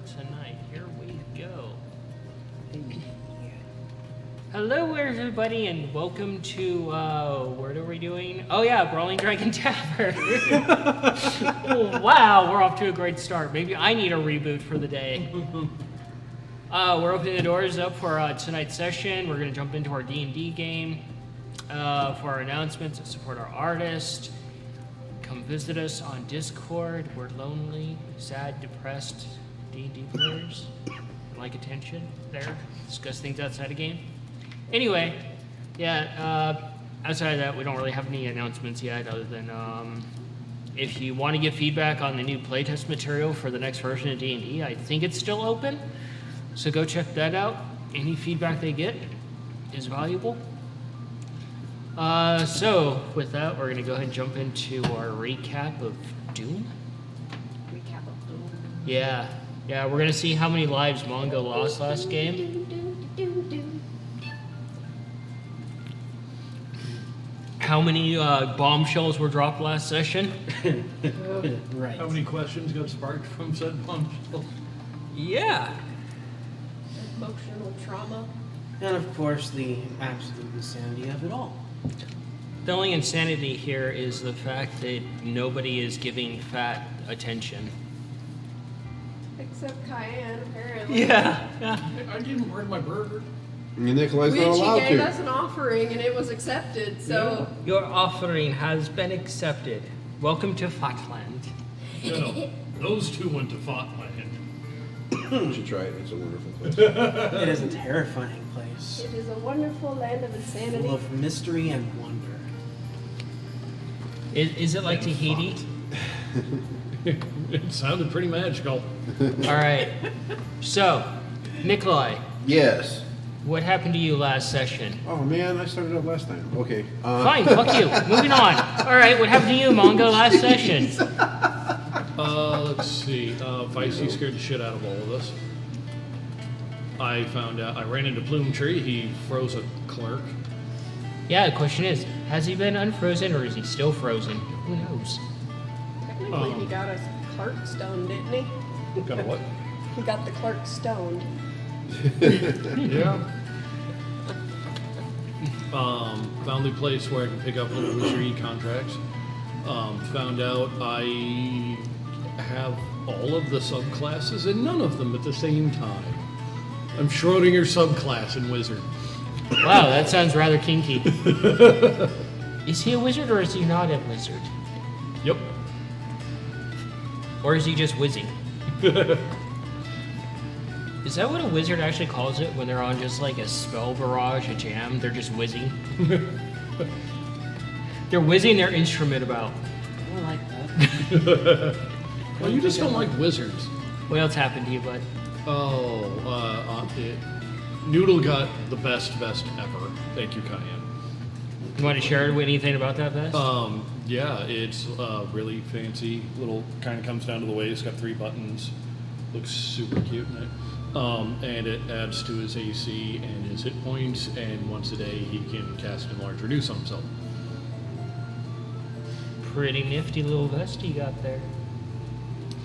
tonight. Here we go. Hello, everybody, and welcome to, what are we doing? Oh, yeah, Brawling Dragon Tavern. Oh, wow, we're off to a great start. Maybe I need a reboot for the day. We're opening the doors up for tonight's session. We're going to jump into our D&D game. For our announcements, support our artist. Come visit us on Discord. We're lonely, sad, depressed D&D players. Like attention there. Discuss things outside of game. Anyway, yeah, outside of that, we don't really have any announcements yet other than if you want to give feedback on the new playtest material for the next version of D&D, I think it's still open. So go check that out. Any feedback they get is valuable. So with that, we're going to go ahead and jump into our recap of Doom. Recap of Doom. Yeah, we're going to see how many lives Mongo lost last game. How many bombshells were dropped last session? Right. How many questions got sparked from said bombshell? Yeah. Emotional trauma. And of course, the absolute insanity of it all. The only insanity here is the fact that nobody is giving Fat attention. Except Cayenne, apparently. Yeah. I didn't burn my burger. Nikolai's Which not he allowed gave to. us an offering and it was accepted, so... Your offering has been accepted. Welcome to Fatland. No, those two went to Fotland. You should try it. It's a wonderful place. It is a terrifying place, It is a wonderful land of insanity. full of mystery and wonder. Is it like Tahiti? It sounded pretty magical. All right. So, Nikolai, Yes. what happened to you last session? Oh man, I started up last time. Okay. Fine, fuck you. Moving on. All right, what happened to you, Mongo, last session? Let's see. Feisty scared the shit out of all of us. I found out. I ran into Plume Tree. He froze a clerk. Yeah, the question is, has he been unfrozen or is he still frozen? Who knows? Technically, he got us clerk stoned, didn't he? Got a what? He got the clerk stoned. Yeah. Found the place where I can pick up little wizardry contracts. Found out I have all of the subclasses and none of them at the same time. I'm Schrodinger subclass in wizard. Wow, that sounds rather kinky. Is he a wizard or is he not a wizard? Yep. Or is he just whizzing? Is that what a wizard actually calls it when they're on just like a spell barrage, a jam? They're just whizzing? They're whizzing their instrument about. I don't like that. Well, you just don't like wizards. What else happened to you, bud? Noodle got the best vest ever. Thank you, Cayenne. You want to share anything about that vest? Yeah, it's really fancy. Little, kind of comes down to the waist. Got 3 buttons. Looks super cute in it. And it adds to his AC and his hit points. And once a day, he can cast Enlarge Reduce on himself. Pretty nifty little vest you got there.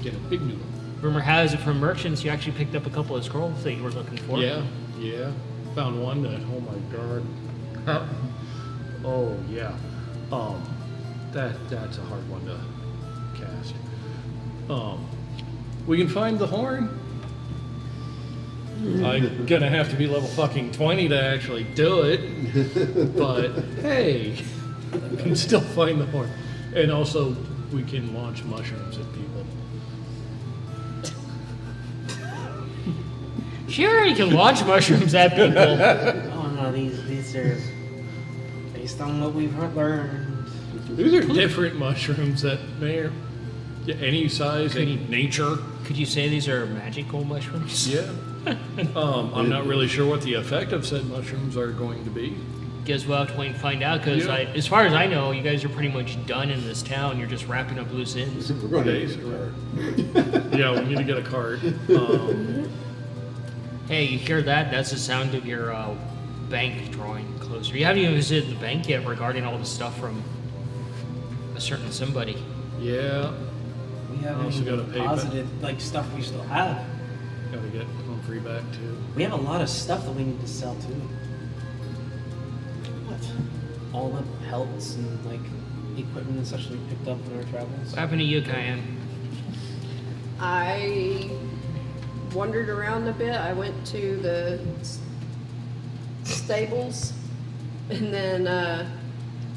Get a big noodle. Rumor has it from merchants you actually picked up a couple of scrolls that you were looking for. Yeah. Found one that, oh my god. Oh yeah. That's a hard one to cast. We can find the horn. I'm gonna have to be level fucking 20 to actually do it. But hey, we can still find the horn. And also we can launch mushrooms at people. Sure, you can launch mushrooms at people. Oh no, these are based on what we've learned. These are different mushrooms that may any size, any nature. Could you say these are magical mushrooms? Yeah. I'm not really sure what the effect of said mushrooms are going to be. Guess we'll have to wait and find out, because Yeah. as far as I know, you guys are pretty much done in this town. You're just wrapping up loose ends. We're going to use a car. Yeah, we need to get a cart. Hey, you hear that? That's the sound of your bank drawing closer. You haven't even visited the bank yet regarding all the stuff from a certain somebody. Yeah. We haven't Also even gotta pay deposited like stuff we still have. Gotta get Humphrey back too. We have a lot of stuff that we need to sell too. What? All the pelts and like equipment and such that we picked up in our travels. What happened to you, Cayenne? I wandered around a bit. I went to the stables, and then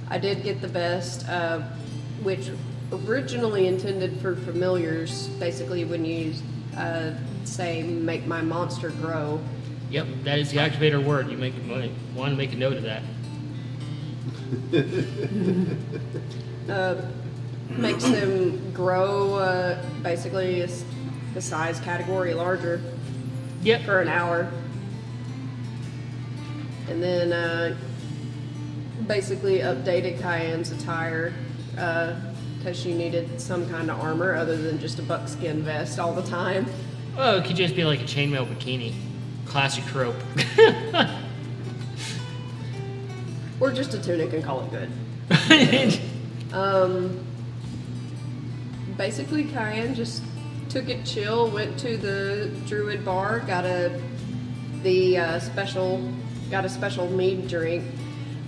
I did get the vest, which originally intended for familiars. Basically, when you say "make my monster grow," Yep, that is the activator word. You want to make a note of that. makes them grow basically the size category larger Yep. for an hour. And then basically updated Cayenne's attire because she needed some kind of armor other than just a buckskin vest all the time. Oh, it could just be like a chainmail bikini. Classic trope. Or just a tunic and call it good. Basically, Cayenne just took it chill, went to the Druid bar, got a special mead drink,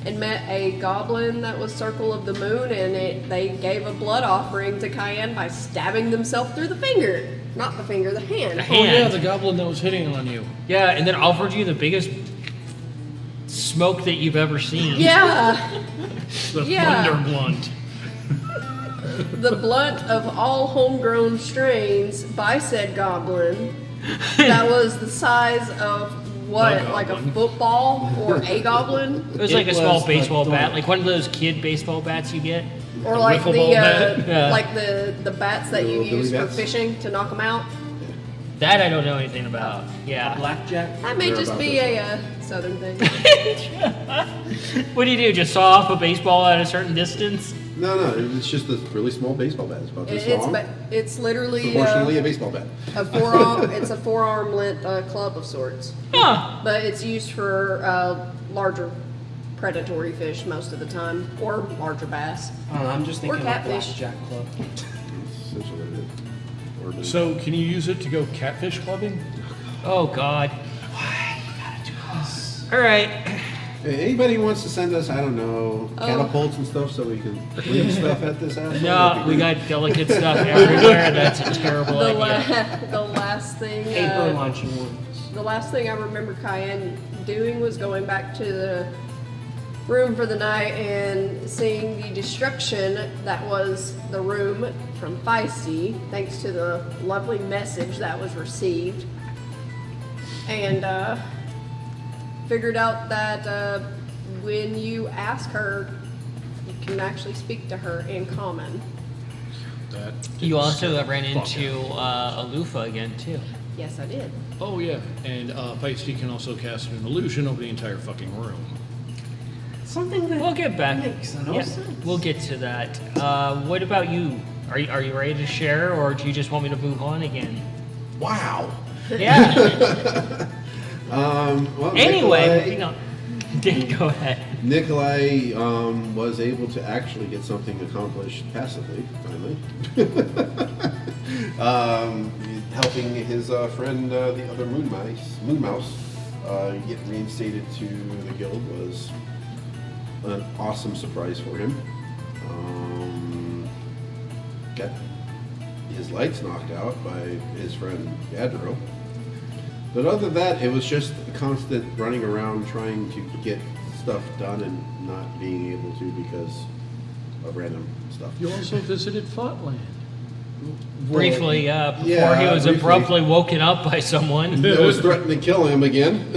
and met a goblin that was Circle of the Moon, and they gave a blood offering to Cayenne by stabbing themselves through the finger. Not the finger, the hand. The Oh yeah, hand. the goblin that was hitting on you. Yeah, and then offered you the biggest smoke that you've ever seen. Yeah, The Yeah. thunder blunt. the blunt of all homegrown strains by said goblin. That was the size of what, The like a goblin. football or a goblin? It was It like a small was baseball like bat, the- like one of those kid baseball bats you get. Or A like wiffle the ball bat? Yeah. like the bats that The you little use billy for bats? fishing to knock them out. That I don't know anything about. A Yeah. blackjack. That may They're just about be this a southern thing. What do you do? Just saw off a baseball at a certain distance? No, it's just a really small baseball bat. It's about this It's long. it's literally Proportionally a baseball bat. a forearm. It's a forearm length club of sorts, Huh. but it's used for larger predatory fish most of the time, or larger bass. I don't know, I'm just thinking of a catfish. blackjack club. That's essentially what it is. Or the- So can you use it to go catfish clubbing? Oh God. All right. Hey, anybody who wants to send us, I don't know, Oh. catapults and stuff so we can leave stuff at this asshole? No, that'd be we great. got delicate stuff everywhere. That's a terrible The, idea. the last thing. Paper launching ones. The last thing I remember Cayenne doing was going back to the room for the night and seeing the destruction that was the room from Feisty, thanks to the lovely message that was received. And figured out that when you ask her, you can actually speak to her in common. That You is also ran fucking- into Alufa again too. Yes, I did. Oh yeah, and Feisty can also cast an illusion over the entire fucking room. Something that We'll get back. makes no Yeah, sense. we'll get to that. What about you? Are you ready to share, or do you just want me to move on again? Wow. Yeah. Well, Anyway, moving on. Go ahead. Nikolai was able to actually get something accomplished passively, finally. Helping his friend, the other Moon Mouse, get reinstated to the guild was an awesome surprise for him. Got his lights knocked out by his friend Gadro. But other than that, it was just a constant running around trying to get stuff done and not being able to because of random stuff. You also visited Flatland. Briefly, before yeah, he was briefly. abruptly woken up by someone. That was threatening to kill him again.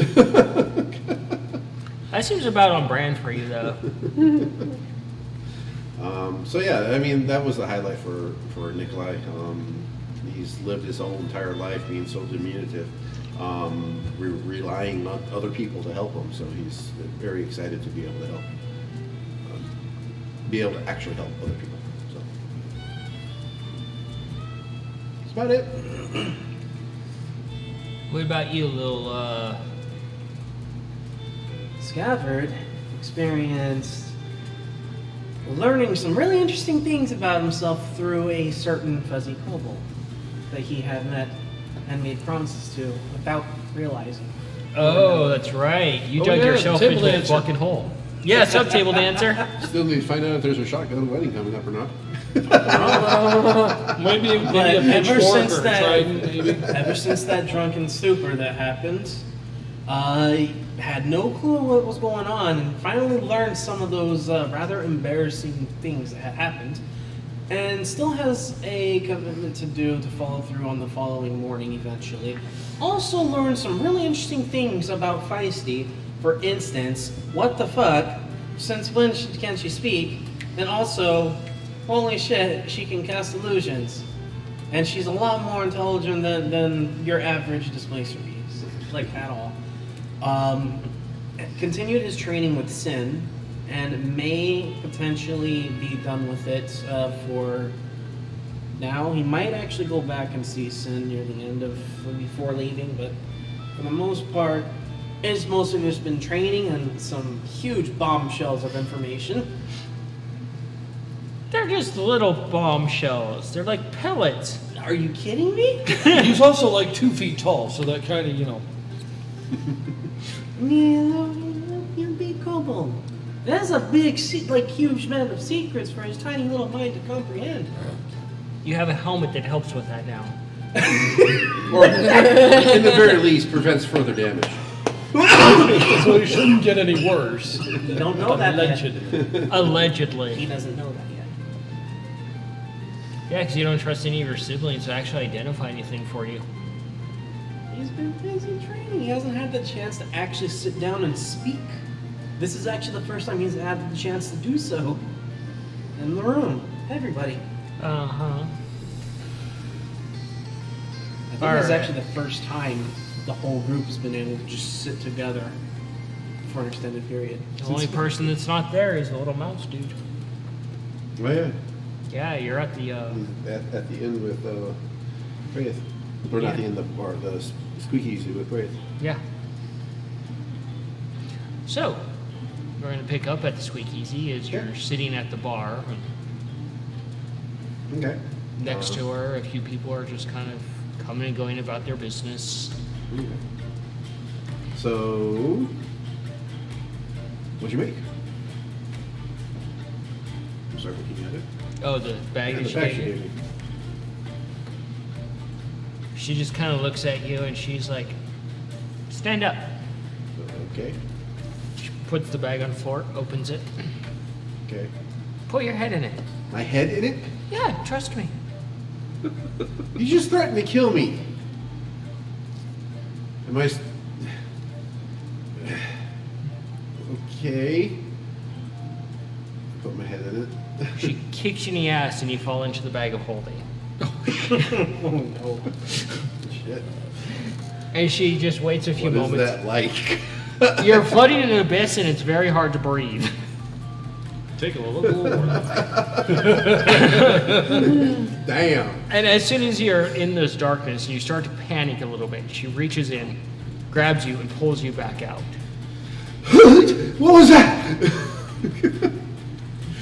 That seems about on brand for you, though. So yeah, I mean that was the highlight for Nikolai. He's lived his whole entire life being so diminutive, relying on other people to help him. So he's very excited to be able to help, be able to actually help other people. So that's about it. What about you, little? Scabbard experienced learning some really interesting things about himself through a certain fuzzy kobold that he had met and made promises to without realizing. Oh, that's right. You Oh, dug yeah, yourself table into a dancer. fucking hole. Yeah, sub table dancer. Still need to find out if there's a shotgun wedding coming up or not. Maybe a But ever pitchfork since or a that, trident, maybe. ever since that drunken stupor that happened, I had no clue what was going on, and finally learned some of those rather embarrassing things that had happened, and still has a commitment to do to follow through on the following morning eventually. Also learned some really interesting things about Feisty. For instance, what the fuck? Since when can she speak? And also, holy shit, she can cast illusions. And she's a lot more intelligent than your average Displacer beast. Like, at all. Continued his training with Sin, and may potentially be done with it for now. He might actually go back and see Sin near the end of, before leaving, but for the most part, it's mostly just been training and some huge bombshells of information. They're just little bombshells. They're like pellets. Are you kidding me? He's also like 2 feet tall, so that kind of, you know. Yeah, you big kobold. That's a big, huge amount of secrets for his tiny little mind to comprehend. You have a helmet that helps with that now. Or, in the very least, prevents further damage. So he shouldn't get any worse. You don't know that yet. He Allegedly. doesn't know that yet. Yeah, because you don't trust any of your siblings to actually identify anything for you. He's been busy training. He hasn't had the chance to actually sit down and speak. This is actually the first time he's had the chance to do so. In the room. Everybody. Uh-huh. I think Alright. it's actually the first time the whole group has been able to just sit together for an extended period. The only person that's not there is the little mouse dude. Oh yeah, Yeah, you're at the, at the end with Wraith. Or not the end of the bar, the squeaky easy with Wraith. yeah. So, we're going to pick up at the Squeakeasy as you're sitting at the bar. And Okay. next to her, a few people are just kind of coming and going about their business. Okay. So, what'd you make? Start looking at it. Oh, the bag Yeah, that the she bag gave you? me. She just kind of looks at you and she's like, stand up. Okay. She puts the bag on the floor, opens it. Okay. Put your head in it. My head in it? Yeah, trust me. You just threatened to kill me. Am I? Okay. Put my head in it. She kicks you in the ass and you fall into the bag of holding. Oh no. Shit. And she just waits a few What is moments. that like? You're floating in an abyss and it's very hard to breathe. Take a look more. Damn. And as soon as you're in this darkness and you start to panic a little bit, she reaches in, grabs you, and pulls you back out. What was that?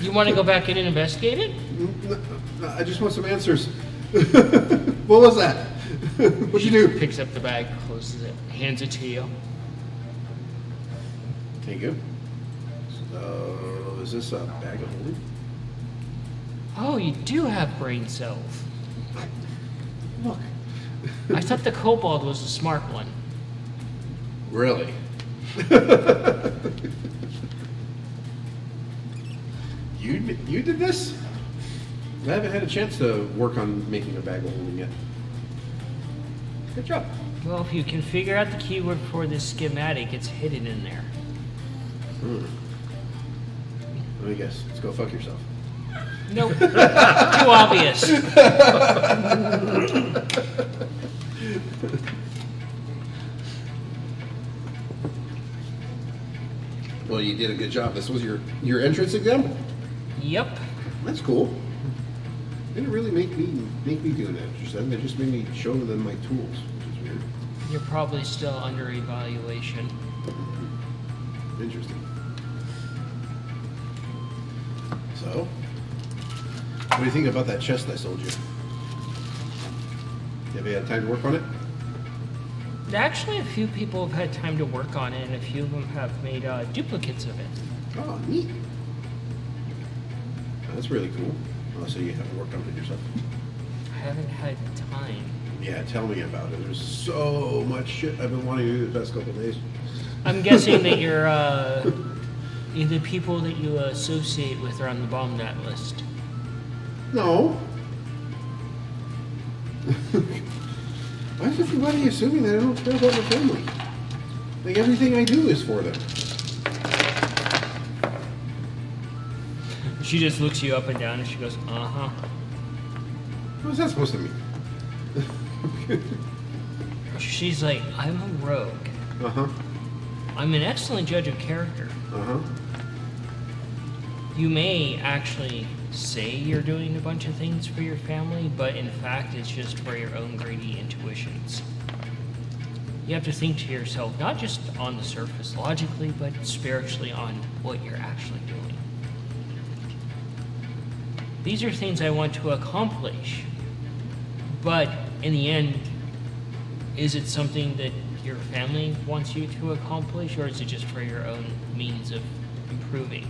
You want to go back in and investigate it? I just want some answers. What was that? What'd you do? Picks up the bag, closes it, hands it to you. Thank you. So, is this a bag of holding? Oh, you do have brain cells. Look. I thought the kobold was the smart one. Really? You did this? I haven't had a chance to work on making a bag of holding yet. Good job. Well, if you can figure out the keyword for this schematic, it's hidden in there. Let me guess. Let's go fuck yourself. Nope. Too obvious. Well, you did a good job. This was your entrance exam? Yep. That's cool. They didn't really make me do an entrance exam. They just made me show them my tools, which is weird. You're probably still under evaluation. Interesting. So, what do you think about that chest I sold you? Have you had time to work on it? Actually, a few people have had time to work on it, and a few of them have made duplicates of it. Oh, neat. That's really cool. Oh, so you haven't worked on it yourself? I haven't had time. Yeah, tell me about it. There's so much shit I've been wanting to do the past couple of days. I'm guessing that you're the people that you associate with are on the bomb net list. No. Why is everybody assuming that I don't care about my family? Like, everything I do is for them. She just looks you up and down and she goes, uh-huh. What's that supposed to mean? She's like, I'm a rogue. Uh-huh. I'm an excellent judge of character. Uh-huh. You may actually say you're doing a bunch of things for your family, but in fact it's just for your own greedy intuitions. You have to think to yourself, not just on the surface logically, but spiritually on what you're actually doing. These are things I want to accomplish, but in the end, is it something that your family wants you to accomplish, or is it just for your own means of improving?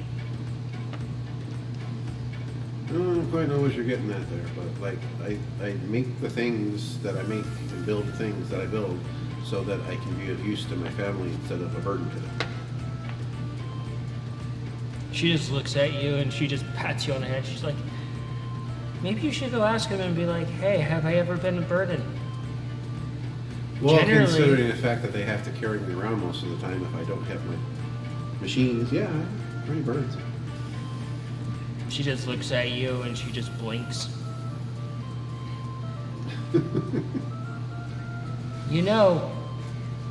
I don't quite know what you're getting at there, but like, I make the things that I make and build the things that I build so that I can be of use to my family instead of a burden to them. She just looks at you and she just pats you on the head. She's like, maybe you should go ask him and be like, hey, have I ever been a burden? Well, Generally- considering the fact that they have to carry me around most of the time if I don't have my machines, yeah, pretty burdensome. She just looks at you and she just blinks. You know,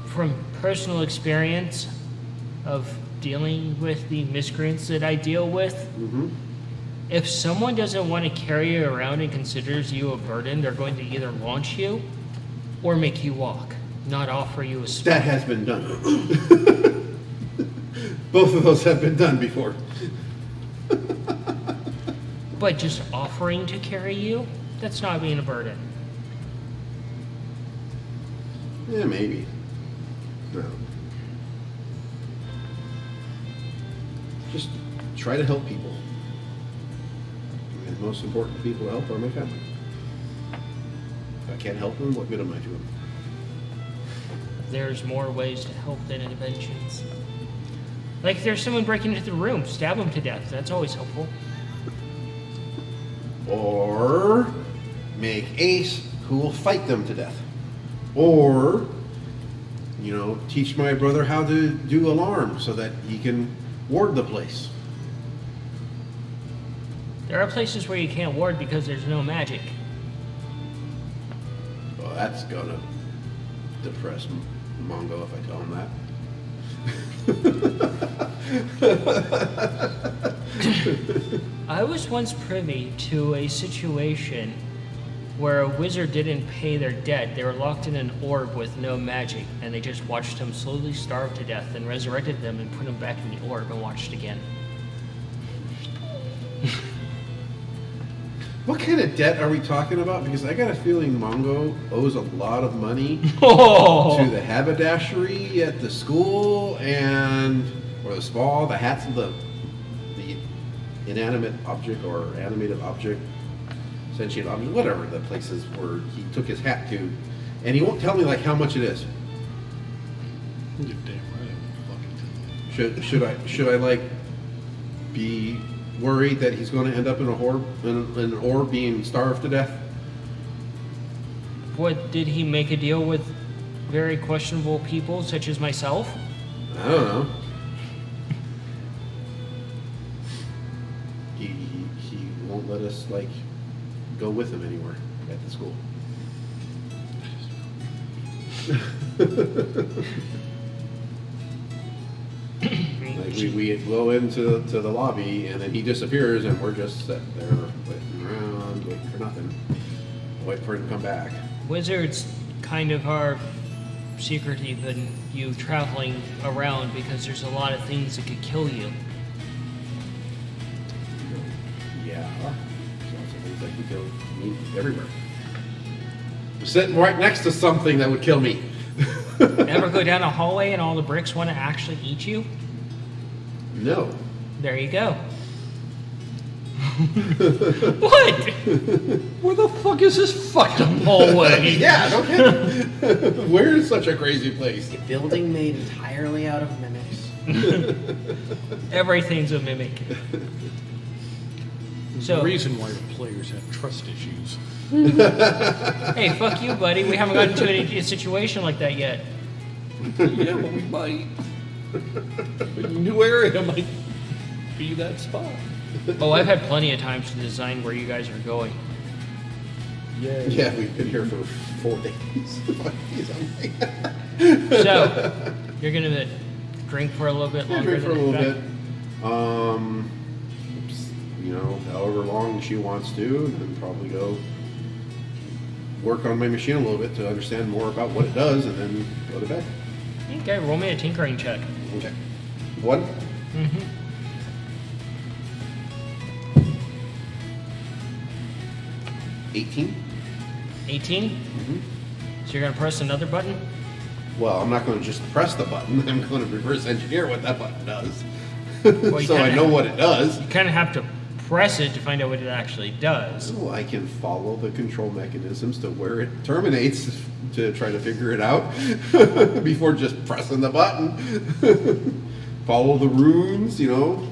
from personal experience of dealing with the miscreants that I deal with, Mm-hmm. if someone doesn't want to carry you around and considers you a burden, they're going to either launch you or make you walk, not offer you a spot. That has been done. Both of those have been done before. But just offering to carry you, that's not being a burden. Yeah, maybe. No. Just try to help people. And the most important people to help are my family. If I can't help them, what good am I to them? There's more ways to help than interventions. Like if there's someone breaking into the room, stab them to death. That's always helpful. Or make Ace who will fight them to death. Or, you know, teach my brother how to do alarm so that he can ward the place. There are places where you can't ward because there's no magic. Well, that's gonna depress Mongo if I tell him that. I was once privy to a situation where a wizard didn't pay their debt. They were locked in an orb with no magic, and they just watched him slowly starve to death, and resurrected them and put them back in the orb and watched again. What kind of debt are we talking about? Because I got a feeling Mongo owes a lot of money Oh! to the haberdashery at the school or the spa, the hats of the inanimate object or animated object, sentient object, whatever the places where he took his hat to, and he won't tell me like how much it is. You're damn right I won't fucking tell you. Should I like be worried that he's going to end up in an orb being starved to death? What, did he make a deal with very questionable people such as myself? I don't know. He won't let us like go with him anywhere at the school. Like we go into the lobby and then he disappears and we're just sitting there waiting around, waiting for nothing, waiting for him to come back. Wizards kind of are secretive in you traveling around because there's a lot of things that could kill you. Yeah, lots of things like we go meet everywhere. sitting right next to something that would kill me. Ever go down a hallway and all the bricks want to actually eat you? No. There you go. What? Where the fuck is this fucked up hallway? Yeah, no kidding. Where is such a crazy place? A building made entirely out of mimics. Everything's a mimic. The So, reason why the players have trust issues. hey, fuck you, buddy. We haven't gotten to a situation like that yet. Yeah, but we might. A new area might be that spot. Oh, I've had plenty of times to design where you guys are going. Yeah, we've been here for 4 days. So, you're gonna drink for a little bit Yeah, longer. drink for a than little bit. expected? You know, however long she wants to, and then probably go work on my machine a little bit to understand more about what it does, and then go to bed. Okay, roll me a tinkering check. Okay. One. Mm-hmm. 18. 18? Mm-hmm. So you're gonna press another button? Well, I'm not going to just press the button. I'm going to reverse engineer what that button does. you So I kinda know have- what it does. You kind of have to press it to find out what it actually does. So I can follow the control mechanisms to where it terminates to try to figure it out before just pressing the button. Follow the runes, you know.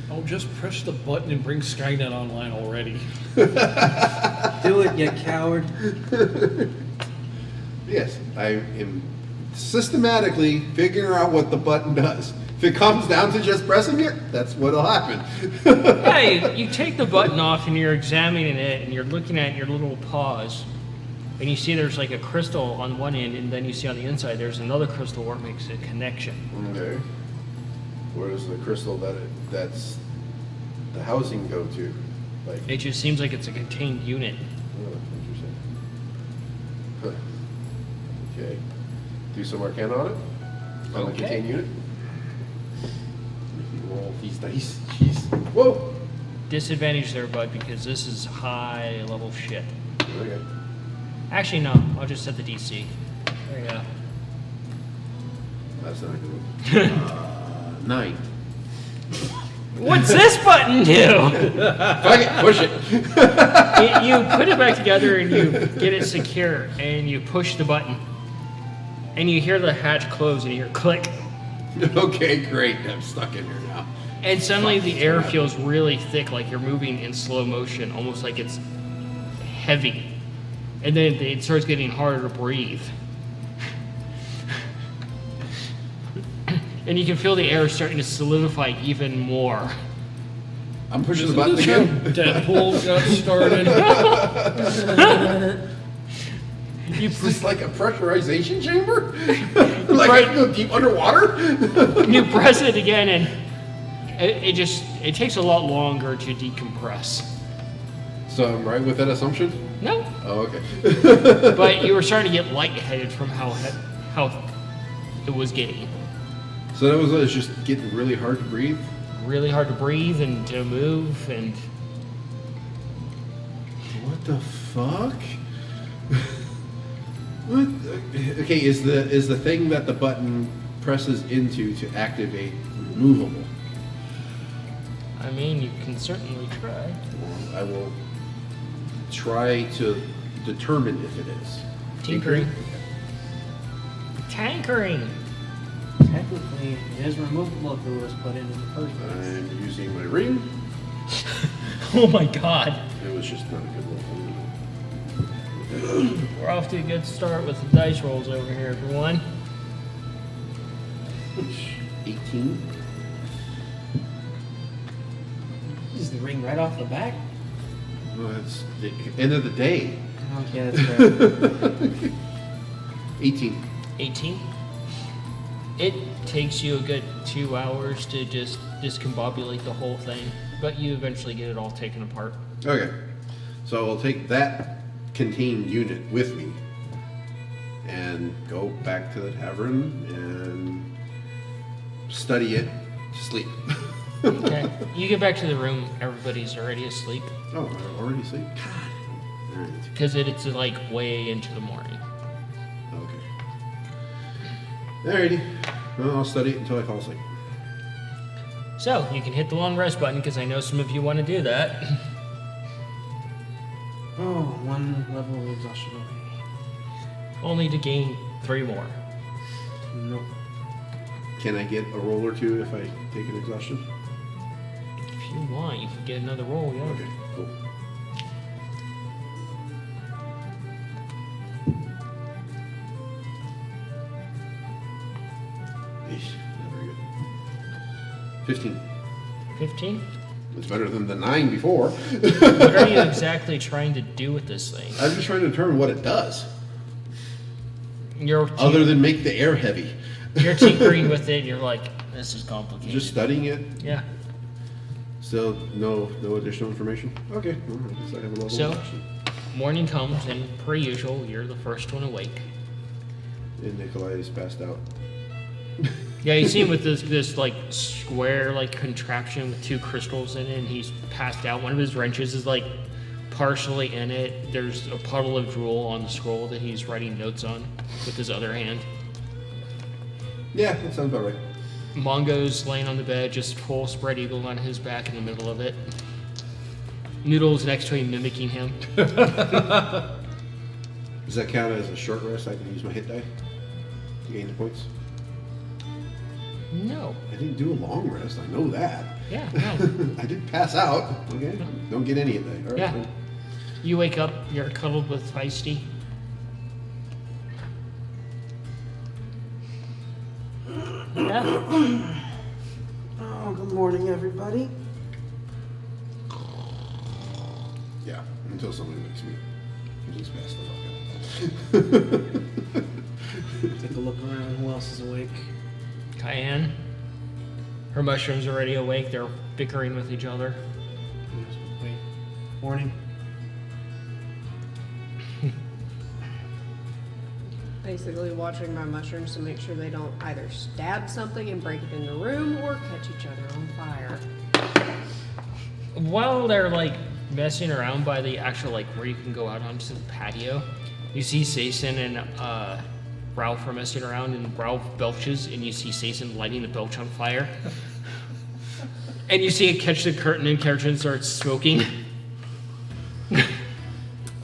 Oh, just press the button and bring Skynet online already. Do it, you coward. Yes, I am systematically figuring out what the button does. If it comes down to just pressing it, that's what'll happen. Yeah, you take the button off and you're examining it and you're looking at your little paws. And you see there's like a crystal on one end, and then you see on the inside there's another crystal where it makes a connection. Okay. Where does the crystal that's the housing go to? Like, It just seems like it's a contained unit. oh, interesting. Huh. Okay. Do some arcana on it. On the Okay. contained unit. Roll these dice. Jeez. Whoa. Disadvantage there, bud, because this is high level shit. Okay. Actually, no, I'll just set the DC. There you go. That's not good. 9. What's this button do? Fuck it. Push it. You put it back together and you get it secure, and you push the button. And you hear the hatch close and you hear click. Okay, great. I'm stuck in here now. And suddenly the air feels really thick, like you're moving in slow motion, almost like it's heavy. And then it starts getting harder to breathe. And you can feel the air starting to solidify even more. I'm pushing the button again. Deadpool got started. Is this like a pressurization chamber? Like I go deep underwater? You press it again, and it takes a lot longer to decompress. So I'm right with that assumption? No, Oh, okay. but you were starting to get lightheaded from how it was getting. So that was just getting really hard to breathe? Really hard to breathe and to move, and What the fuck? What? Okay, is the thing that the button presses into to activate movable? I mean, you can certainly try. I will try to determine if it is. Tinkering. Tankering. Technically, it is removable if it was put in the first place. I'm using my ring. Oh my god. It was just not a good roll. We're off to a good start with the dice rolls over here, everyone. 18. Is the ring right off the back? Well, that's the end of the day. Okay, that's fair. 18. 18. It takes you a good 2 hours to just discombobulate the whole thing, but you eventually get it all taken apart. Okay. So I'll take that contained unit with me and go back to the tavern and study it to sleep. Okay. You get back to the room, everybody's already asleep. Oh, I already sleep? God. Alright. because it's like way into the morning. Okay. Alrighty. Well, I'll study it until I fall asleep. So you can hit the long rest button because I know some of you want to do that. Oh, one level of exhaustion away. Only to gain 3 more. Nope. Can I get a roll or two if I take an exhaustion? If you want, you can get another roll. Yeah. Okay, cool. Eesh, not very good. 15. 15. It's better than the 9 before. What are you exactly trying to do with this thing? I'm just trying to determine what it does, You're other than make the air heavy. you're tinkering with it. And you're like, this is complicated. Just studying it. Yeah. Still, no additional information. Okay, well, I guess I have a level So? exhaustion. Morning comes, and per usual, you're the first one awake. And Nikolai is passed out. Yeah, you see him with this like square like contraption with 2 crystals in it, and he's passed out. One of his wrenches is like partially in it. There's a puddle of drool on the scroll that he's writing notes on with his other hand. Yeah, that sounds about right. Mongo's laying on the bed, just full spread eagle on his back in the middle of it. Noodle's next to him, mimicking him. Does that count as a short rest? I can use my hit die to gain the points. No. I didn't do a long rest. I know that. Yeah, no. I did pass out. Okay, don't get any hit die. All right. Yeah. Then. You wake up, you're cuddled with Feisty. Yeah. Oh, good morning, everybody. Yeah. Until somebody makes me just pass the fuck out. Take a look around. Who else is awake? Cayenne. Her mushrooms are already awake. They're bickering with each other. Wait. Morning. Basically watching my mushrooms to make sure they don't either stab something and break it in the room or catch each other on fire. While they're like messing around by the actual like where you can go out onto the patio, you see Sason and Ralph are messing around, and Ralph belches, and you see Sason lighting the belch on fire. And you see it catch the curtain, and curtain starts smoking.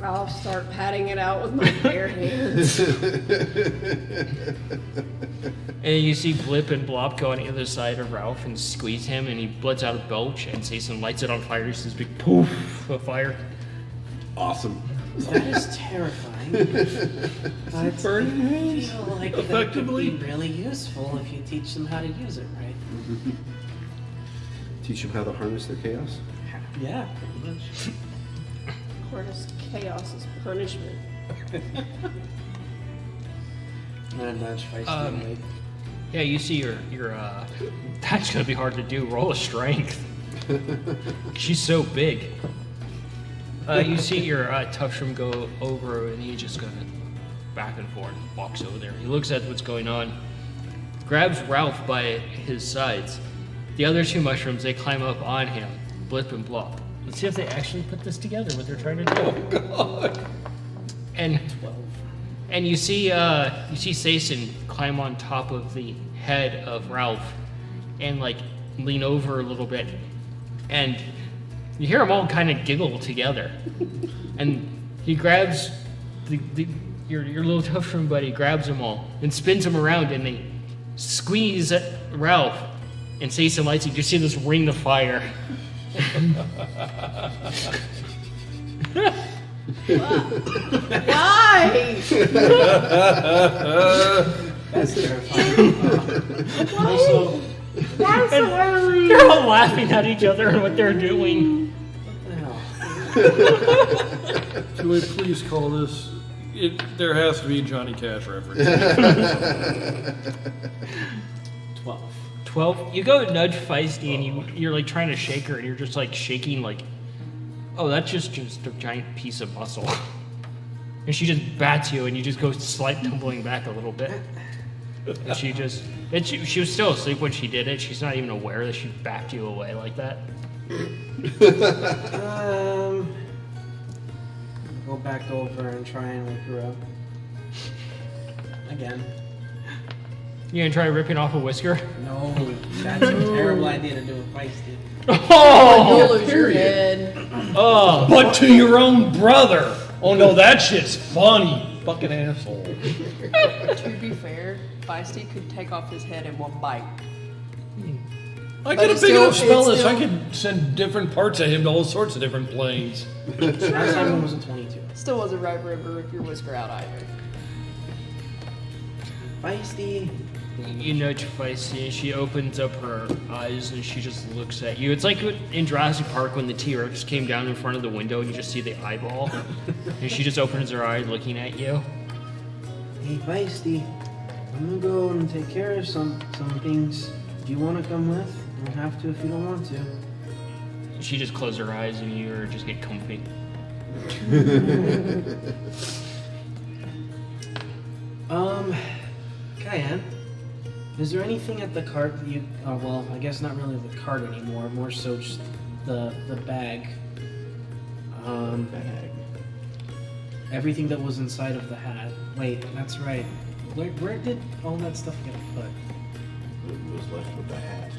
I'll start patting it out with my bare hands. And you see Blip and Blop go on the other side of Ralph and squeeze him, and he bloods out a belch, and Sason lights it on fire. He sees this big poof of fire. Awesome. That is terrifying. But Burning I hands? feel like Effectively. that would be really useful if you teach them how to use it, right? Teach them how to harness their chaos. Yeah, pretty much. Of course, chaos is punishment. And nudge Feisty awake. Yeah, you see your that's gonna be hard to do. Roll a strength. She's so big. You see your Tushram go over, and he just goes back and forth, walks over there. He looks at what's going on, grabs Ralph by his sides. The other 2 mushrooms, they climb up on him, Blip and Blop. Let's see if they actually put this together, what they're trying to do. Oh, God. And 12. and you see Sason climb on top of the head of Ralph and like lean over a little bit, and you hear them all kind of giggle together. And he grabs your little Tushram buddy, grabs them all and spins them around, and they squeeze at Ralph. And Sason lights it. You see this ring of fire. Why? That's terrifying. Also, They're all laughing at each other and what they're doing. what the hell? Can we please call this? There has to be a Johnny Cash reference. 12. 12. You go nudge Feisty, and you're like trying to shake her, and you're just like shaking, like, oh, that's just a giant piece of muscle. And she just bats you, and you just go slight tumbling back a little bit. And she was still asleep when she did it. She's not even aware that she backed you away like that. go back over and try and wake her up. Again. You gonna try ripping off a whisker? No, that's a terrible idea to do with Feisty. You'll Oh! lose your head. Oh! But to your own brother. Oh no, that shit's funny. Fucking asshole. To be fair, Feisty could take off his head in one bite. I But got a it's big still- enough spell it's list. I still- could send different parts of him to all sorts of different planes. Last time it was a 22. Still wasn't right for him to rip your whisker out either. Feisty. You know, Feisty, she opens up her eyes and she just looks at you. It's like in Jurassic Park when the T-Rex came down in front of the window and you just see the eyeball. And she just opens her eyes looking at you. Hey, Feisty. I'm gonna go and take care of some things. Do you want to come with? You don't have to if you don't want to. She just closes her eyes and you just get comfy. Cayenne, is there anything at the cart that you? Oh, well, I guess not really the cart anymore. More so just the bag. Everything that was inside of the hat. Wait, that's right. Where did all that stuff get put? It was left with the hat.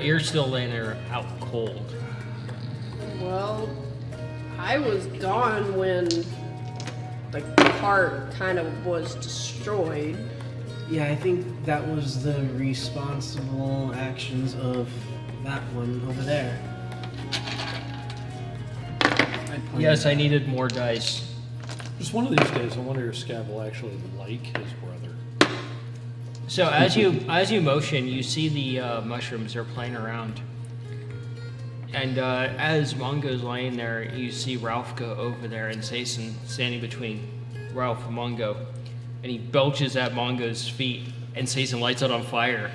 You're still laying there out cold. Well, I was gone when the cart kind of was destroyed. Yeah, I think that was the responsible actions of that one over there. Yes, I needed more dice. Just one of these days, I wonder if Scav will actually like his brother. So as you motion, you see the mushrooms are playing around. And as Mongo's lying there, you see Ralph go over there and Sason standing between Ralph and Mongo. And he belches at Mongo's feet, and Sason lights it on fire.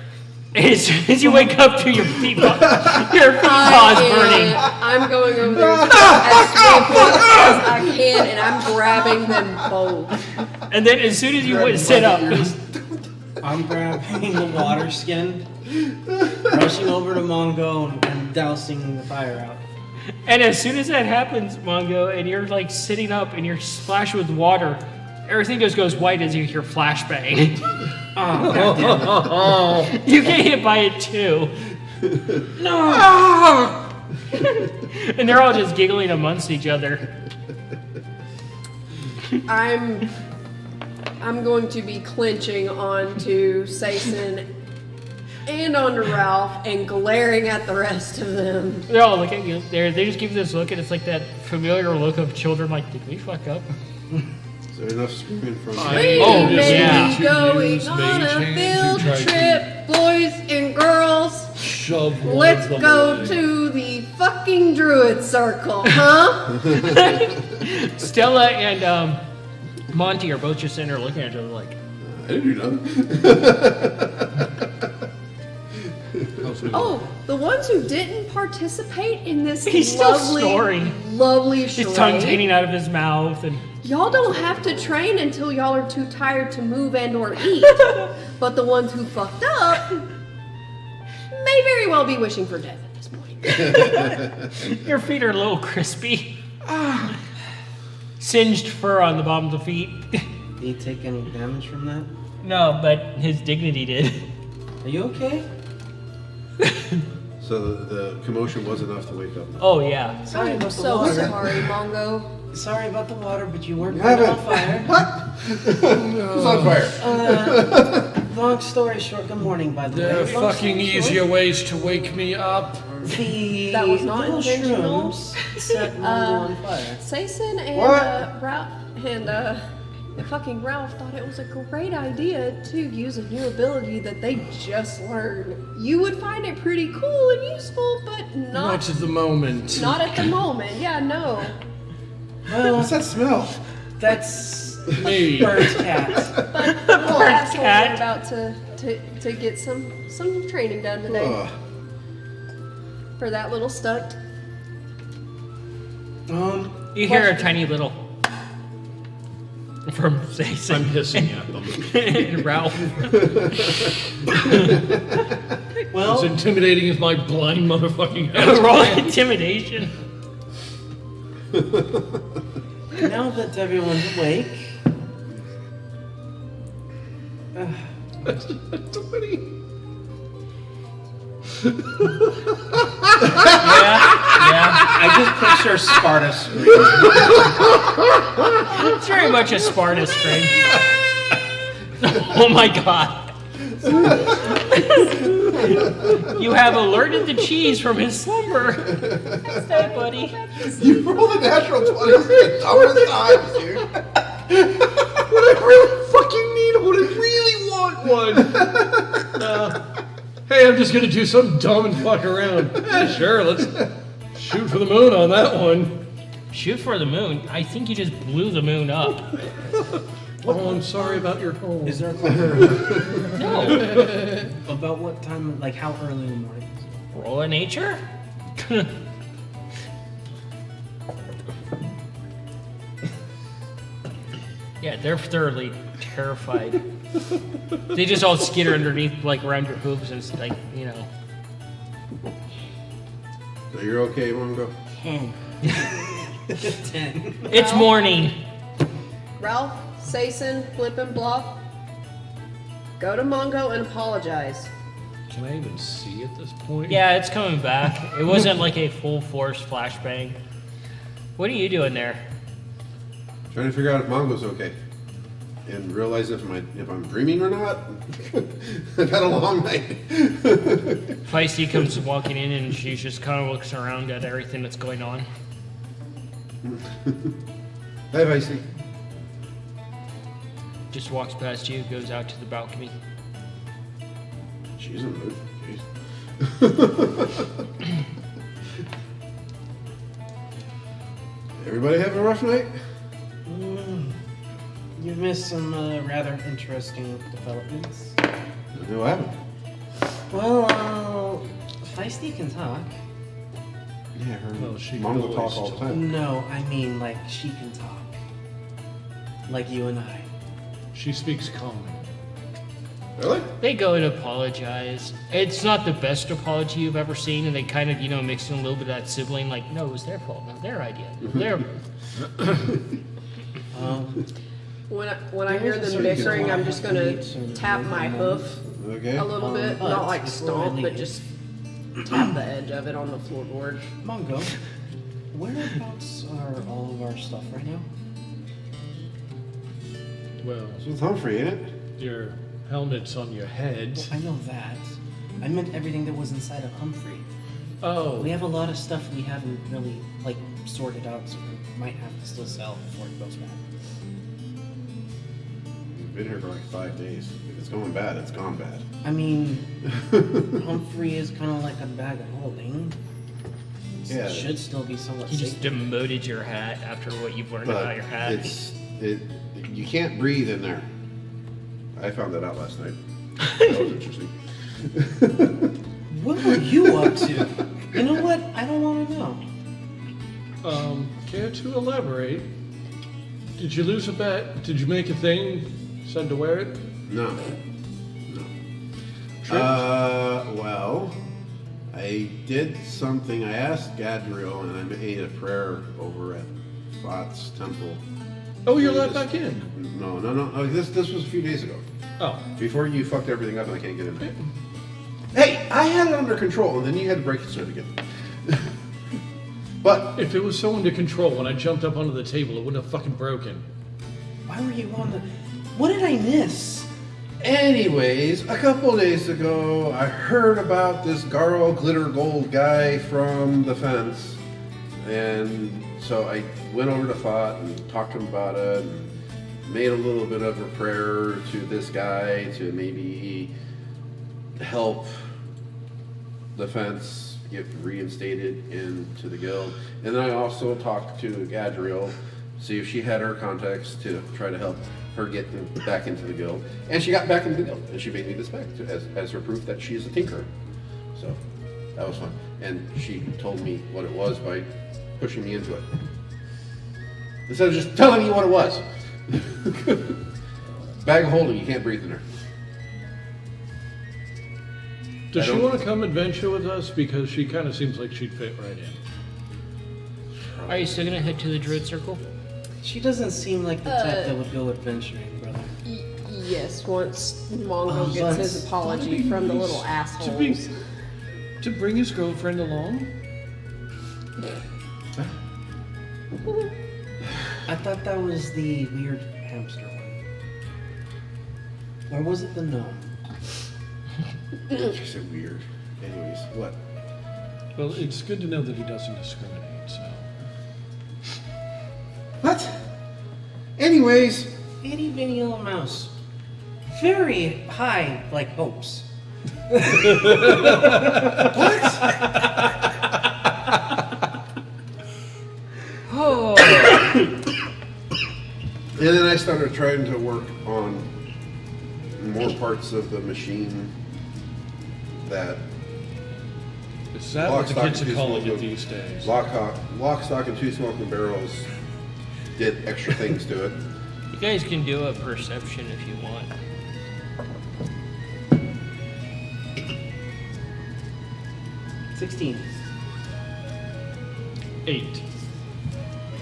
And as soon as you wake up to your feet paws burning. I'm going over there as swiftly as I can, and I'm grabbing them both. And then as soon as you sit up, I'm grabbing the water skin, rushing over to Mongo and dousing the fire out. and as soon as that happens, Mongo, and you're like sitting up and you're splashed with water, everything just goes white as you hear flashbang. Oh, goddamn. You get hit by it too. No! And they're all just giggling amongst each other. I'm going to be clinching onto Sason and onto Ralph and glaring at the rest of them. They're all looking at you. They just give you this look, and it's like that familiar look of children like, did we fuck up? Is there enough screaming from We Oh, may yeah. be going Use on mage a hand to try field to- trip, boys and girls. Shove one Let's of them go away. to the fucking druid circle, huh? Stella and Monty are both just sitting there looking at each other like, I didn't do nothing. Oh, the ones who didn't participate in this He's still lovely, snoring. lovely his tongue's charade. hanging out of his mouth, and Y'all don't have to train until y'all are too tired to move and or eat. But the ones who fucked up may very well be wishing for death at this point. your feet are a little crispy. Singed fur on the bottoms of feet. Did you take any damage from that? No, but his dignity did. Are you okay? So the commotion was enough to wake up. Oh yeah. Sorry I'm about the so water. sorry, Mongo. Sorry about the water, but you weren't Have on it. fire. Who's on fire? Long story short, good morning, by the There are way. Long fucking story easier short, ways to wake me up. The That was not little intentional. shrooms set Mongo on fire. Sason and What? Ralph and the fucking Ralph thought it was a great idea to use a new ability that they just learned. You would find it pretty cool and useful, but Not at the moment. not at the moment. Yeah, no. Well, What's that smell? that's Me. Bird's cat. But the little assholes cat. are about to get some training done today Ugh. for that little stunt. You hear a tiny little from I'm Sason hissing at them. and Ralph. Well, As intimidating as my blind motherfucking head. Roll intimidation. Now that everyone's awake, Somebody. Yeah. I just picture Sparta screaming. It's very much a Sparta scream. Oh my god. You have alerted the cheese from his slumber. Stay, buddy. You roll a natural 20 the dumbest times, dude. When I really fucking need one, I really want one. Hey, I'm just gonna do something dumb and fuck around. Yeah, sure, let's shoot for the moon on that one. Shoot for the moon. I think you just blew the moon up. Oh, I'm sorry about your home. Is there a clock No. about what time, like how early in the morning? Roll a nature? Yeah, they're thoroughly terrified. They just all skitter underneath, like around your hooves, and it's like, you know. So you're okay, Mongo? 10. 10. It's morning. Ralph, Sason, Flip, and Bluff, go to Mongo and apologize. Can I even see at this point? Yeah, it's coming back. It wasn't like a full force flashbang. What are you doing there? Trying to figure out if Mongo's okay. And realize if I'm dreaming or not. I've had a long night. Feisty comes walking in and she just kind of looks around at everything that's going on. Hi, Vicey. Just walks past you, goes out to the balcony. She's in the mood. Jeez. Everybody having a rough night? You've missed some rather interesting developments. What happened? Well, Feisty can talk. Yeah, her Well, she Mongo could talk always all the time. No, I mean like she can talk. Like you and I. She speaks common. Really? They go and apologize. It's not the best apology you've ever seen, and they kind of, mix in a little bit of that sibling, like, no, it was their fault, no, their idea. Their... When I hear them bickering, I'm just gonna tap my hoof Okay. a little bit, but not like before I stomp, but leave- just tap the edge of it on the floorboard. Mongo, whereabouts are all of our stuff right now? Well, So it's Humphrey, ain't it? your helmet's on your head. I know that. I meant everything that was inside of Humphrey. Oh. We have a lot of stuff we haven't really sorted out, so we might have to still sell before it goes bad. We've been here for like 5 days. If it's going bad, it's gone bad. I mean, Humphrey is kind of like a bag of holding. Yeah. It should still be somewhat You safe. just demoted your hat after what you've learned about your hat. You can't breathe in there. I found that out last night. That was interesting. What were you up to? You know what? I don't want to know. Care to elaborate? Did you lose a bet? Did you make a thing? Said to wear it? No. No. Well, I did something. I asked Gadriel and I made a prayer over at Thoth's temple. Oh, you're let back in. No. Oh, this was a few days ago. Oh. Before you fucked everything up and I can't get in there. Hey, I had it under control and then you had to break the certificate. But If it was so under control, when I jumped up onto the table, it wouldn't have fucking broken. Why were you on the... What did I miss? anyways, a couple days ago, I heard about this Garo Glitter Gold guy from the fence. And so I went over to Thoth and talked to him about it and made a little bit of a prayer to this guy to maybe help the fence get reinstated into the guild. And then I also talked to Gadriel, see if she had her contacts to try to help her get back into the guild. And she got back into the guild, and she made me this back as her proof that she is a tinkerer. So that was fun. And she told me what it was by pushing me into it. Instead of just telling me what it was. Bag of holding, you can't breathe in there. Does I she don't- want to come adventure with us? Because she kind of seems like she'd fit right in. Are you still gonna head to the Druid Circle? She doesn't seem like the type that would go adventuring, brother. Yes, once Mongo Oh, gets his once. apology from the little assholes. To bring his girlfriend along? I thought that was the weird hamster one. Or was it the gnome? It's so weird. Anyways, what? Well, it's good to know that he doesn't discriminate, so. What? Anyways, Itty bitty little mouse. Very high, like hopes. Oh, and then I started trying to work on more parts of the machine that Is that Lock, what the stock, kids and are two calling it smoking- these days? lock, stock, and two smoking barrels did extra things to it. you guys can do a perception if you want. $16. 8.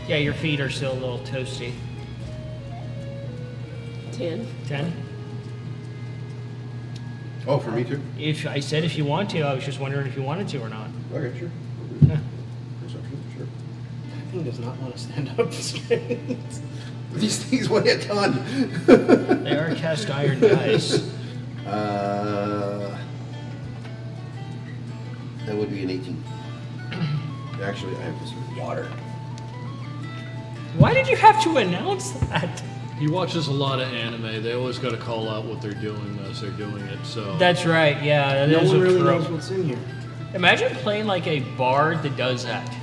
Yeah, your feet are still a little toasty. 10. 10? Oh, for me too? If I said if you want to, I was just wondering if you wanted to or not. Okay, sure. Yeah. Perception, sure. That thing does not want to stand up straight. These things weigh a ton. They are cast iron dice. That would be an 18. Actually, I have this water. Why did you have to announce that? He watches a lot of anime. They always got to call out what they're doing as they're doing it, so. That's right, yeah. That No is one a really trope. knows what's in here. Imagine playing like a bard that does that.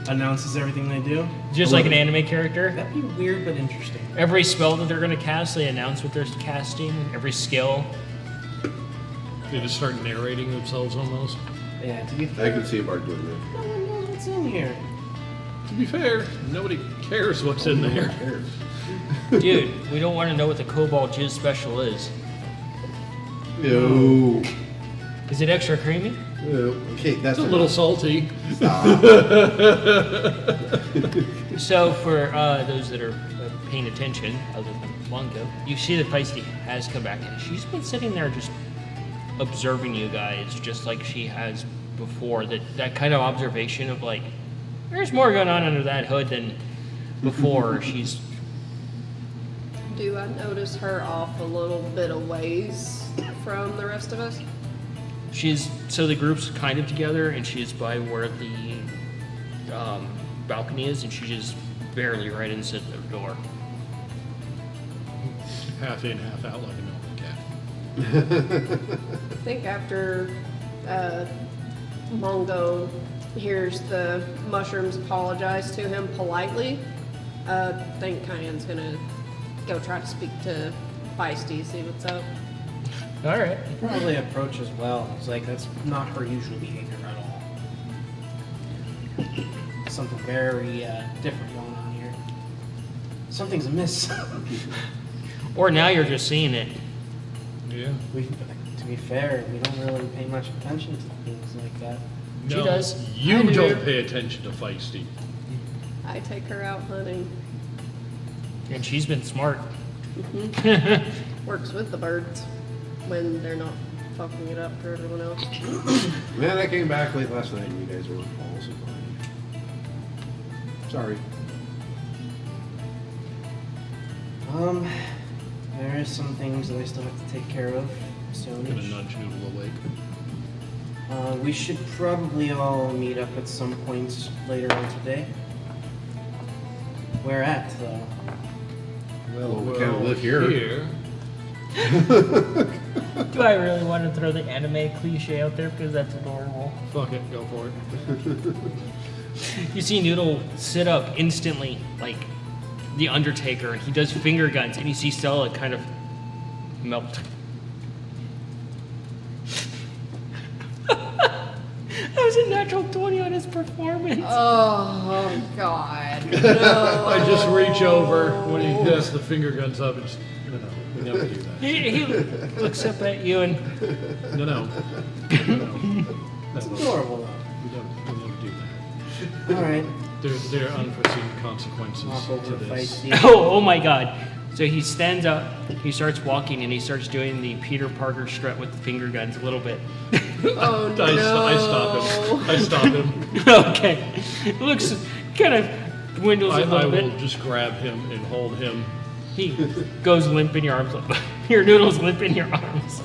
Announces everything they do. Just like an anime character. That'd be weird but interesting. Every spell that they're going to cast, they announce what they're casting. Every skill. They just start narrating themselves almost. Yeah, to be I fair, can see a bard doing that. no one knows what's in here. To be fair, nobody cares what's in there. Who cares? Dude, we don't want to know what the Cobalt Jizz special is. No. Is it extra creamy? Okay, that's It's a little salty. So, for those that are paying attention, other than Mongo, you see that Feisty has come back in. She's been sitting there just observing you guys, just like she has before. That kind of observation of like, there's more going on under that hood than before. Do I notice her off a little bit of ways from the rest of us? So the group's kind of together, and she's by where the balcony is, and she's just barely right inside the door. Half in, half out like a normal cat. I think after Mongo hears the mushrooms apologize to him politely, I think Cayenne's gonna go try to speak to Feisty, see what's up. All right. Probably approach as well. It's like that's not her usual behavior at all. Something very different going on here. Something's amiss. Or now you're just seeing it. Yeah. To be fair, we don't really pay much attention to things like that. She No, does. You I do. don't pay attention to Feisty. I take her out hunting. And she's been smart. Works with the birds when they're not fucking it up for everyone else. Man, I came back late last night and you guys were balls of mine. Sorry. There is some things that I still have to take care of. I'm gonna Soon. nudge Noodle awake. We should probably all meet up at some point later on today. Where at, though? Well, we kind of live here. Do I really want to throw the anime cliche out there because that's adorable? Fuck it, go for it. You see Noodle sit up instantly, like the Undertaker, and he does finger guns, and you see Stella kind of melt. That was a natural 20 on his performance. Oh God! No. I just reach over when he has the finger guns up and just, no, we never do that. He looks up at you and No. That's adorable, though. We never do that. All right. There are unforeseen consequences Walk to over to this. Feisty. Oh my god. So he stands up, he starts walking, and he starts doing the Peter Parker strut with the finger guns a little bit. Oh no! I stop him. Okay. Looks kind of dwindles a I little will bit. just grab him and hold him. He goes limp in your arms. Your noodle's limp in your arms.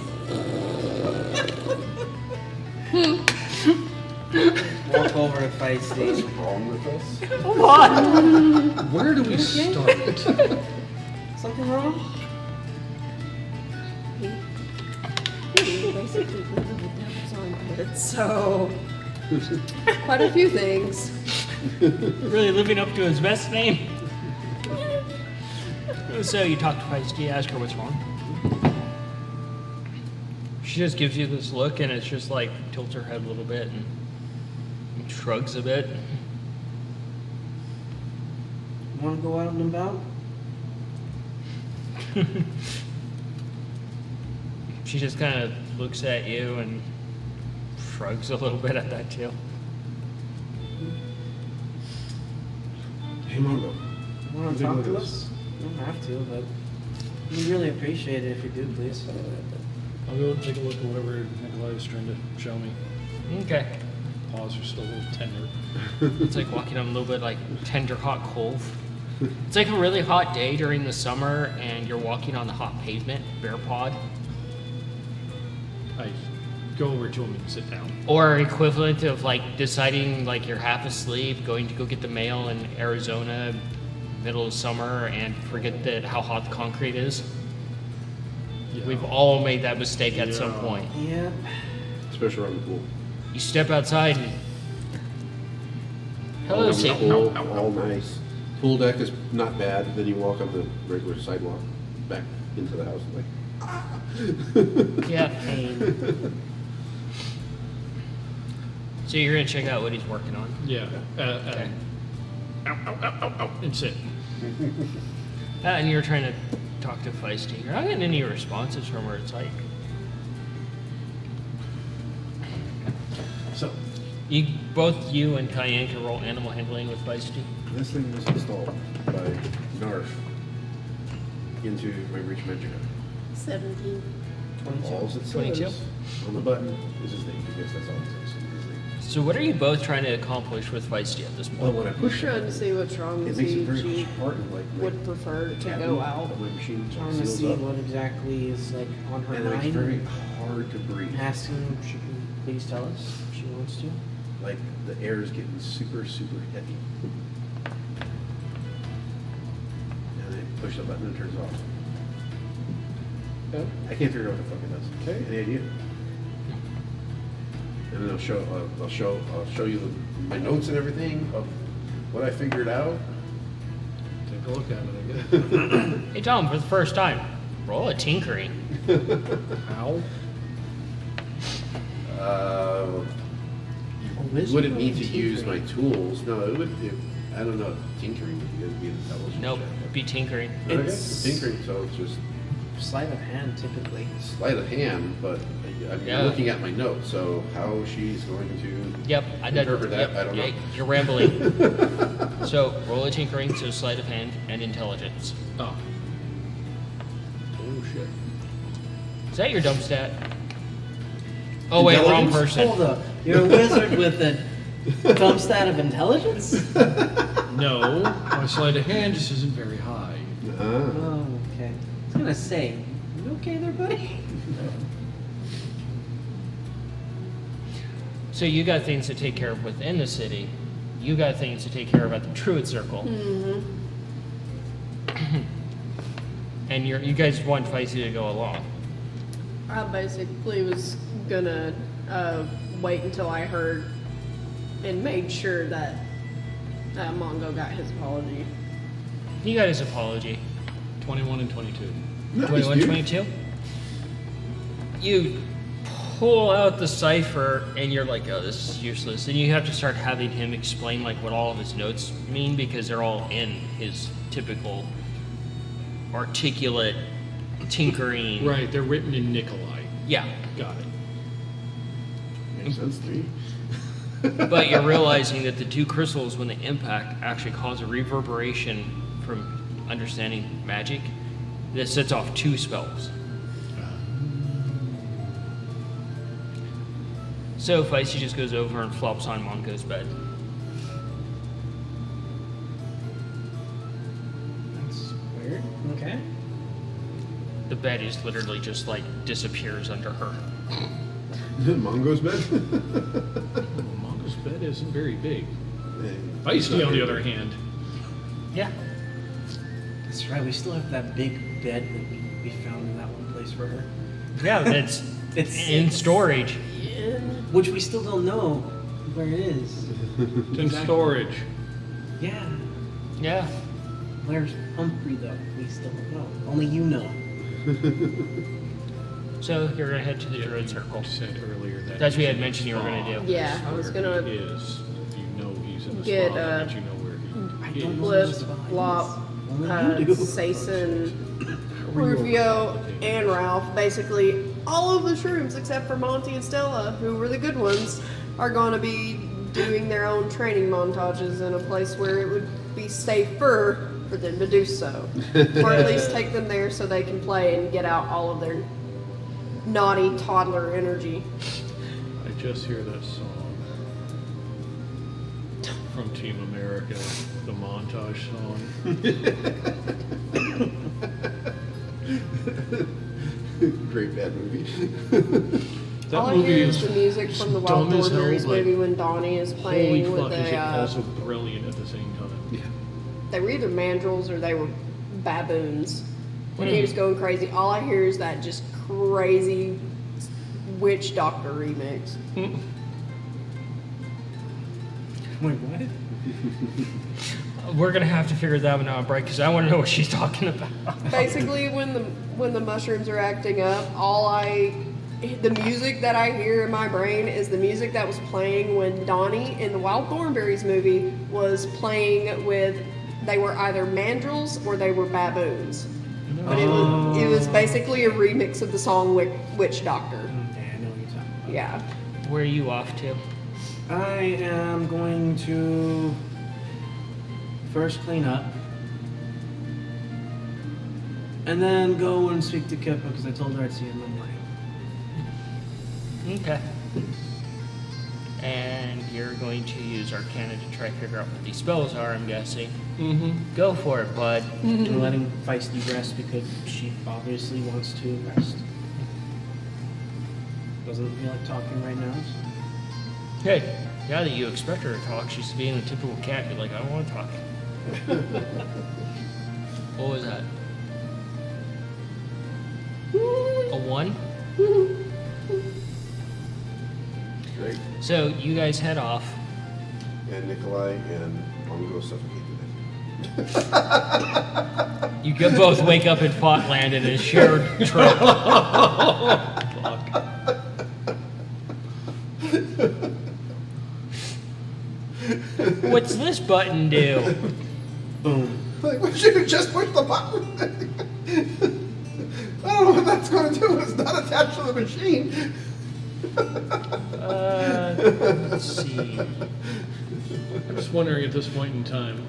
Walk over to Feisty. What's wrong with us? What? Where do we start? Something wrong? He basically lived with the devil's armpit, so quite a few things. Really living up to his best name. So you talk to Feisty, ask her what's wrong. She just gives you this look, and it's just like tilts her head a little bit and shrugs a bit. You want to go out and about? She just kind of looks at you and shrugs a little bit at that too. Hey, Mongo. You want to talk to us? You don't have to, but we'd really appreciate it if you do, please. I'll go take a look at whatever Nikolai is trying to show me. Okay. Paws are still a little tender. It's like walking on a little bit like tender hot coal. It's like a really hot day during the summer, and you're walking on the hot pavement, bare pod, I go over to him and sit down. or equivalent of like deciding like you're half asleep, going to go get the mail in Arizona, middle of summer, and forget that how hot the concrete is. Yeah. We've all made that mistake at some Yeah. point. Yeah. Especially around the pool. You step outside and hello, All Satan. all nice. Pool deck is not bad. Then you walk on the regular sidewalk back into the house. Like, Yeah, pain. So you're gonna check out what he's working on. Yeah. Okay. And sit. And you're trying to talk to Feisty. You're not getting any responses from her. It's like So, you and Cayenne can roll animal handling with Feisty. this thing was installed by Narf into my Reach Magica. 17. All it says 22. on the button is his name, because that's all it says. His name. So what are you both trying to accomplish with Feisty at this But point? when I push Trying to it, see what's wrong it with makes it you. very She hard. Like would prefer to cabinet go out. of my machine Trying to seals see up, what exactly is like on her and it makes it very mind. hard to breathe. Asking if she can please tell us if she wants to. Like the air is getting super, super heavy. And I push the button and it turns off. I can't figure out what the fuck it does. Okay. Any idea? And then I'll show you my notes and everything of what I figured out. take a look at it, I guess. Hey Tom, for the first time, roll a tinkering. How? You wouldn't need to use my tools. No, it would. I don't know. Tinkering would be an intelligence. Nope, check. be tinkering. Okay, It's- tinkering. So it's just Sleight of hand, typically. sleight of hand, but I'm Yeah. looking at my notes. So how she's going to Yep, I did. interpret that, Yep, I don't know. yeah, you're rambling. So roll a tinkering, so sleight of hand and intelligence. Oh. Oh shit. Is that your dump stat? Oh wait, wrong Intelligence? person. Hold up. You're a wizard with a dump stat of intelligence? No, my sleight of hand just isn't very high. Oh, okay. I was gonna say, you okay there, buddy? So you got things to take care of within the city. You got things to take care of at the Druid Circle. And you guys want Feisty to go along. I basically was gonna wait until I heard and made sure that Mongo got his apology. He got his apology. 21 and 22. Nice, 21, dude. 22. You pull out the cipher and you're like, oh, this is useless. And you have to start having him explain like what all of his notes mean because they're all in his typical articulate tinkering. Right, they're written in Nikolai. Yeah. Got it. Makes sense to me. But you're realizing that the two crystals, when they impact, actually cause a reverberation from understanding magic that sets off 2 spells. So Feisty just goes over and flops on Monko's bed. That's weird. Okay. The bed is literally just like disappears under her. Mongo's bed? Mongo's bed isn't very big. Hey, Feisty, on the other hand. Yeah. That's right. We still have that big bed that we found in that one place for her, Yeah, that's It's- in storage. which we still don't know where it is. It's in storage. Yeah. Yeah. Where's Humphrey though? We still don't know. Only you know. So you're gonna head to the Druid Circle. Said earlier that That's what you had mentioned you were gonna do. Yeah, I was gonna He is. You know he's in the get, spot, but you know where I he don't is. know. Flip, Flop, Only you do. Sason, Rufio, and Ralph. Basically, all of the shrooms except for Monty and Stella, who were the good ones, are going to be doing their own training montages in a place where it would be safer for them to do so. Or at least take them there so they can play and get out all of their naughty toddler energy. I just hear that song from Team America, the montage song. Great bad movie. That all I movie hear is is the music from the Wild dumb as hell, Thornberries but movie when Donnie is Holy playing fuck, with is it a. also brilliant at the same time. Yeah. They were either mandrills or they were baboons. When he was going crazy, all I hear is that just crazy witch doctor remix. Wait, what? We're gonna have to figure that one out, right? Because I want to know what she's talking about. Basically, when the mushrooms are acting up, the music that I hear in my brain is the music that was playing when Donnie in the Wild Thornberries movie was playing with. They were either mandrills or they were baboons. But it was basically a remix of the song Witch Doctor. Yeah, I know what you're talking about. Yeah. Where are you off to? I am going to first clean up, and then go and speak to Kippa because I told her I'd see her in the morning. Okay. And you're going to use Arcana to try to figure out what these spells are, I'm guessing. Mm-hmm. Go for it, bud. And letting Feisty rest because she obviously wants to rest. Doesn't feel like talking right now. So. Hey, now that you expect her to talk, she's being a typical cat. You're like, I don't want to talk. What was that? A 1? Great. So you guys head off. And Nikolai and Mongo suffocated You can both wake up in Potland in a shared trip. What's this button do? Boom. Like, we should have just pushed the button. I don't know what that's going to do. It's not attached to the machine. Let's see. I'm just wondering at this point in time,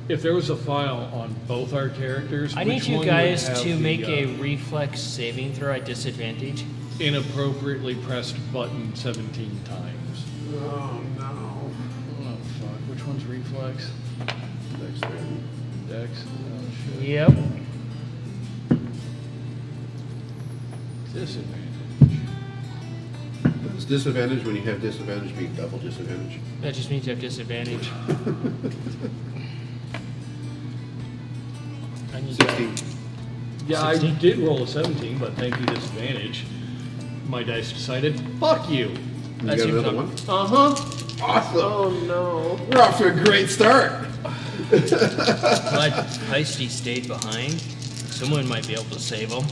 if there was a file on both our characters, I need which you one guys would have to the, make a reflex saving throw at disadvantage. inappropriately pressed button 17 times. Oh, no. Oh fuck, which one's reflex? Dexterity. Dex? Oh shit. Yep. Disadvantage. It's disadvantage when you have disadvantage being double disadvantage. That just means you have disadvantage. I need 16. Yeah, 16? I did roll a 17, but thank you, disadvantage. My dice decided, fuck you. You That got seems another un- one? Uh-huh. Awesome. Oh no. We're off to a great start. Glad Heisty stayed behind. Someone might be able to save him.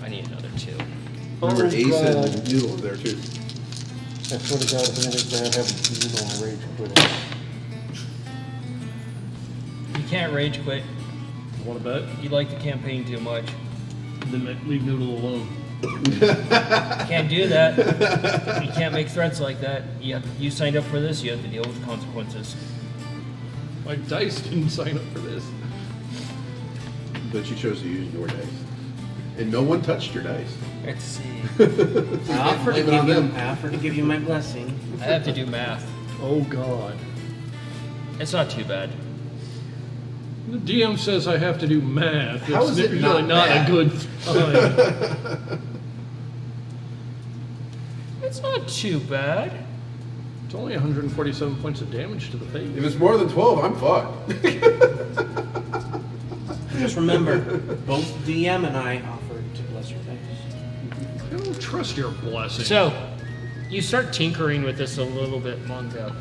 I need another 2. Remember, Oh, Ace God. and Noodle there too. I swear to God, if anything's bad happens to you, I'll rage quit. You can't rage quit. Want to bet? You like the campaign too much. Then leave Noodle alone. Can't do that. You can't make threats like that. You signed up for this, you have to deal with the consequences. My dice didn't sign up for this. But you chose to use your dice. And no one touched your dice. Let's see. I offer to Blame it on give you. them. I offer to give you my blessing. I have to do math. Oh God. It's not too bad. The DM says I have to do math. How It's is it really not a bad? good time. It's not too bad. It's only 147 points of damage to the face. If it's more than 12, I'm fucked. Just remember, both DM and I offered to bless your dice. I don't trust your blessing. So, you start tinkering with this a little bit, Mongo.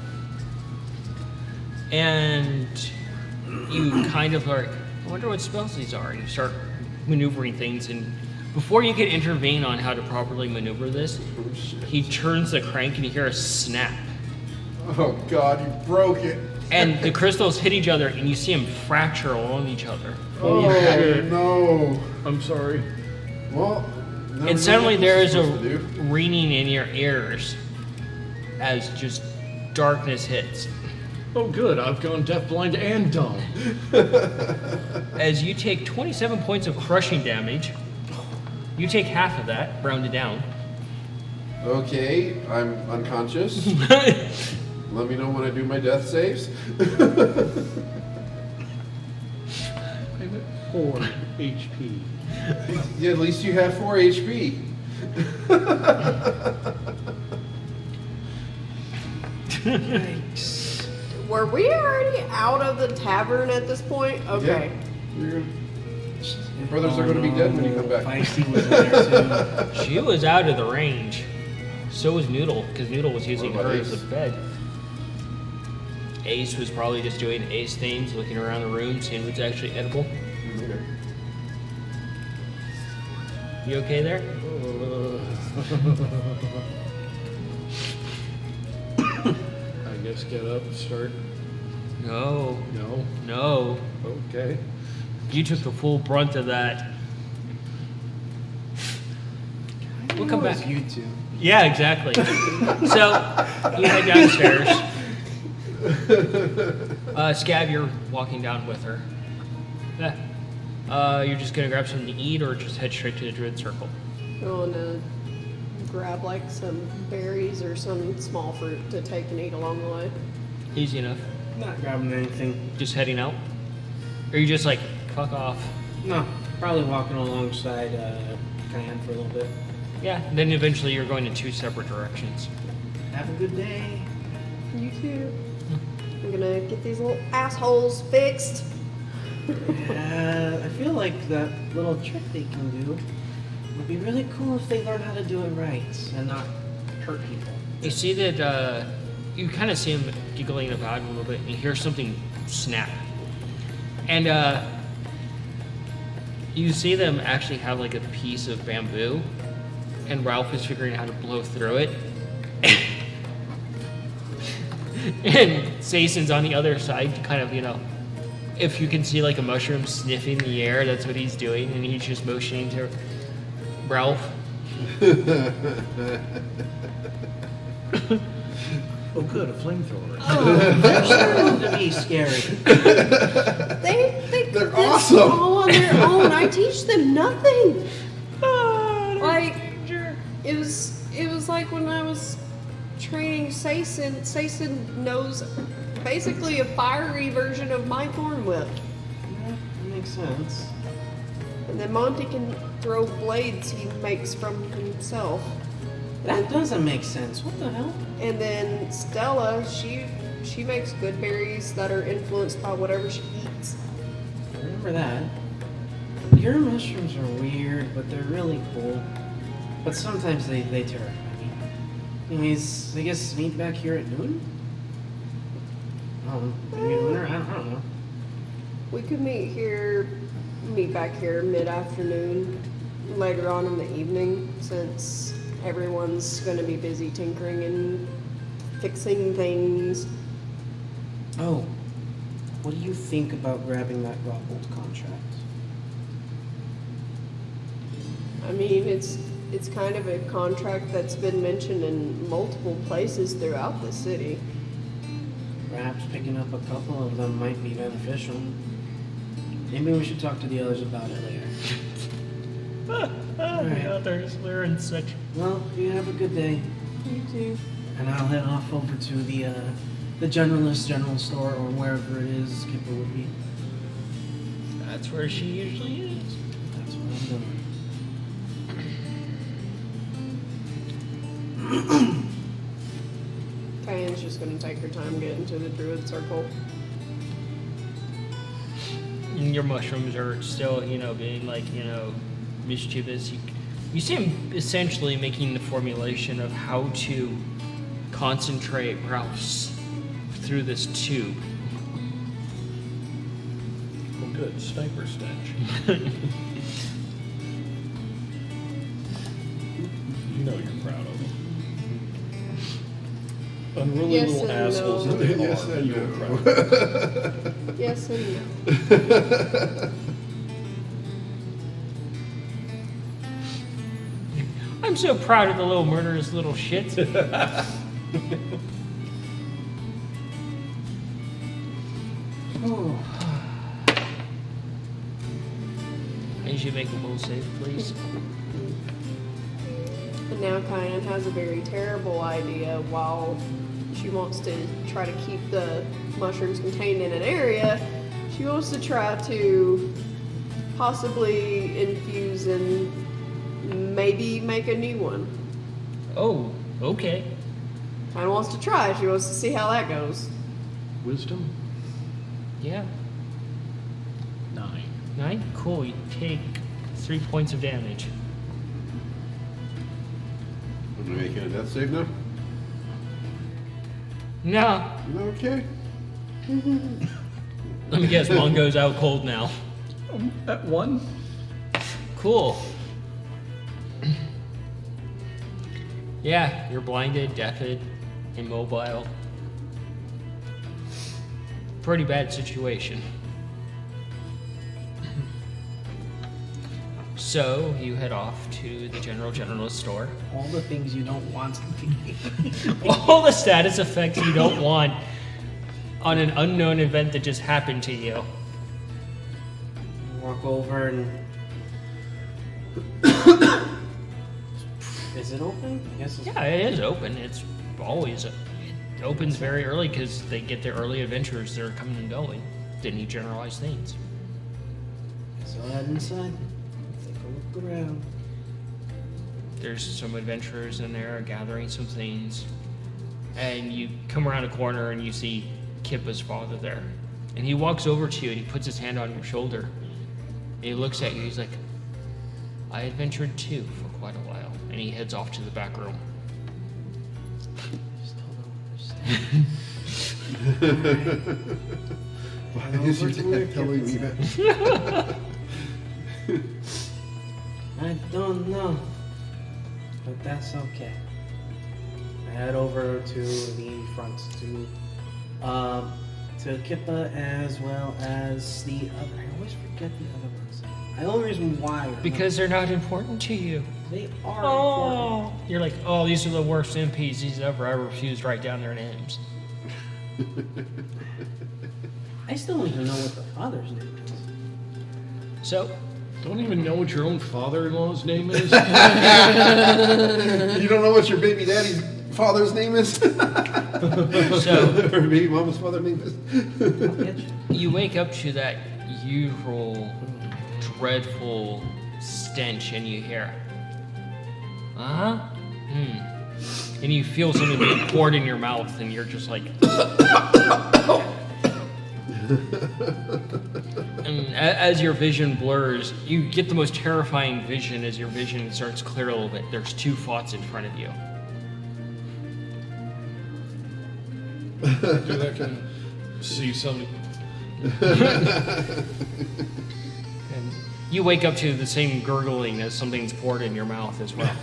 And you kind of like, I wonder what spells these are. And you start maneuvering things, and before you can intervene on how to properly maneuver this, he turns the crank and you hear a snap. Oh God, you broke it. And the crystals hit each other, and you see them fracture along each other. Oh shit. no. I'm sorry. Well, never And knew suddenly what there this is was a supposed to do. ringing in your ears as just darkness hits. Oh good, I've gone deafblind and dumb. As you take 27 points of crushing damage, you take half of that, rounded down. Okay, I'm unconscious. Let me know when I do my death saves. I'm at 4 HP. Yeah, at least you have 4 HP. Yikes. Were we already out of the tavern at this point? Okay. Yeah. Your brothers are going to be dead when you come back. Feisty was in there too. She was out of the range. So was Noodle, because Noodle was using What her about as a Ace? bed. Ace was probably just doing Ace things, looking around the room, seeing what's actually edible. Okay. You okay there? I guess get up, start. No, No. no. Okay. You took the full brunt of that. We'll come back. You two. Yeah, exactly. So, you head downstairs. Scab, you're walking down with her. Yeah. You're just gonna grab something to eat or just head straight to the Druid Circle? Going to grab like some berries or some small fruit to take and eat along the way. Easy enough. Not grabbing anything. Just heading out? Or you just like, fuck off? No, probably walking alongside Cayenne for a little bit. Yeah, then eventually you're going in two separate directions. Have a good day. You too. I'm gonna get these little assholes fixed. I feel like that little trick they can do would be really cool if they learn how to do it right and not hurt people. You see that, you kind of see him giggling about it a little bit, and you hear something snap. And, you see them actually have like a piece of bamboo, and Ralph is figuring out how to blow through it. And Sason's on the other side, kind of, you know, if you can see like a mushroom sniffing the air, that's what he's doing, and he's just motioning to Ralph. Oh good, a flamethrower. They're starting to be scary. They think They're this awesome. all on their own. I teach them nothing. Like it was like when I was training Sason. Sason knows basically a fiery version of my thorn whip, Yeah, that makes sense. and then Monty can throw blades he makes from himself. That doesn't make sense. What the hell? And then Stella, she makes good berries that are influenced by whatever she eats. I remember that. Your mushrooms are weird, but they're really cool. But sometimes they terrify me. Anyways, I guess meet back here at noon? Maybe winter? I don't know. We could meet back here mid-afternoon, later on in the evening, since everyone's going to be busy tinkering and fixing things. Oh, what do you think about grabbing that Rockwold contract? I mean, it's it's kind of a contract that's been mentioned in multiple places throughout the city. Perhaps picking up a couple of them might be beneficial. Maybe we should talk to the others about it later. The others, we're in such. Well, you have a good day. You too. And I'll head off over to the generalist general store or wherever it is Kipper would be. That's where she usually is. That's what I'm doing. Cayenne's just gonna take her time getting to the druid circle. And your mushrooms are still, being like, mischievous. You see him essentially making the formulation of how to concentrate Ralph's through this tube. Well, good. Sniper stench. You know you're proud of them. Unruly Yes little and assholes no. that they Yes are. and You're no. proud of them. Yes and no. I'm so proud of the little murderous little shits. Oh, I should make a will save, please. And now Cayenne has a very terrible idea. While she wants to try to keep the mushrooms contained in an area, she wants to try to possibly infuse and maybe make a new one. Oh, okay. Kind of wants to try. She wants to see how that goes. Wisdom? Yeah. 9. 9? Cool. You take 3 points of damage. I'm gonna make a death save now. No. Okay. Let me guess, Mongo's out cold now. At 1? Cool. Yeah, you're blinded, deafened, immobile. Pretty bad situation. So you head off to the generalist store. all the things you don't want to be. All the status effects you don't want on an unknown event that just happened to you. Walk over and. Is it open? I guess it's. Yeah, it is open. It's always it opens very early because they get their early adventurers that are coming and going. They need generalized things. So I'll head inside. Take a look around. There's some adventurers in there gathering some things, and you come around a corner and you see Kippa's father there, and he walks over to you and he puts his hand on your shoulder, and he looks at you. He's like, "I adventured too for quite a while," and he heads off to the back room. Still don't understand. Why is your dad telling me that? I don't know. But that's okay. I head over to the front to Kippa as well as the other. I always forget the other ones. The only reason why I Because they're not important to you. they are important. Oh, you're like, oh, these are the worst NPCs ever. I refuse to write down their names. I still don't even know what the father's name is. So, Don't even know what your own father-in-law's name is? You don't know what your baby daddy's father's name is? so Or baby mama's father's name is? I'll get you. you wake up to that usual dreadful stench, and you hear, and you feel something being poured in your mouth, and you're just like. And as your vision blurs, you get the most terrifying vision as your vision starts to clear a little bit. There's 2 thoughts in front of you. Do that kind of see something. And you wake up to the same gurgling as something's poured in your mouth as well.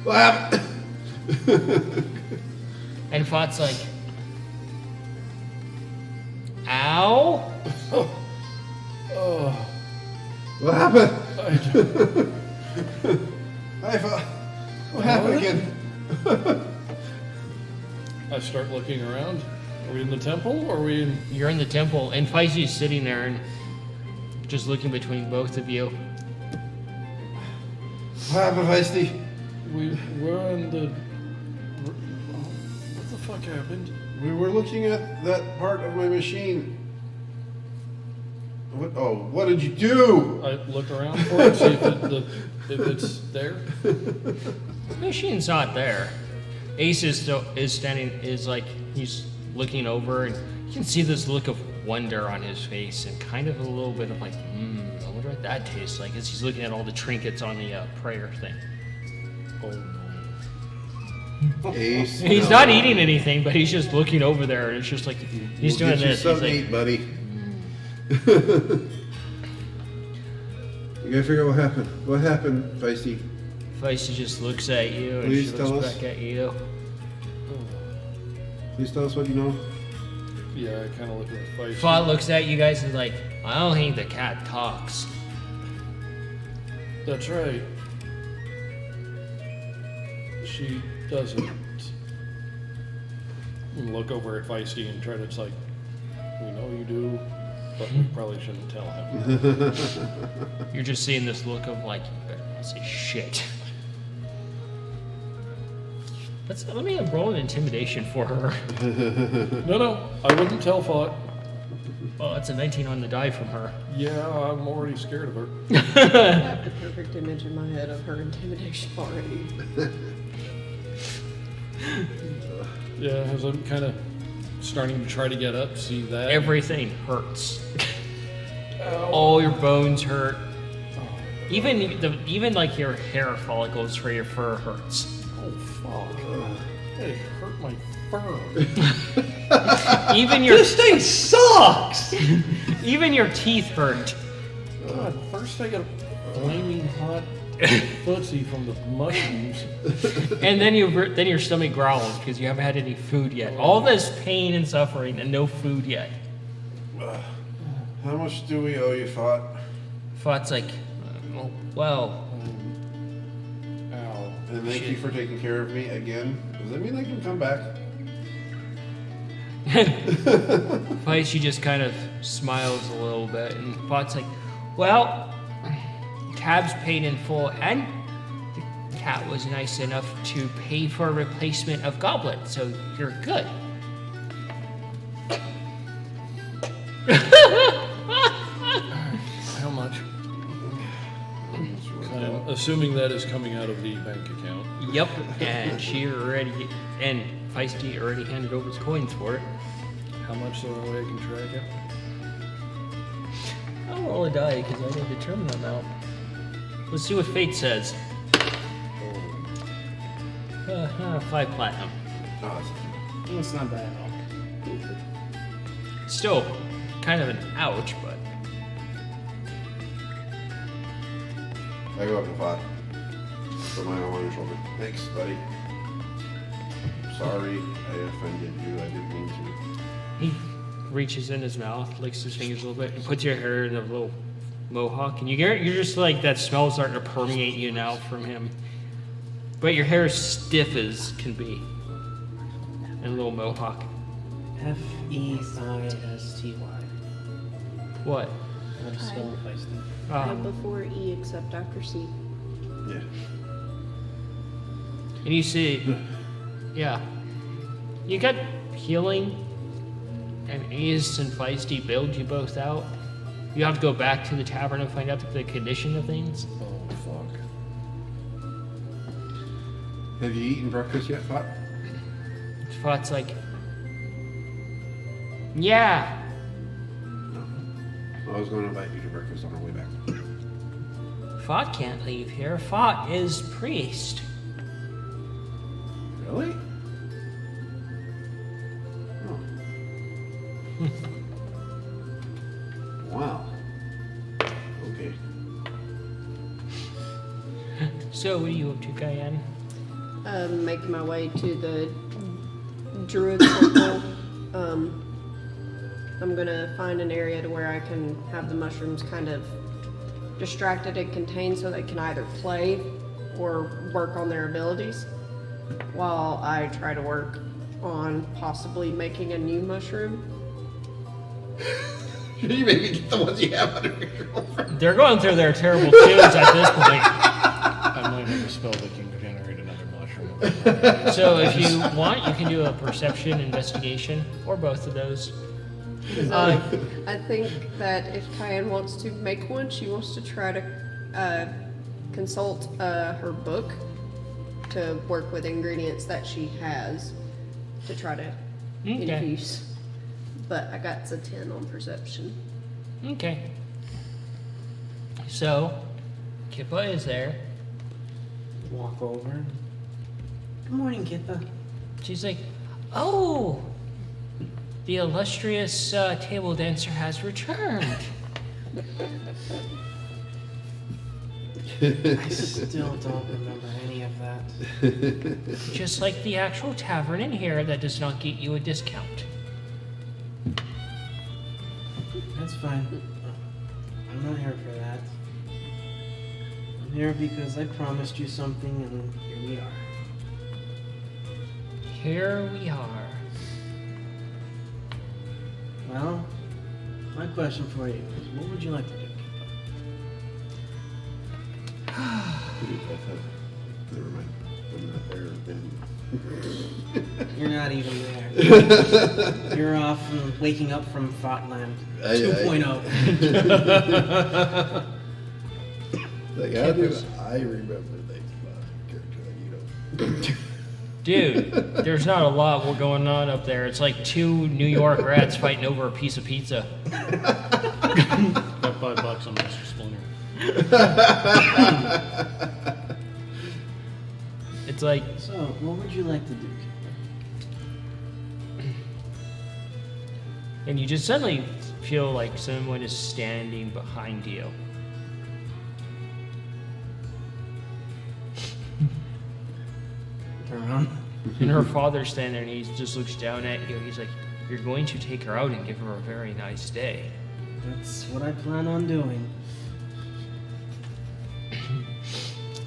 What happened? And Fott's like, ow? What happened? I What happened again? start looking around. Are we in the temple or are we in... You're in the temple, and Feisty's sitting there and just looking between both of you. What happened, Feisty? We're in the... What the fuck happened? We were looking at that part of my machine. What did you do? I look around for it, see if it's there. The machine's not there. Ace is like he's looking over, and you can see this look of wonder on his face, and kind of a little bit of like, I wonder what that tastes like, as he's looking at all the trinkets on the prayer thing. Oh, Ace. He's not eating anything, but he's just looking over there, and it's just like he's doing Get you this. He's something to like, eat, buddy. You gotta figure out what happened. What happened, Feisty? Feisty just looks at you, and Please she tell looks us. back at you. Please tell us what you know. yeah, I kind of look at the fight. Fought looks at you guys and is like, I don't think the cat talks. That's right. She doesn't. And look over at Feisty and try to, it's like, we know you do, but we probably shouldn't tell him. You're just seeing this look of like, you better not say shit. Let me roll an intimidation for her. No, I wouldn't tell Fought. Well, that's a 19 on the die from her. Yeah, I'm already scared of her. I have the perfect image in my head of her intimidation already. Yeah, as I'm kind of starting to try to get up, see that. Everything hurts. All your bones hurt. Even like your hair follicles for your fur hurts. Oh, fuck. It hurt my fur. Even your This thing sucks! even your teeth hurt. God, first I got a flaming hot footsie from the mushrooms. And then your stomach growls because you haven't had any food yet. All this pain and suffering and no food yet. How much do we owe you, Fought? Fought's like, well, Ow. And thank you for taking care of me again. Does that mean I can come back? Feisty just kind of smiles a little bit, and Fought's like, well, Tab's paid in full, and the cat was nice enough to pay for a replacement of Goblet, so you're good. How much? I'm assuming that is coming out of the bank account. Yep, and Feisty already handed over his coins for it. How much so that way I can track it? I'll roll a die because I didn't determine the amount. Let's see what fate says. 5 platinum. Awesome. It's not bad at all. Still, kind of an ouch, but I go up to Fought. Put my arm on your shoulder. Thanks, buddy. Sorry I offended you. I didn't mean to. he reaches in his mouth, licks his fingers a little bit, and puts your hair in a little mohawk. And you're just like, that smell starting to permeate you now from him. But your hair is stiff as can be. And a little mohawk. Feisty. What? How to spell Feisty? Right before E except after C. Yeah. And you see, yeah, you got healing, and Ace and Feisty bailed you both out. You have to go back to the tavern and find out the condition of things. Oh, fuck. Have you eaten breakfast yet, Fought? Fought's like, yeah. I was going to invite you to breakfast on our way back. Fought can't leave here. Fought is priest. Really? Oh. Wow. Okay. So what are you up to, Cayenne? Making my way to the druid circle. I'm gonna find an area to where I can have the mushrooms kind of distracted and contained so they can either play or work on their abilities, while I try to work on possibly making a new mushroom. You maybe get the ones you have under your girlfriend. They're going through their terrible twos at this point. I might have a spell that can generate another mushroom. So if you want, you can do a perception investigation, or both of those. I think that if Cayenne wants to make one, she wants to try to consult her book to work with ingredients that she has to try to Okay. infuse. But I got a 10 on perception. Okay. So, Kippa is there. Walk over. Good morning, Kippa. She's like, "Oh, the illustrious table dancer has returned." I still don't remember any of that. Just like the actual tavern in here that does not get you a discount. That's fine. I'm not here for that. I'm here because I promised you something, and here we are. Here we are. Well, my question for you is, what would you like to do, Never mind. I'm not there then. Kippa? You're not even there. You're off and waking up from Fotland 2.0. Like, how do I remember things about a character that you don't? Dude, there's not a lot going on up there. It's like two New York rats fighting over a piece of pizza. Got $5 on Mr. Splinter. It's like, So, what would you like to do, Kippa? and you just suddenly feel like someone is standing behind you. Turn around. And her father's standing there and he just looks down at you. He's like, "You're going to take her out and give her a very nice day." That's what I plan on doing.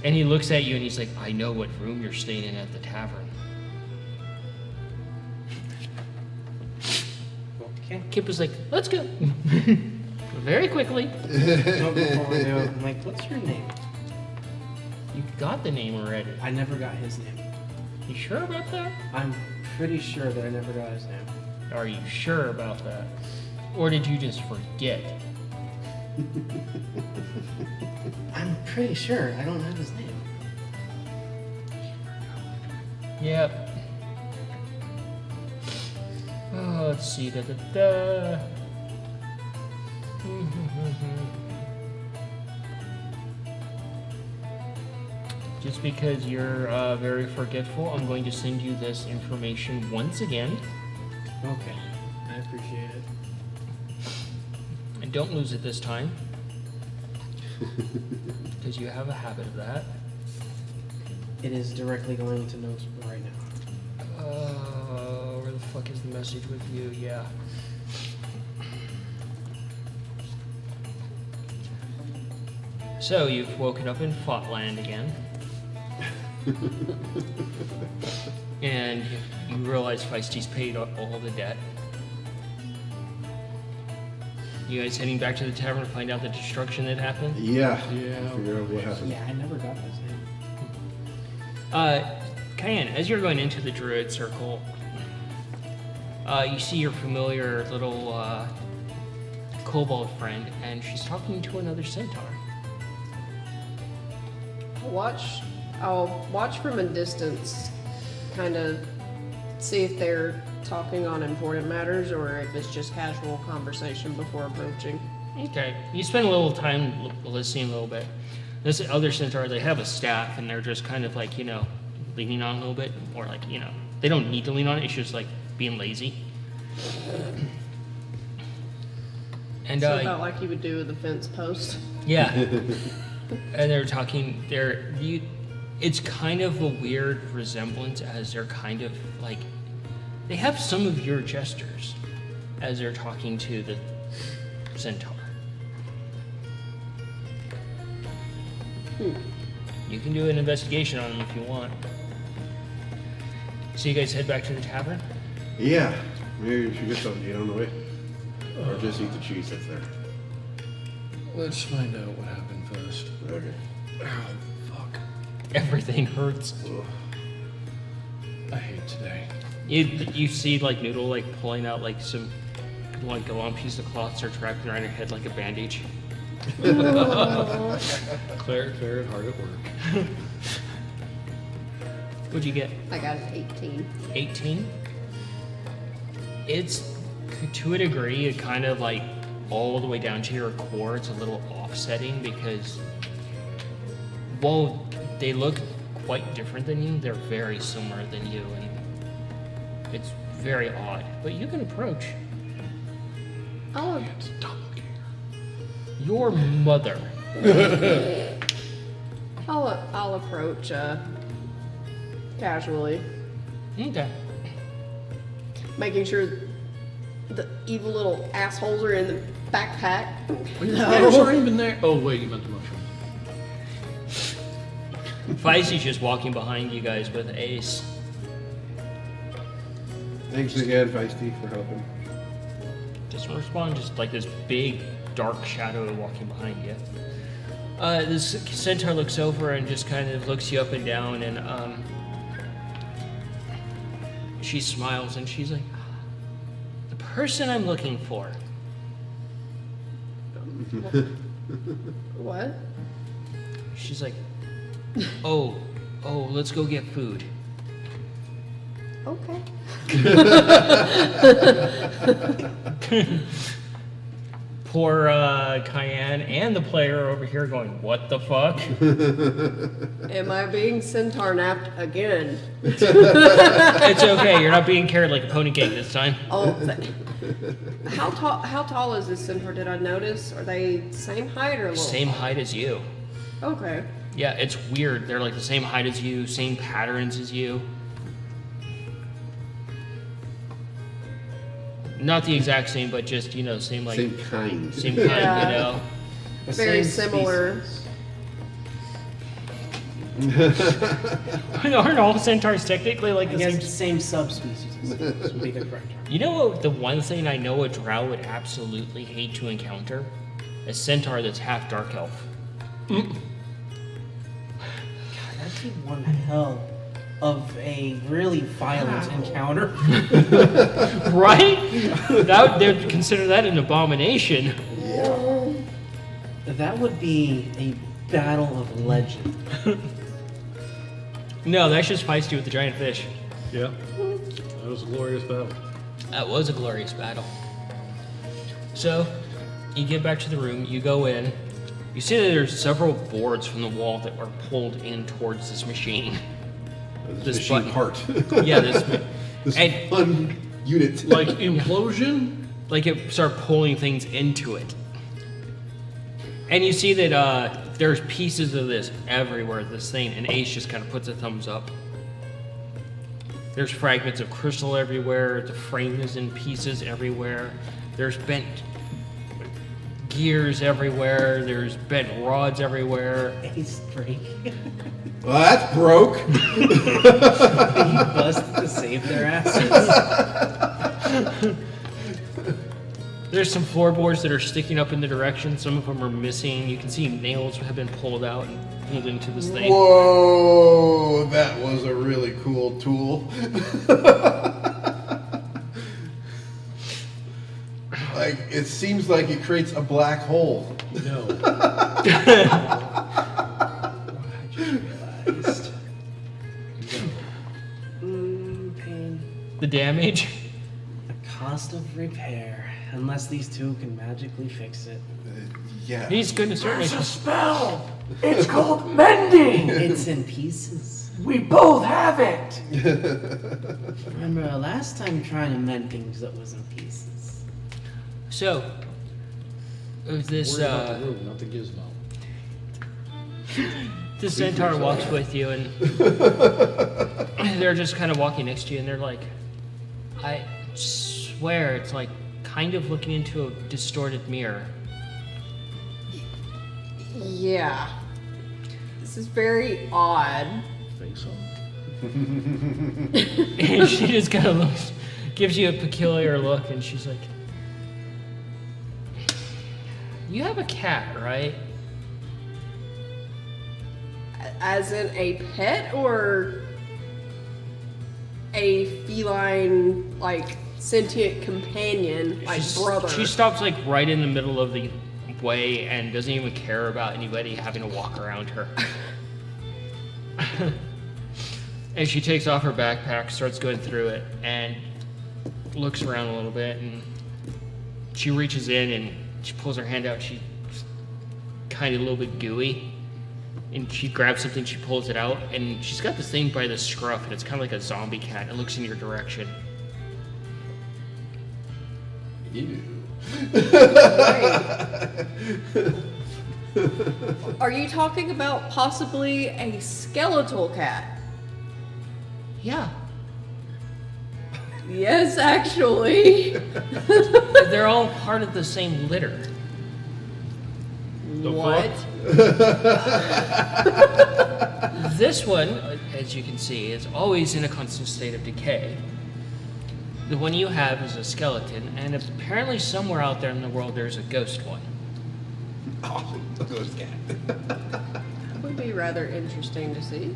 And he looks at you and he's like, "I know what room you're staying in at the tavern." Okay. Kip was like, "Let's go." Very quickly. So before we do, I'm like, what's your name? You got the name already. I never got his name. You sure about that? I'm pretty sure that I never got his name. Are you sure about that? Or did you just forget? I'm pretty sure I don't have his name. Yep. Oh, let's see. Da, da, da. Just because you're very forgetful, I'm going to send you this information once again. Okay. I appreciate it. And don't lose it this time. Because you have a habit of that. It is directly going to notes right now. Where the fuck is the message with you? Yeah. So you've woken up in Fotland again. And you realize Feisty's paid all the debt. You guys heading back to the tavern to find out the destruction that happened? Yeah. Yeah. Figure out what happened. Yeah, I never got his name. Cayenne, as you're going into the druid circle, you see your familiar little kobold friend, and she's talking to another centaur. I'll watch from a distance, kind of see if they're talking on important matters or if it's just casual conversation before approaching. Okay. You spend a little time listening a little bit. This other centaur, they have a staff, and they're just kind of like, leaning on a little bit, or like, they don't need to lean on it. It's just like being lazy. And So about like you would do with a fence post. yeah, and they're talking. It's kind of a weird resemblance, as they're kind of like they have some of your gestures as they're talking to the centaur. You can do an investigation on him if you want. So you guys head back to the tavern? Yeah. Maybe we should get something to eat on the way. Or just eat the cheese that's there. Let's find out what happened first. Okay. Oh, fuck. Everything hurts. Ugh. I hate today. You see like Noodle like pulling out like some like a long piece of cloth, starts wrapping around her head like a bandage. Claire fared hard at work. What'd you get? I got an 18. 18? It's, to a degree, it kind of like all the way down to your core, it's a little offsetting because, while they look quite different than you, they're very similar than you, and it's very odd. But you can approach I'll, It's doppelganger. your mother. I'll approach casually, Okay. making sure the evil little assholes are in the backpack. There's not even there. Oh, wait, you meant the mushroom. Feisty's just walking behind you guys with Ace. Thanks again, Feisty, for helping. Doesn't respond, just like this big dark shadow walking behind you. This centaur looks over and just kind of looks you up and down, and she smiles and she's like, "The person I'm looking for." What? She's like, "Oh, let's go get food." Okay. Poor Cayenne and the player over here going, "What the fuck?" Am I being centaur napped again? It's okay, you're not being carried like a pony cake this time. Oh, how tall is this centaur? Did I notice? Are they same height or a little? Same height as you. Okay. Yeah, it's weird. They're like the same height as you, same patterns as you. Not the exact same, but just, you know, same like Same kind. same kind, Yeah. you know. The Very same similar. species. Aren't all centaurs technically like I the guess same? the same subspecies would be the correct term. You know what? The one thing I know a drow would absolutely hate to encounter? A centaur that's half dark elf. God, that'd be one hell of a really violent encounter. Right? They'd consider that an abomination. That would be a battle of legend. No, that's just Feisty with the giant fish. Yeah. That was a glorious battle. That was a glorious battle. So, you get back to the room, you go in, you see that there's several boards from the wall that are pulled in towards this machine. This This machine button. part. Yeah, this, This and fun unit. Like implosion? like it start pulling things into it. And you see that there's pieces of this everywhere, this thing, and Ace just kind of puts a thumbs up. There's fragments of crystal everywhere, the frame is in pieces everywhere, there's bent gears everywhere, there's bent rods everywhere. Ace break. Well, that's broke. He busted to save their asses. There's some floorboards that are sticking up in the direction, some of them are missing. You can see nails have been pulled out and pulled into this thing. Whoa, that was a really cool tool. Like, it seems like it creates a black hole. No. I just realized. Pain. The damage. The cost of repair. Unless these two can magically fix it. Yeah. He's good to certainly. Spell! It's called mending! It's in pieces. We both have it! Remember last time trying to mend things that was in pieces. So, this Worry about the room, not the gizmo. this centaur walks with you, and they're just kind of walking next to you, and they're like, "I swear, it's like kind of looking into a distorted mirror." Yeah. This is very odd. Face off. And she just kind of looks, gives you a peculiar look, and she's like, "You have a cat, right?" As in a pet or a feline, like sentient companion, like brother? She stops like right in the middle of the way and doesn't even care about anybody having to walk around her. And she takes off her backpack, starts going through it, and looks around a little bit, and she reaches in and she pulls her hand out. She's kind of a little bit gooey, and she grabs something, she pulls it out, and she's got this thing by the scruff, and it's kind of like a zombie cat. It looks in your direction. Ew. Are you talking about possibly a skeletal cat? Yeah, Yes, actually. they're all part of the same litter. What? This one, as you can see, is always in a constant state of decay. The one you have is a skeleton, and apparently somewhere out there in the world there's a ghost one. Oh, a ghost cat. That would be rather interesting to see.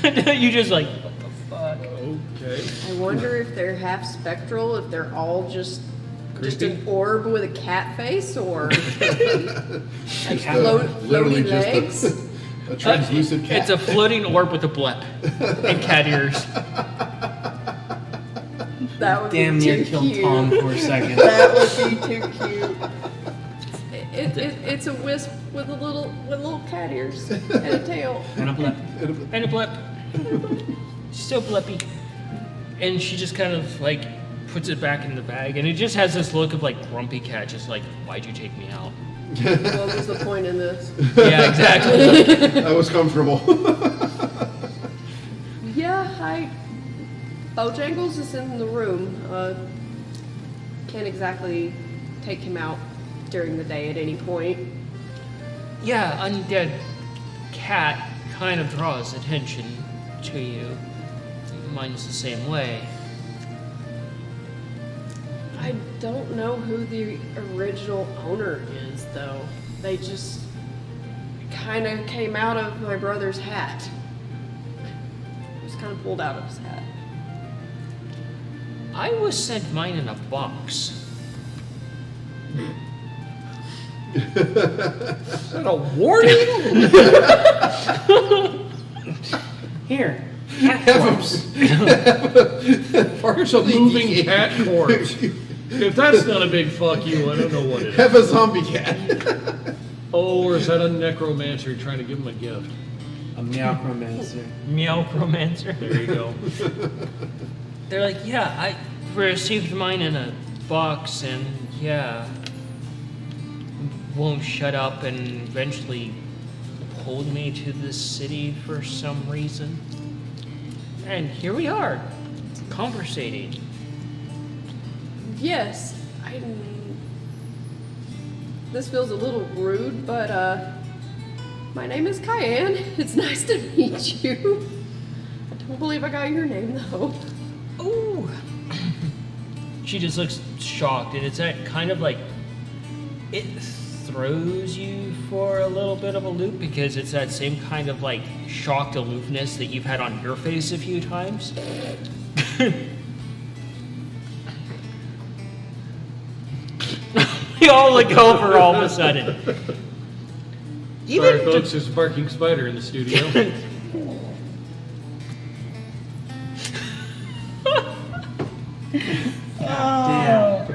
You just like, what the fuck? Okay. I wonder if they're half spectral, if they're all just Creepy. an orb with a cat face, or Literally floaty just legs. a translucent cat. It's a floating orb with a blep and cat ears. That would Damn be near too killed cute. Tom for a second. That would be too cute. It's a wisp with little cat ears and a tail. And a blip. And a blep. She's so bleppy. And she just kind of like puts it back in the bag, and it just has this look of like grumpy cat, just like, why'd you take me out? What was the point in this? Yeah, exactly. I was comfortable. Yeah, hi. Bojangles is in the room. Can't exactly take him out during the day at any point. Yeah, undead cat kind of draws attention to you. Mine's the same way. I don't know who the original owner is, though. They just kind of came out of my brother's hat. It was kind of pulled out of his hat. I was sent mine in a box. Is that a warning? Here. There's a moving cat corpse. If that's not a big fuck you, I don't know what is. Have a zombie cat. Oh, or is that a necromancer trying to give him a gift? A meowchromancer. Meowchromancer. There you go. They're like, yeah, I received mine in a box, and yeah, won't shut up, and eventually pulled me to this city for some reason. And here we are, conversating. Yes, this feels a little rude, but my name is Cayenne. It's nice to meet you. I don't believe I got your name though. Ooh. She just looks shocked, and it's that kind of like, it throws you for a little bit of a loop, because it's that same kind of like shocked aloofness that you've had on your face a few times. We all look over all of a sudden. Sorry, folks, there's a barking spider in the studio. Damn.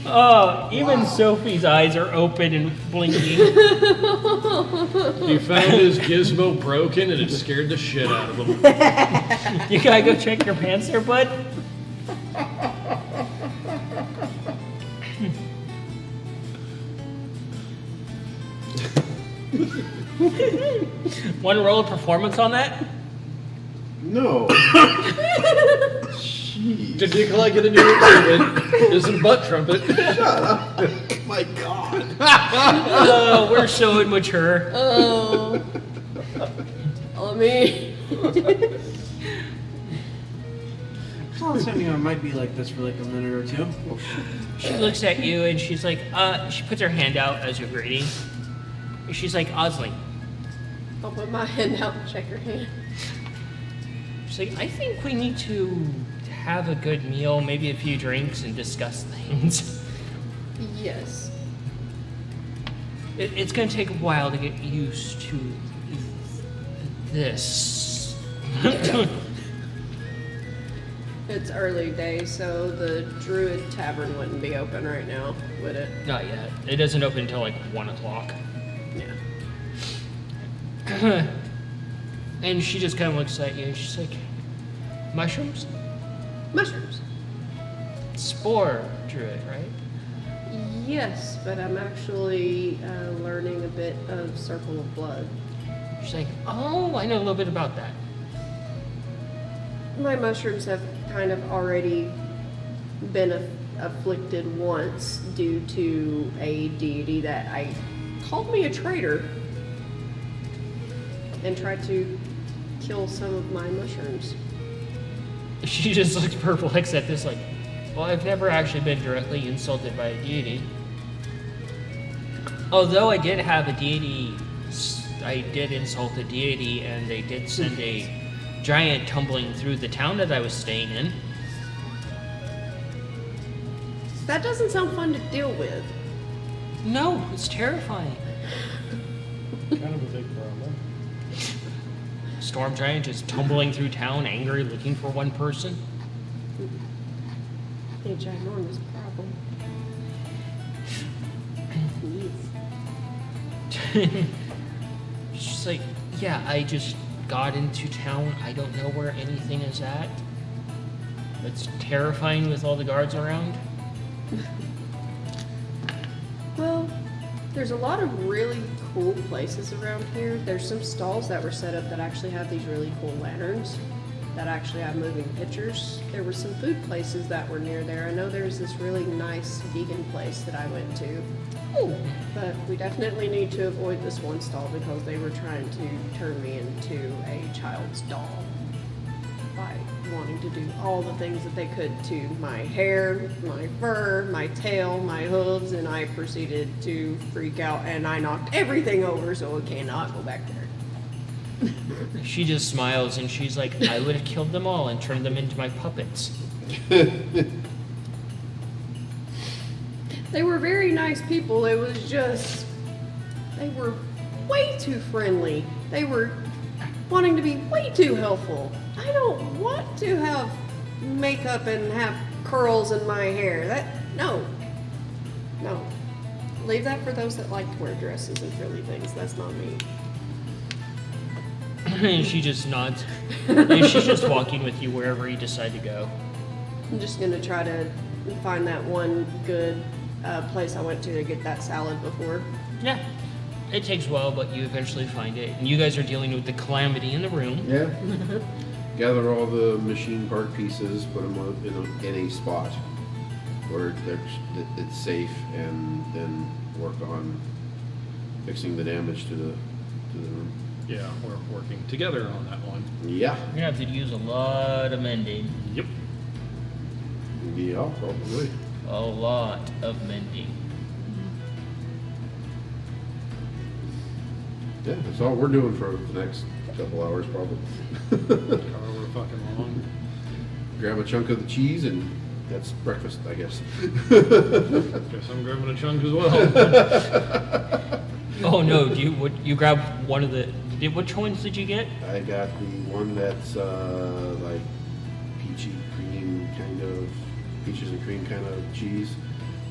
Oh, even Sophie's eyes are open and blinking. He found his gizmo broken and it scared the shit out of him. You gotta go check your pants there, bud. Want to roll a performance on that? No. Jeez. Did Nikolai get a new exhibit? Isn't butt trumpet? My God. Oh, we're so immature. Oh. Let me. Well, Samuel might be like this for like a minute or two. She looks at you and she's like, she puts her hand out as you're greeting. And she's like, Osling. I'll put my hand out and shake her hand. She's like, I think we need to have a good meal, maybe a few drinks, and discuss things. Yes. It's going to take a while to get used to this. It's early days, so the Druid Tavern wouldn't be open right now, would it? Not yet. It doesn't open until like 1 o'clock. Yeah. And she just kind of looks at you and she's like, mushrooms? Mushrooms. Spore druid, right? Yes, but I'm actually learning a bit of Circle of Blood. She's like, oh, I know a little bit about that. My mushrooms have kind of already been afflicted once due to a deity that I called me a traitor and tried to kill some of my mushrooms. She just looks perplexed at this, like, well, I've never actually been directly insulted by a deity. Although I did have a deity, I did insult a deity, and they did send a giant tumbling through the town that I was staying in. That doesn't sound fun to deal with. No, it's terrifying. Kind of a big problem. Storm giant just tumbling through town, angry, looking for one person. A ginormous problem. She's like, yeah, I just got into town. I don't know where anything is at. It's terrifying with all the guards around. Well, there's a lot of really cool places around here. There's some stalls that were set up that actually have these really cool lanterns that actually have moving pictures. There were some food places that were near there. I know there's this really nice vegan place that I went to. But we definitely need to avoid this one stall because they were trying to turn me into a child's doll by wanting to do all the things that they could to my hair, my fur, my tail, my hooves, and I proceeded to freak out and I knocked everything over, so I cannot go back there. She just smiles and she's like, I would have killed them all and turned them into my puppets. They were very nice people. It was just, they were way too friendly. They were wanting to be way too helpful. I don't want to have makeup and have curls in my hair. No. Leave that for those that like to wear dresses and frilly things. That's not me. And she just nods. And she's just walking with you wherever you decide to go. I'm just gonna try to find that one good place I went to get that salad before. Yeah. It takes a while, but you eventually find it. And you guys are dealing with the calamity in the room. Yeah. Gather all the machine part pieces, put them in a spot where it's safe, and then work on fixing the damage to the room. Yeah, we're working together on that one. Yeah. You're gonna have to use a lot of mending. Yep. Yeah, probably. A lot of mending. Yeah, that's all we're doing for the next couple hours, probably. However fucking long. Grab a chunk of the cheese, and that's breakfast, I guess. Guess I'm grabbing a chunk as well. Oh no! You grab one of the? Which ones did you get? I got the one that's like peachy cream kind of, peaches and cream kind of cheese.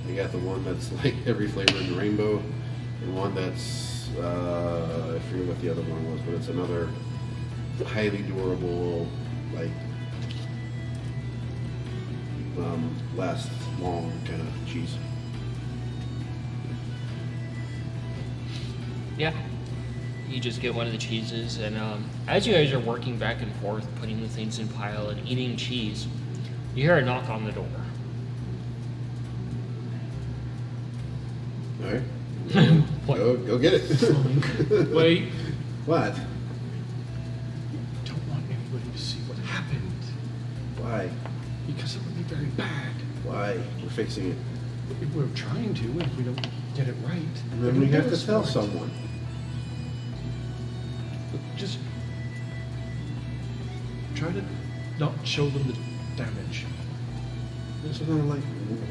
I got the one that's like every flavor in the rainbow, and one that's I forget what the other one was, but it's another highly durable, like lasts long kind of cheese. Yeah. You just get one of the cheeses, and as you guys are working back and forth, putting the things in pile and eating cheese, You hear a knock on the door. All right. What? Go get it. Wait. What? Don't want anybody to see what happened. Why? Because it would be very bad. Why? We're fixing it. If we're trying to, and if we don't get it right, And then we it'll have get to us tell right. someone. Just try to not show them the damage. Just gonna like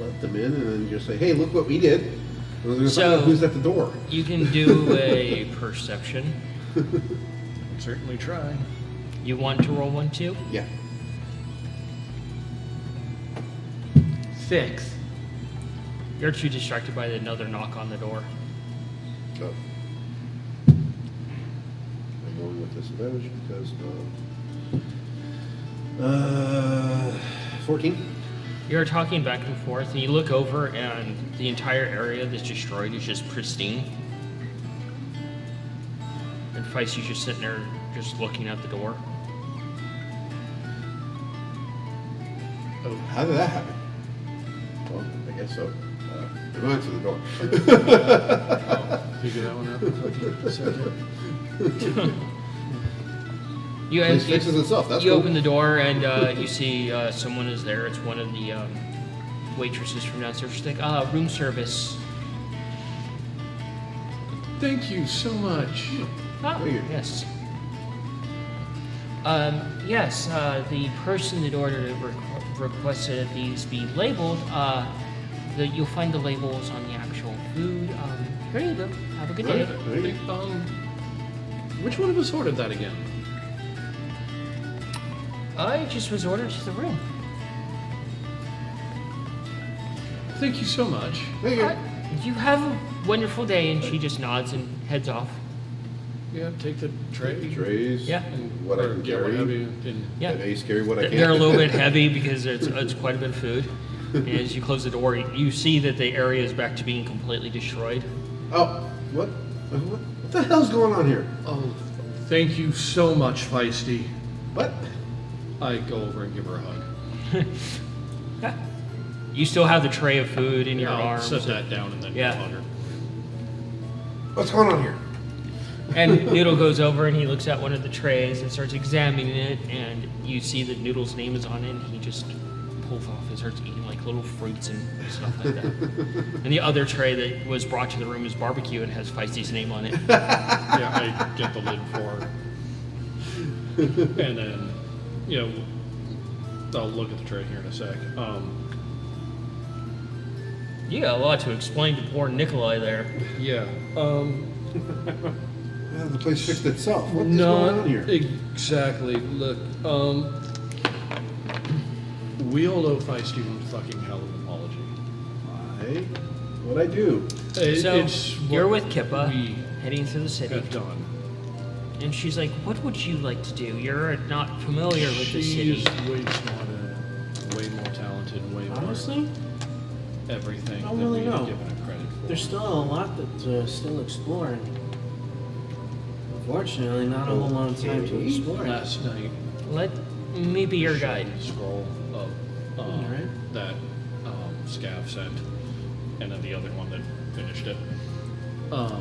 let them in and then just say, "Hey, look what we did." And they're gonna So- find out who's at the door. You can do a perception. Certainly try. You want to roll one too? Yeah. 6. You're too distracted by another knock on the door. Oh. I'm going with disadvantage because of 14. You're talking back and forth, and you look over, and the entire area that's destroyed is just pristine. And Feisty just sitting there, just looking at the door. Oh, how did that happen? Well, I guess so. I'm going to the door. I'll figure that one out in a second. You, Place fixes itself. That's you cool. open the door, and you see someone is there. It's one of the waitresses from downstairs. She's like, room service. Thank you so much. Ah, Weird. yes. Yes, the person that ordered it requested that these be labeled. You'll find the labels on the actual food. Here you go. Have a good day. Right. Which one of us ordered that again? I just was ordered to the room. Thank you so much. There you go. You have a wonderful day, and she just nods and heads off. Yeah, take the tray. Take the trays. Yeah. And What I or, can yeah, what carry. have you, and Yeah. Have Ace carry what I can. They're a little bit heavy because it's quite a bit of food. And as you close the door, you see that the area is back to being completely destroyed. Oh, what the hell's going on here? Oh, thank you so much, Feisty. What? I go over and give her a hug. You still have the tray of food in your I'll arms. set that down and then Yeah. hug her. What's going on here? And Noodle goes over and he looks at one of the trays and starts examining it, and you see that Noodle's name is on it, and he just pulls off and starts eating like little fruits and stuff like that. And the other tray that was brought to the room is barbecue and has Feisty's name on it. Yeah, I get the lid for her. And then, I'll look at the tray here in a sec. You got a lot to explain to poor Nikolai there. Yeah. Yeah, the place fixed itself. What is going on here? Exactly. Look, we all owe Feisty one fucking hell of an apology. Why? What'd I do? So It's you're what with Kippa, we heading to the city, have done. and she's like, "What would you like to do? You're not familiar with the She city." is way smarter, way more talented, way more Honestly, everything I don't than really we know. have given her credit for. there's still a lot to still explore. And unfortunately, not a whole lot of time to Okay. explore. Last night, Let me be your guide. scroll of Alright. that Scav sent, and then the other one that finished it. But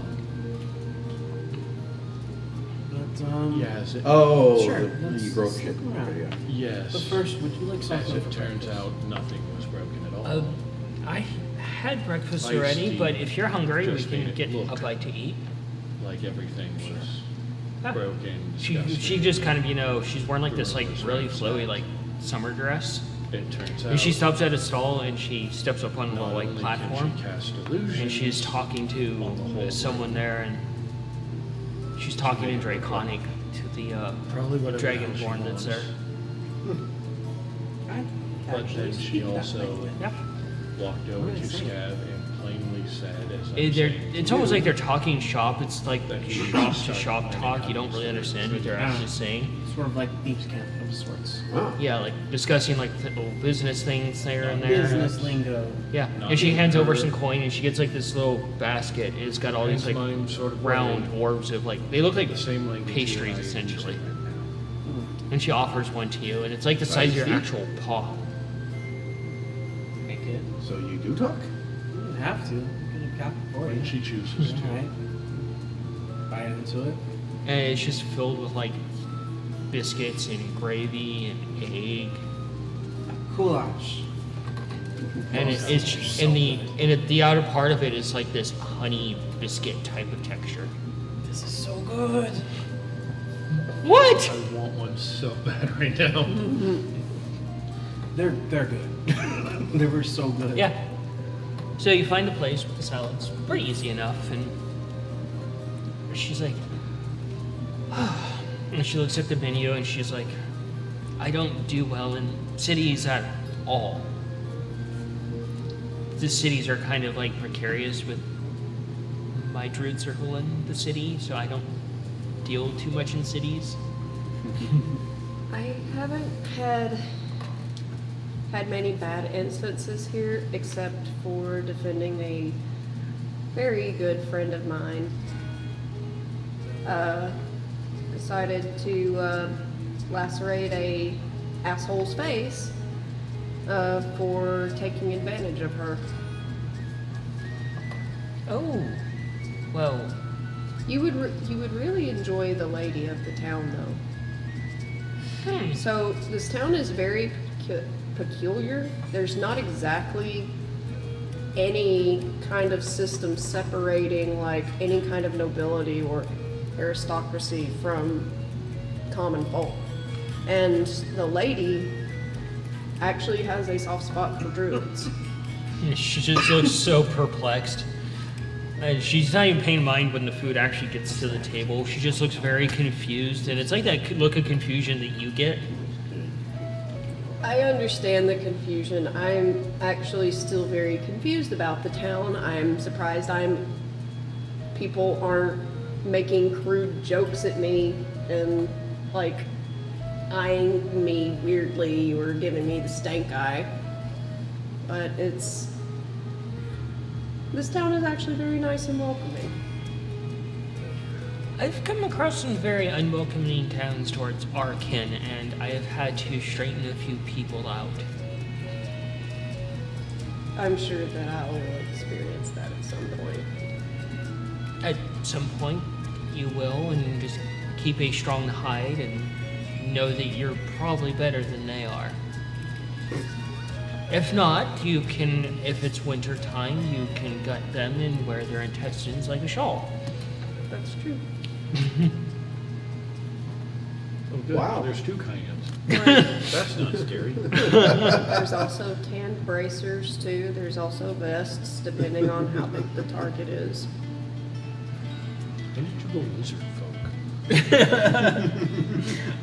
Yes. Oh, Sure, the let's broke look shit. around. Okay, yeah. Yes. But first, would you like As something? it for turns breakfast? out, nothing was broken at all. I had breakfast Feisty already, but if you're hungry, we just made can it get look a bite to eat. Like everything was Ah. broken. She disgusting. just kind of, she's wearing like this like really flowy like summer dress. It turns out. And she stops at a stall and she steps up on a not little like only platform, Can she cast illusions, and she's talking on the whole to someone there, and she's talking in Draconic to the probably whatever the hell she Dragonborn that's wants. there. I But actually then she speak that also language. Yeah. walked over What to did it say? Scav and plainly said, as I'm It's saying, almost like they're talking shop. It's like That he shop to started shop learning talk. how You to don't really speak. understand what they're actually saying. Sort of like thieves' camp of sorts. Wow. Yeah, like discussing like little business things there and there. Business lingo. Yeah, Not and she hands over her- some coin, and she gets like this little basket. It's got all these like Pantomime sort of round way. orbs of like they look like the same language you pastries and I essentially. use right now. And she offers one to you, and it's like the size of your Spicy? actual paw. do talk? You didn't have to. You could have got it for When you. she chooses to. Alright. Bite into it. And it's just filled with like biscuits and gravy and egg. Goulash. And it's in the outer part of it is like this honey biscuit type of texture. This is so good. What? I want one so bad right now. They're good. They were so good. Yeah. So you find the place with the salads. Pretty easy enough, and she's like, and she looks at the menu and she's like, I don't do well in cities at all. The cities are kind of like precarious with my druid circle in the city, so I don't deal too much in cities. I haven't had many bad instances here, except for defending a very good friend of mine. Decided to lacerate a asshole's face for taking advantage of her. Oh, well, You would really enjoy the lady of the town, though. So this town is very peculiar. There's not exactly any kind of system separating like any kind of nobility or aristocracy from common folk. And the lady actually has a soft spot for druids. she just looks so perplexed. And she's not even paying mind when the food actually gets to the table. She just looks very confused, and it's like that look of confusion that you get. I understand the confusion. I'm actually still very confused about the town. I'm surprised people aren't making crude jokes at me and like eyeing me weirdly or giving me the stank eye. But this town is actually very nice and welcoming. I've come across some very unwelcoming towns towards Arkin, and I have had to straighten a few people out. I'm sure that I will experience that at some point. At some point, you will, and just keep a strong hide and know that you're probably better than they are. If not, you can, if it's winter time, you can gut them and wear their intestines like a shawl. That's true. Oh, good. Wow. There's two Cayennes. Right. That's not scary. There's also tanned bracers too. There's also vests, depending on how big the target is. When did you go lizard folk?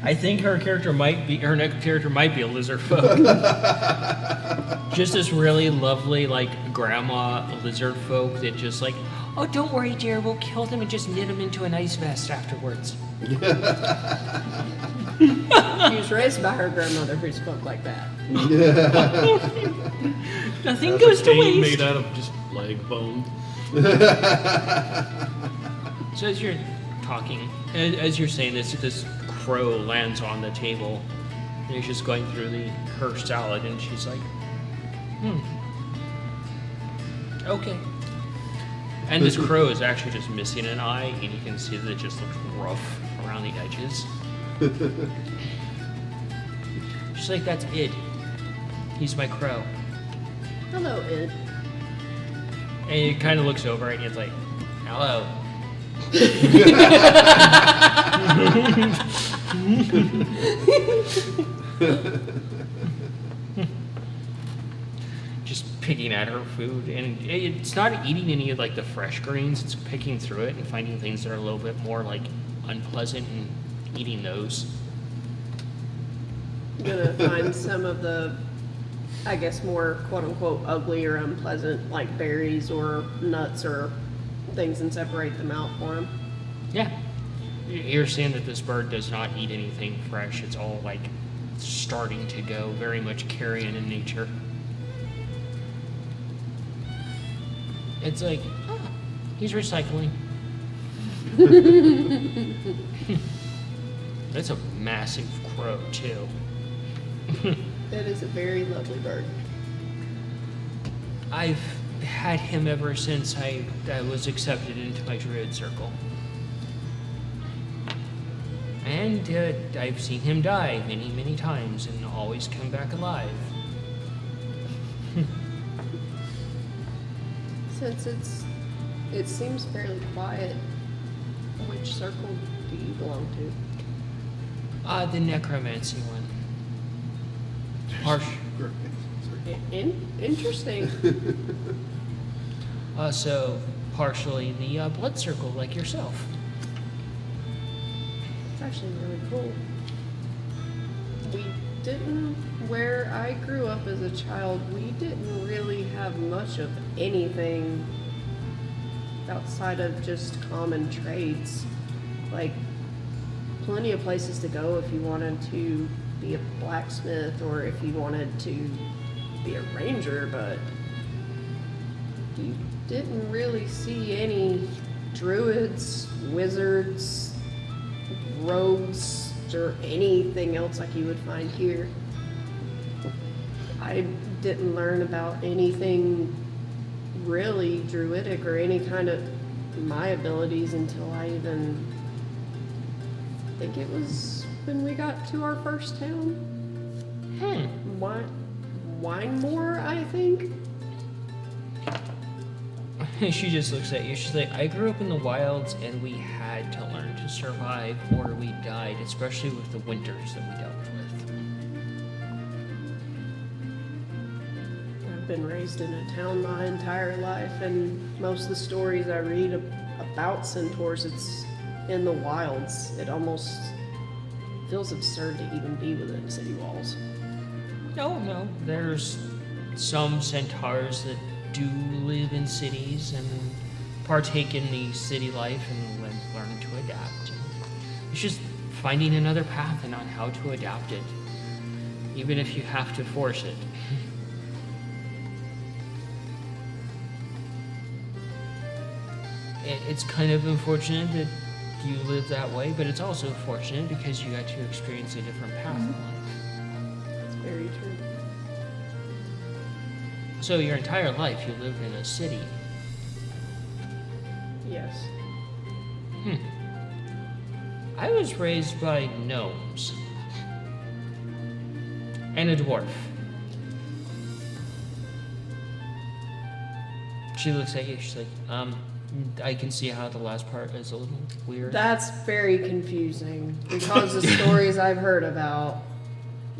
I think her next character might be a lizard folk. Just this really lovely, like, grandma lizard folk that just like, oh, don't worry, dear, we'll kill them and just knit them into an ice vest afterwards. She was raised by her grandmother who spoke like that. Nothing goes to Stain waste. made out of just leg bone. So as you're talking, as you're saying this crow lands on the table, and he's just going through her salad, and she's like, okay. And this crow is actually just missing an eye, and you can see that it just looks rough around the edges. She's like, that's Id. He's my crow. Hello, Id. And he kind of looks over and he's like, hello. Just picking at her food, and it's not eating any of like the fresh greens. It's picking through it and finding things that are a little bit more like unpleasant and eating those. I'm gonna find some of the, I guess, more quote-unquote ugly or unpleasant, like berries or nuts or things, and separate them out for him. Yeah. You're seeing that this bird does not eat anything fresh. It's all like starting to go, very much carrion in nature. It's like, oh, he's recycling. That's a massive crow, too. That is a very lovely bird. I've had him ever since I was accepted into my druid circle. And I've seen him die many, many times and always come back alive. Since it seems fairly quiet, which circle do you belong to? The necromancy one. Harsh. Interesting. So partially the blood circle, like yourself. It's actually really cool. Where I grew up as a child, we didn't really have much of anything outside of just common trades. Like, plenty of places to go if you wanted to be a blacksmith or if you wanted to be a ranger, but you didn't really see any druids, wizards, rogues, or anything else like you would find here. I didn't learn about anything really druidic or any kind of my abilities until I think it was when we got to our first town. Winemore, I think. She just looks at you. She's like, I grew up in the wilds and we had to learn to survive or we died, especially with the winters that we dealt with. I've been raised in a town my entire life, and most of the stories I read about centaurs, it's in the wilds. It almost feels absurd to even be within city walls. No. There's some centaurs that do live in cities and partake in the city life and learning to adapt. It's just finding another path and on how to adapt it, even if you have to force it. It's kind of unfortunate that you live that way, but it's also fortunate because you got to experience a different path in life. That's very true. So your entire life you lived in a city. Yes. I was raised by gnomes. And a dwarf. She looks at you, she's like, I can see how the last part is a little weird. That's very confusing because the stories I've heard about,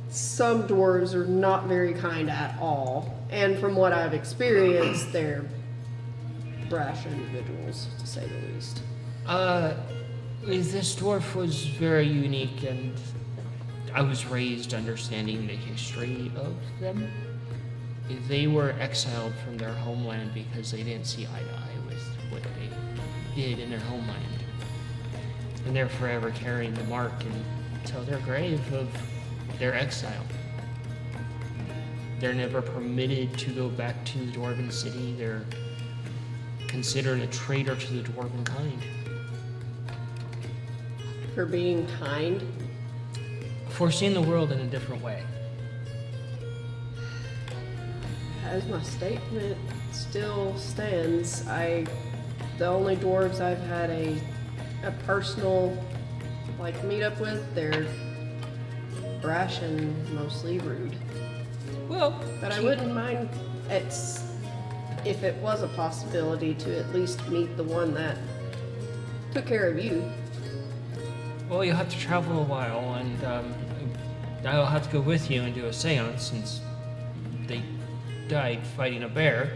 some dwarves are not very kind at all. And from what I've experienced, they're brash individuals, to say the least. This dwarf was very unique, and I was raised understanding the history of them. They were exiled from their homeland because they didn't see eye to eye with what they did in their homeland. And they're forever carrying the mark until their grave of their exile. They're never permitted to go back to the Dwarven city. They're considered a traitor to the Dwarven kind. For being kind. For seeing the world in a different way. As my statement still stands, the only dwarves I've had a personal meet up with, they're brash and mostly rude. Well, But I wouldn't mind if it was a possibility to at least meet the one that took care of you. Well, you'll have to travel a while, and I'll have to go with you and do a seance since they died fighting a bear.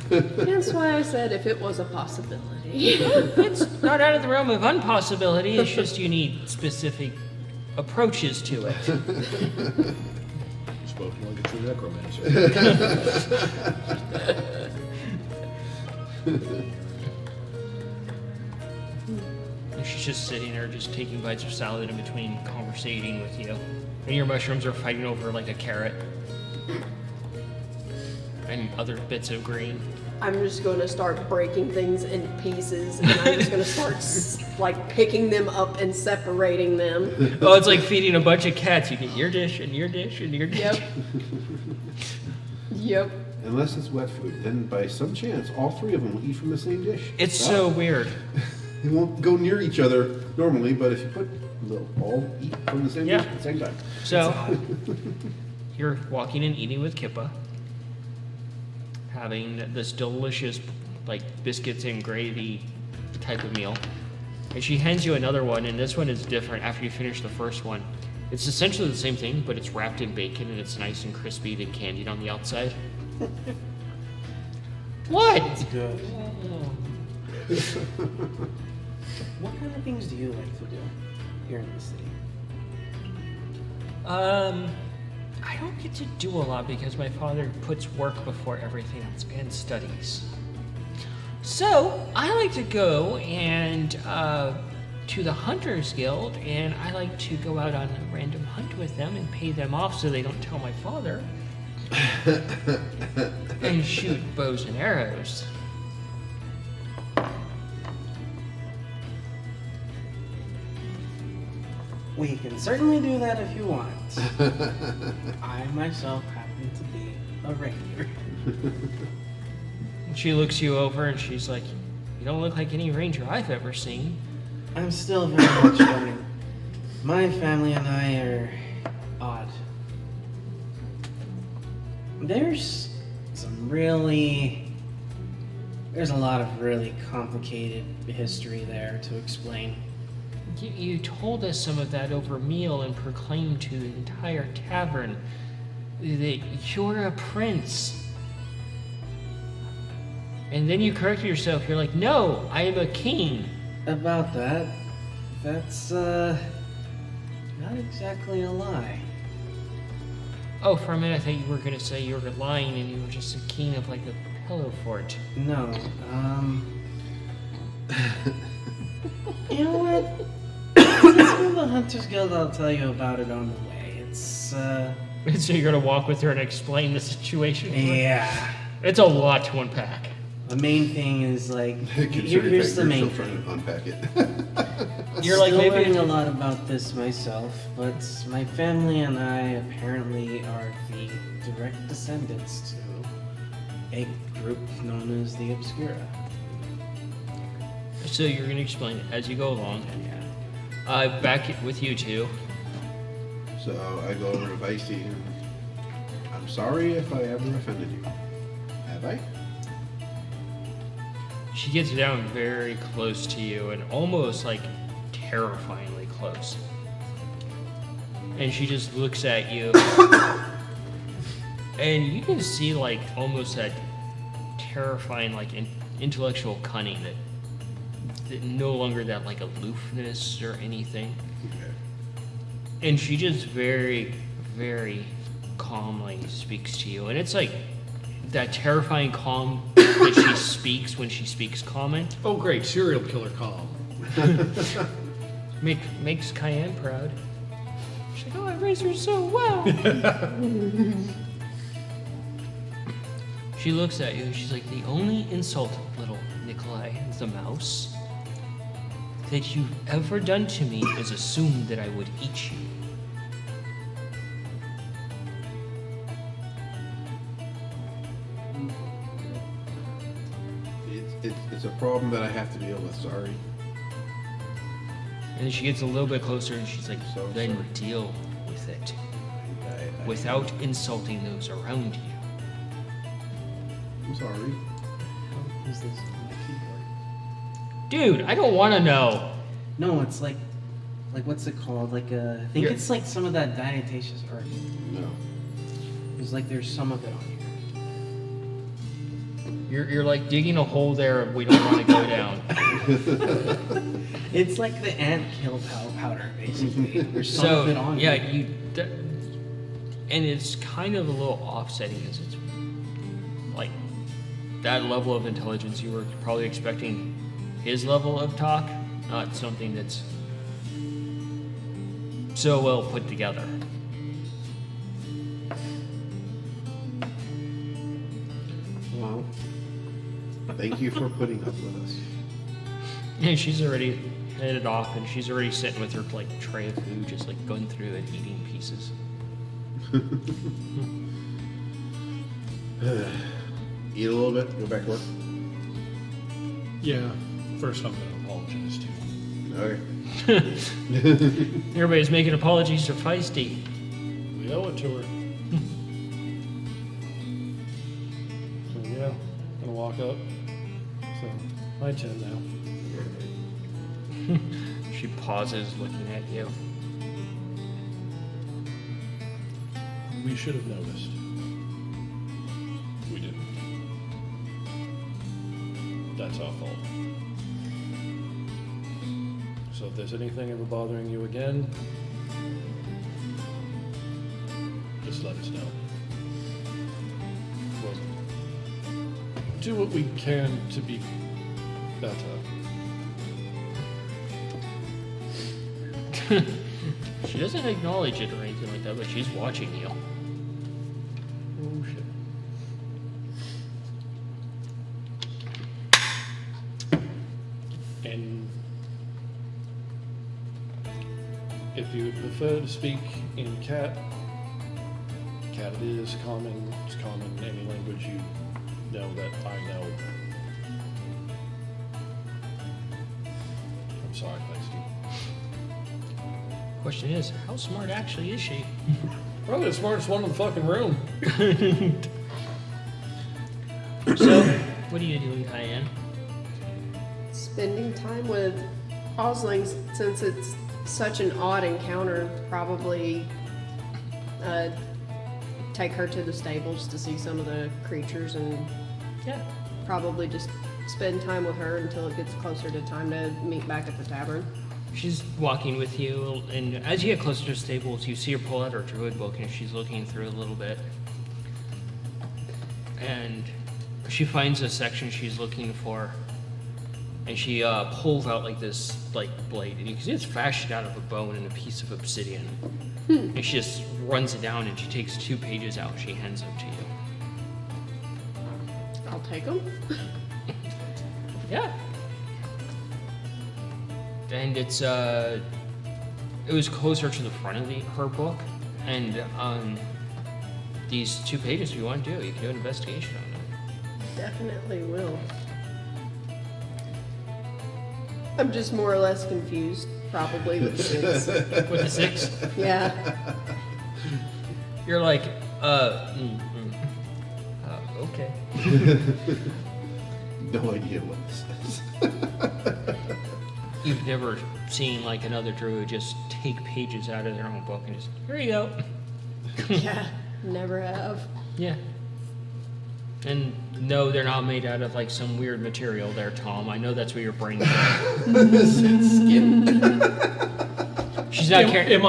That's why I said if it was a possibility. It's not out of the realm of impossibility, it's just you need specific approaches to it. Spoken like a true necromancer. And she's just sitting there, just taking bites of salad in between conversating with you. And your mushrooms are fighting over like a carrot. and other bits of green. I'm just going to start breaking things in pieces, and I'm just going to start like picking them up and separating them. Oh, it's like feeding a bunch of cats. You get your dish and your dish and your dish. Yep. Yep. Unless it's wet food, then by some chance, all three of them will eat from the same dish. It's so weird. They won't go near each other normally, but if you put, they'll all eat from the same Yeah. dish at the same time. So, you're walking and eating with Kippa, having this delicious, like, biscuits and gravy type of meal. And she hands you another one, and this one is different after you finish the first one. It's essentially the same thing, but it's wrapped in bacon, and it's nice and crispy and candied on the outside. What? Good. What kind of things do you like to do here in the city? I don't get to do a lot because my father puts work before everything else and studies. So I like to go and to the Hunters Guild, and I like to go out on a random hunt with them and pay them off so they don't tell my father. And shoot bows and arrows. We can certainly do that if you want. I myself happen to be a ranger. She looks you over and she's like, "You don't look like any ranger I've ever seen." I'm still very much learning. My family and I are odd. There's a lot of really complicated history there to explain. You told us some of that over meal and proclaimed to the entire tavern that you're a prince. And then you corrected yourself. You're like, "No, I am a king." About that, that's not exactly a lie. Oh, for a minute I thought you were going to say you were lying and you were just a king of like a pillow fort. No, you know what? Let's go to the Hunters Guild. I'll tell you about it on the way. It's So you're going to walk with her and explain the situation? to her? yeah. It's a lot to unpack. The main thing is like Considering here's that the you're main still thing. trying to unpack it. You're like, Still maybe learning a lot about this myself, but my family and I apparently are the direct descendants to a group known as the Obscura. So you're going to explain it as you go along. Yeah. Back with you two. So I go over to Vicey and I'm sorry if I ever offended you. Have I? She gets down very close to you and almost like terrifyingly close. And she just looks at you. And you can see like almost that terrifying like intellectual cunning that no longer that like aloofness or anything. Okay. And she just very, very calmly speaks to you. And it's like that terrifying calm that she speaks when she speaks common. Oh, great. Serial killer calm. Makes Cayenne proud. She's like, "Oh, I raised her so well." She looks at you and she's like, "The only insult, little Nikolai the mouse, that you've ever done to me is assume that I would eat you." It's a problem that I have to deal with, sorry. And then she gets a little bit closer and she's like, So "Then sorry. deal with it I- without insulting those around you." I'm sorry. Who's this on the keyboard? Dude, I don't want to know. No, it's like what's it called? Like I think Yeah. it's like some of that diatomaceous earth. No. It's like there's some of it on here. You're like digging a hole there we don't want to go down. It's like the ant kill powder, basically. There's some So of it on yeah, here. and it's kind of a little offsetting as it's like that level of intelligence you were probably expecting his level of talk, not something that's so well put together. Well, thank you for putting up with us. And she's already headed off, and she's already sitting with her like tray of food, just like going through and eating pieces. Eat a little bit, go back to work. Yeah. First, I'm gonna apologize to you. Okay. Everybody's making apologies to Feisty. We owe it to her. So yeah, gonna walk up. So my turn now. She pauses, looking at you. We should have noticed. We didn't. That's our fault. So if there's anything ever bothering you again, just let us know. We'll do what we can to be better. She doesn't acknowledge it or anything like that, but she's watching you. Oh shit. And if you would prefer to speak in cat it is common. It's common in any language you know that I know. I'm sorry, Feisty. Question is, how smart actually is she? Probably the smartest one in the fucking room. So, what are you doing, Cayenne? Spending time with Oslings, since it's such an odd encounter, probably take her to the stables to see some of the creatures and Yeah. probably just spend time with her until it gets closer to time to meet back at the tavern. She's walking with you, and as you get closer to the stables, you see her pull out her druid book, and she's looking through a little bit. And she finds a section she's looking for, and she pulls out like this like blade, and you can see it's fashioned out of a bone and a piece of obsidian. And she just runs it down, and she takes 2 pages out, and she hands them to you. I'll take them. Yeah. And it was closer to the front of her book, and these 2 pages, if you want to do it, you can do an investigation on them. Definitely will. I'm just more or less confused, probably with the 6. With the 6, Yeah. you're like, okay. No idea what this is. You've never seen like another druid just take pages out of their own book and just, here you go. Yeah. Never have. Yeah. And no, they're not made out of like some weird material there, Tom. I know that's what your brain's at. She's not carrying.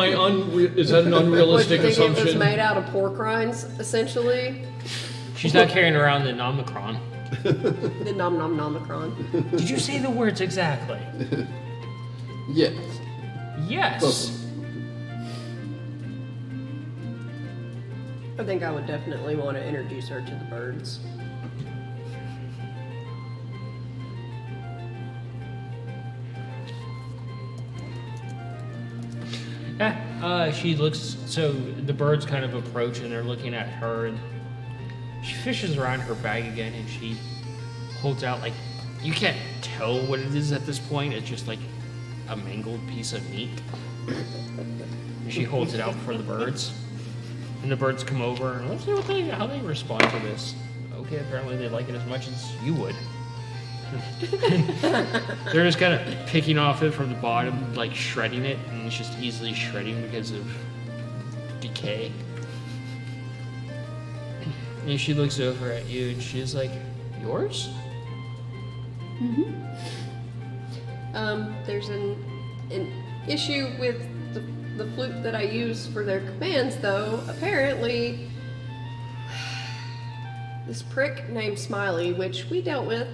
Is that an What, unrealistic you think it was assumption? made out of pork rinds, essentially? She's not carrying around the Nomicron. The nom-nom-nomicron. Did you say the words exactly? Yes. Yes. I think I would definitely want to introduce her to the birds. She looks, so the birds kind of approach and they're looking at her, and she fishes around her bag again, and she holds out, like, you can't tell what it is at this point. It's just like a mangled piece of meat. And she holds it out for the birds. And the birds come over, and let's see how they respond to this. Okay, apparently they like it as much as you would. They're just kind of picking off it from the bottom, like shredding it, and it's just easily shredding because of decay. And she looks over at you, and she's like, yours? There's an issue with the flute that I use for their commands, though. Apparently, this prick named Smiley, which we dealt with,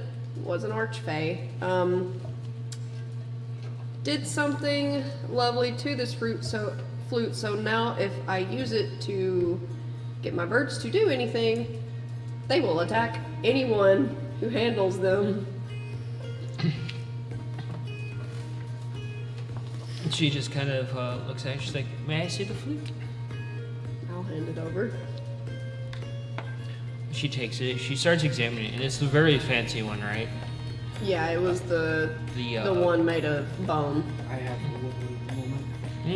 was an archfey, did something lovely to this flute. So now if I use it to get my birds to do anything, They will attack anyone who handles them. She just kind of looks at it. She's like, "May I see the flute?" I'll hand it over. She takes it. She starts examining it, and it's the very fancy one, right? Yeah, it was the The one made of bone. I have a little moment.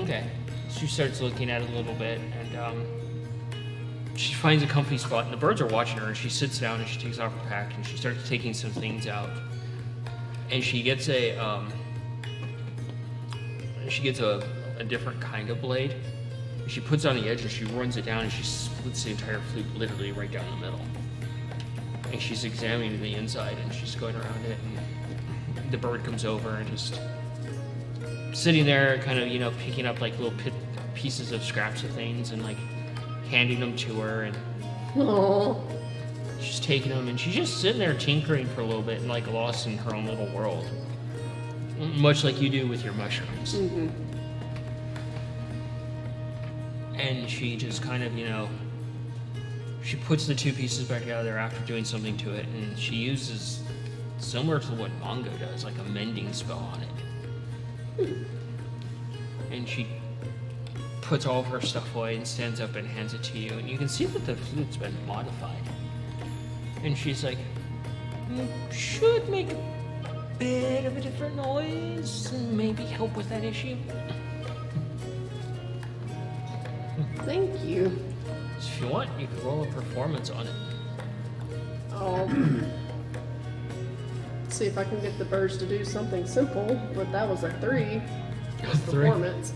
Okay. She starts looking at it a little bit, and she finds a comfy spot, and the birds are watching her, and she sits down, and she takes off her pack, and she starts taking some things out. And she gets a different kind of blade. She puts it on the edge, and she runs it down, and she splits the entire flute literally right down the middle. And she's examining the inside, and she's going around it, and the bird comes over and just sitting there, kind of, picking up like little pieces of scraps of things and like handing them to her, and Oh, she's taking them, and she's just sitting there tinkering for a little bit and like lost in her own little world, much like you do with your mushrooms. And she just kind of, she puts the two pieces back together after doing something to it, and she uses similar to what Mongo does, like a mending spell on it. And she puts all of her stuff away and stands up and hands it to you, and you can see that the flute's been modified. And she's like, should make a bit of a different noise and maybe help with that issue. thank you. So if you want, you can roll a performance on it. See if I can get the birds to do something simple, but that was a 3. A 3? Performance.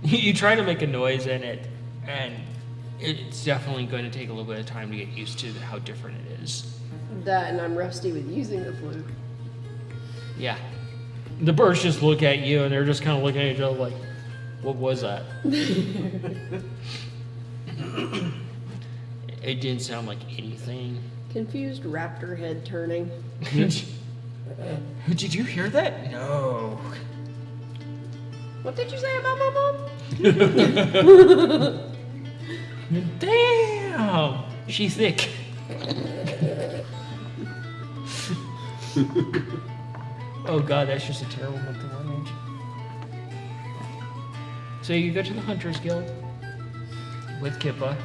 You try to make a noise in it, and it's definitely going to take a little bit of time to get used to how different it is. That, and I'm rusty with using the flute. Yeah. The birds just look at you, and they're just kind of looking at each other like, what was that? It didn't sound like anything. Confused raptor head turning. Did you hear that? No. What did you say about my mom? Damn! She's thick. Oh god, that's just a terrible mental image. So you go to the Hunters Guild with Kippa,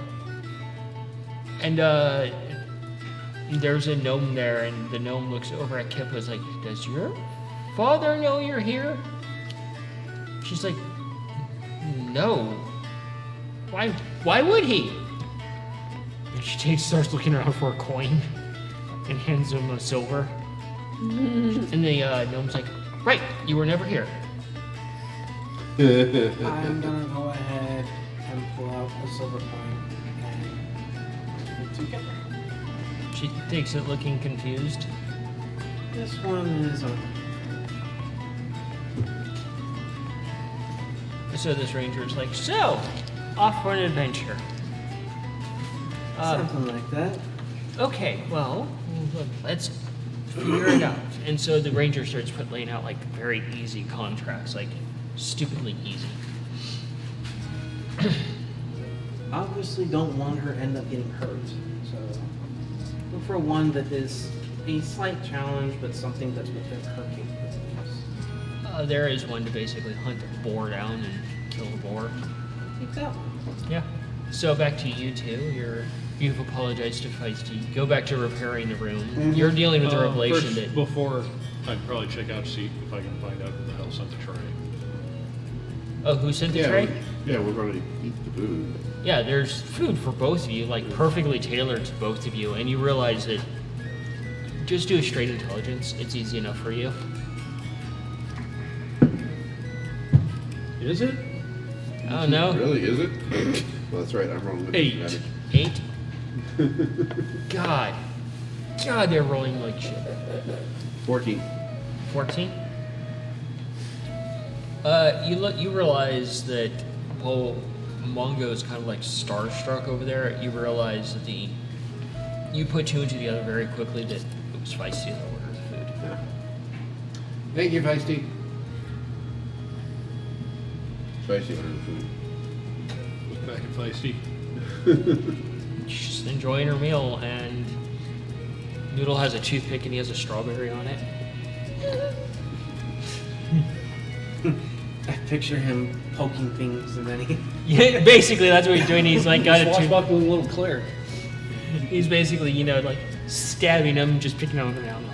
and there's a gnome there, and the gnome looks over at Kippa, is like, "Does your father know you're here?" She's like, "No. Why would he?" And she starts looking around for a coin and hands him a silver. And the gnome's like, "Right, you were never here." I'm gonna go ahead and pull out a silver coin and give it to Kipper. She takes it looking confused. This one is over. So this ranger's like, "So, off for an adventure." Something like that. Okay, well, let's figure it out. And so the ranger starts laying out like very easy contracts, like stupidly easy. Obviously don't want her to end up getting hurt. So look for one that is a slight challenge, but something that's within her capabilities. There is one to basically hunt a boar down and kill the boar. Take that one. Yeah. So back to you two. You've apologized to Feisty. Go back to repairing the room. You're dealing with the revelation First, that. before, I'd probably check out to see if I can find out who the hell sent the tray. Oh, who sent the tray? We're going to eat the food. Yeah, there's food for both of you, like perfectly tailored to both of you, and you realize that just do a straight intelligence. It's easy enough for you. Is it? Oh no. Really, is it? Well, that's right, I'm wrong. with 8. that. 8? God, they're rolling like shit. 14. 14. You realize that while Mongo is kind of like starstruck over there, you realize that you put two and two together very quickly that it was Feisty that ordered the food. Yeah. Thank you, Feisty. Feisty ordered the food. Back in Feisty. She's just enjoying her meal, and Noodle has a toothpick and he has a strawberry on it. I picture him poking things and then he. Yeah, basically that's what he's doing. He's like got a tooth. Swashbuckling little cleric. He's basically, like stabbing them, just picking them around,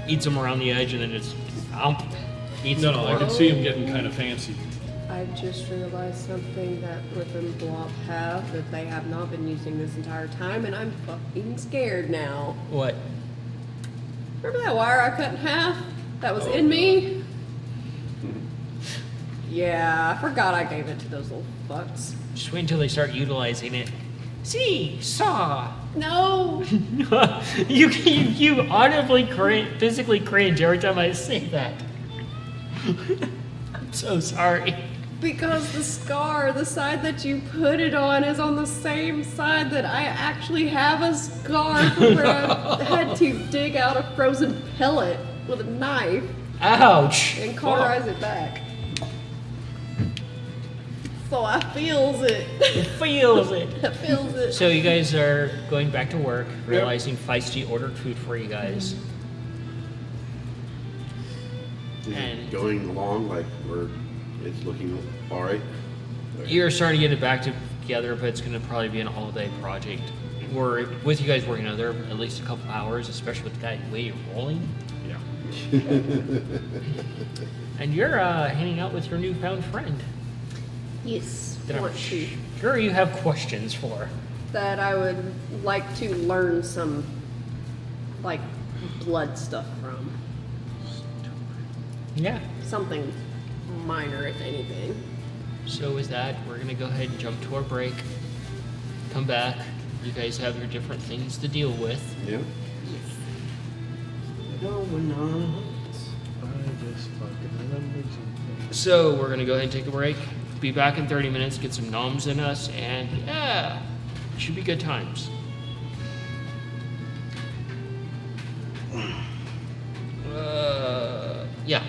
eats them around the edge, and then just eats No, them. I can see him getting kind of fancy. I just realized something that Rip and Blop have that they have not been using this entire time, and I'm fucking scared now. What? Remember that wire I cut in half? That was in me? Yeah, I forgot I gave it to those little fucks. Just wait until they start utilizing it. See, saw. No! You audibly physically cringe every time I say that. I'm so sorry. Because the scar, the side that you put it on, is on the same side that I actually have a scar from where I had to dig out a frozen pellet with a knife Ouch. and cauterize it back. So I feels it. Feels it. I feels it. So you guys are going back to work, realizing Feisty ordered food for you guys. Is And- it going along like it's looking all right? You're starting to get it back together, but it's going to probably be an all-day project. We're with you guys working another at least a couple hours, especially with that way you're rolling. Yeah. And you're hanging out with your newfound friend Yes. that I'm Want to. sure you have questions for. That I would like to learn some, like, blood stuff from. Yeah. Something minor, if anything. So with that, we're going to go ahead and jump to our break. Come back. You guys have your different things to deal with. Yeah. Going on. I just fucking remembered something. So we're going to go ahead and take a break. Be back in 30 minutes, get some noms in us, and yeah, should be good times. Yeah.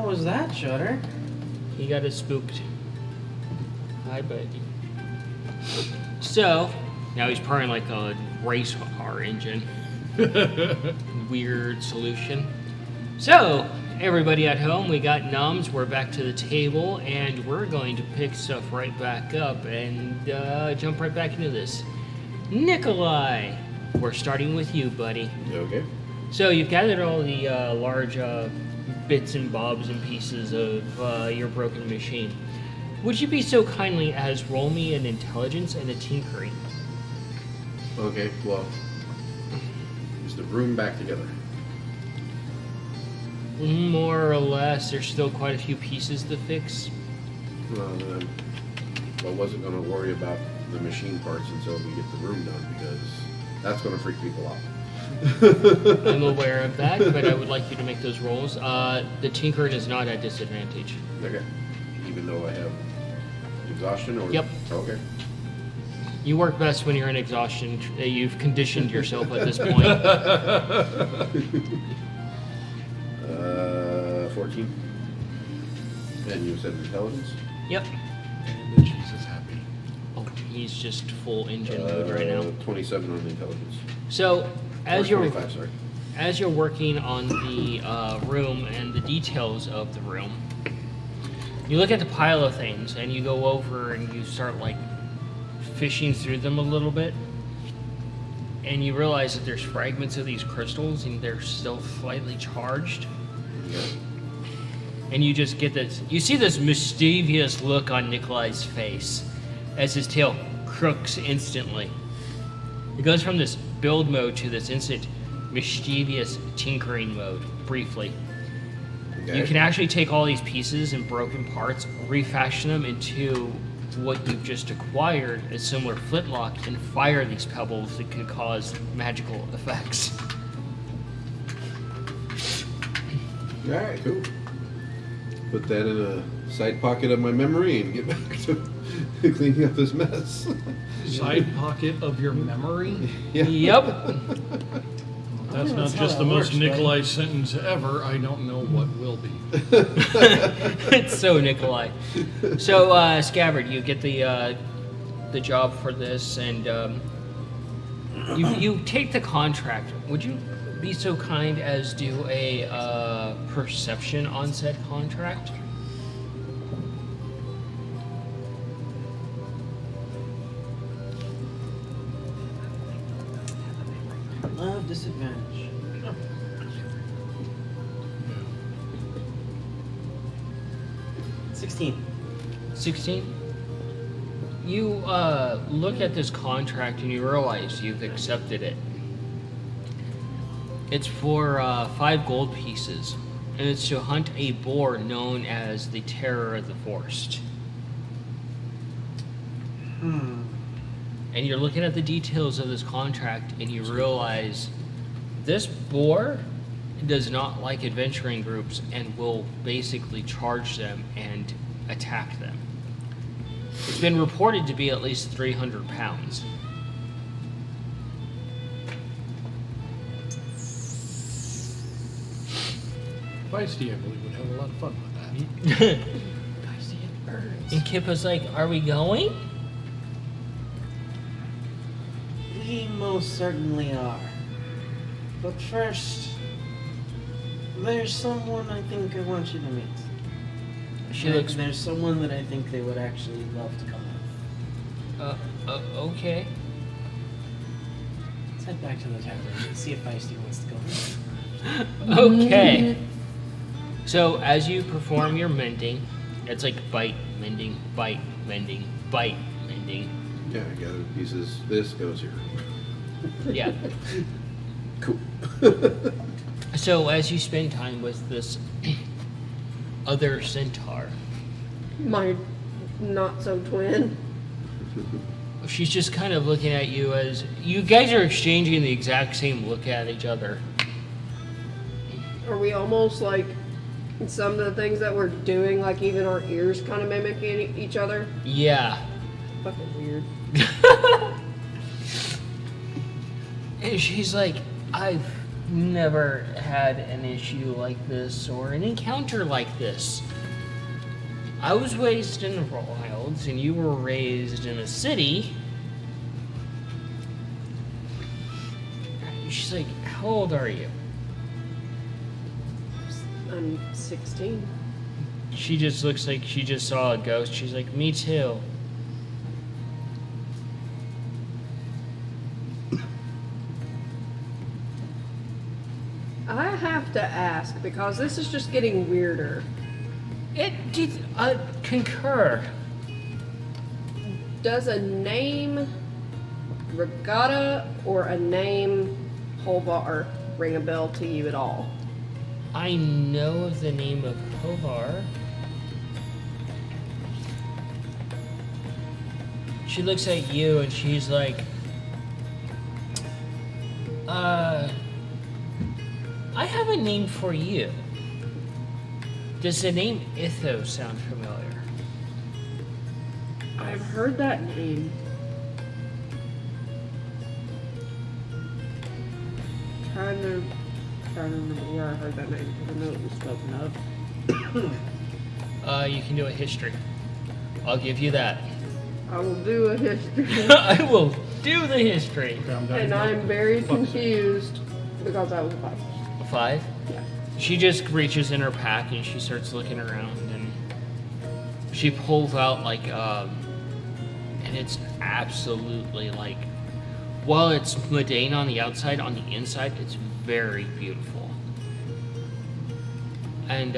was that, Shutter? He got us spooked. Hi, buddy. So, now he's purring like a race car engine. Weird solution. So, everybody at home, we got numbs. We're back to the table, and we're going to pick stuff right back up and jump right back into this. Nikolai, we're starting with you, buddy. Okay. So you've gathered all the large bits and bobs and pieces of your broken machine. Would you be so kindly as roll me an intelligence and a tinkering? Okay, well, is the room back together? More or less. There's still quite a few pieces to fix. Then I wasn't going to worry about the machine parts until we get the room done, because that's going to freak people out. I'm aware of that, but I would like you to make those rolls. The tinkering is not at disadvantage. Okay. Even though I have exhaustion or? Yep. Okay. You work best when you're in exhaustion. You've conditioned yourself at this point. 14. And you said intelligence? Yep. And the cheese is happy. Oh, he's just full engine mode right now. 27 on the intelligence. So, as Or you're 25, sorry. as you're working on the room and the details of the room, you look at the pile of things and you go over and you start like fishing through them a little bit, and you realize that there's fragments of these crystals and they're still slightly charged. And you just get this, you see this mischievous look on Nikolai's face as his tail crooks instantly. It goes from this build mode to this instant mischievous tinkering mode, briefly. Okay. You can actually take all these pieces and broken parts, refashion them into what you've just acquired, a similar flintlock, and fire these pebbles that could cause magical effects. Alright, cool. Put that in a side pocket of my memory and get back to cleaning up this mess. Side pocket of your memory? Yeah. Yep. That's not That's how just that the most works, buddy. Nikolai sentence ever. I don't know what will be. It's so Nikolai. So, Scabbard, you get the job for this, and you take the contract. Would you be so kind as do a perception on said contract? Disadvantage. 16. 16. You look at this contract and you realize you've accepted it. It's for 5 gold pieces, and it's to hunt a boar known as the Terror of the Forest. And you're looking at the details of this contract, and you realize this boar does not like adventuring groups and will basically charge them and attack them. It's been reported to be at least 300 pounds. Feisty, I believe, would have a lot of fun with that. And Kippa's like, are we going? We most certainly are. But first, there's someone I think I want you to meet. She looks, There's someone that I think they would actually love to come with. okay. Let's head back to the tavern and see if Feisty wants to go. Okay. So as you perform your mending, it's like bite, mending, bite, mending, bite, mending. Yeah, I gather pieces. This goes here. Yeah. Cool. So as you spend time with this other centaur, My not so twin. she's just kind of looking at you as you guys are exchanging the exact same look at each other. Are we almost like some of the things that we're doing, like even our ears kind of mimicking each other? Yeah. Fucking weird. And she's like, I've never had an issue like this or an encounter like this. I was raised in the wilds, and you were raised in a city. She's like, how old are you? I'm 16. She just looks like she just saw a ghost. She's like, me too. I have to ask because this is just getting weirder. Concur. Does a name Regatta or a name Holvar ring a bell to you at all? I know of the name of Hovar. She looks at you and she's like, I have a name for you. Does the name Itho sound familiar? I've heard that name. Trying to remember where I heard that name because I know it was spoken of. You can do a history. I'll give you that. I will do a history. I will do the history. And I'm very confused because I was 5. A 5? Yeah. She just reaches in her pack and she starts looking around and she pulls out like and it's absolutely like, while it's mundane on the outside, on the inside it's very beautiful. And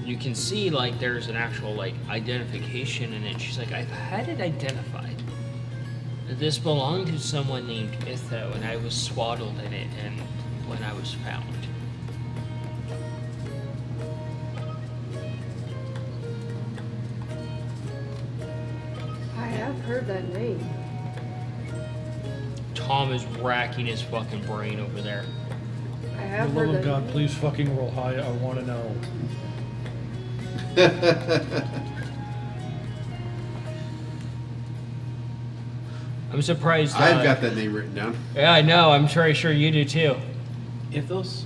you can see like there's an actual like identification in it. She's like, I've had it identified. This belonged to someone named Itho, and I was swaddled in it and when I was found. I have heard that name. Tom is racking his fucking brain over there. I For have the heard love of that God, name. please fucking roll high. I want to know. I'm surprised. I've got that name written down. Yeah, I know. I'm very sure you do too. Ithos?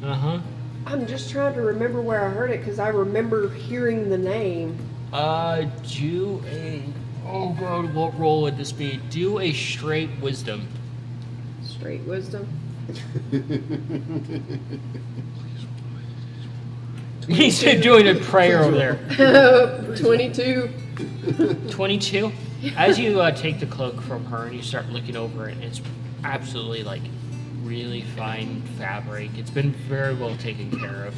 Uh-huh. I'm just trying to remember where I heard it because I remember hearing the name. Do a... Oh god, what roll would this be? Do a straight wisdom. Straight wisdom. He's doing a prayer over there. 22. 22. As you take the cloak from her and you start looking over it, it's absolutely like really fine fabric. It's been very well taken care of.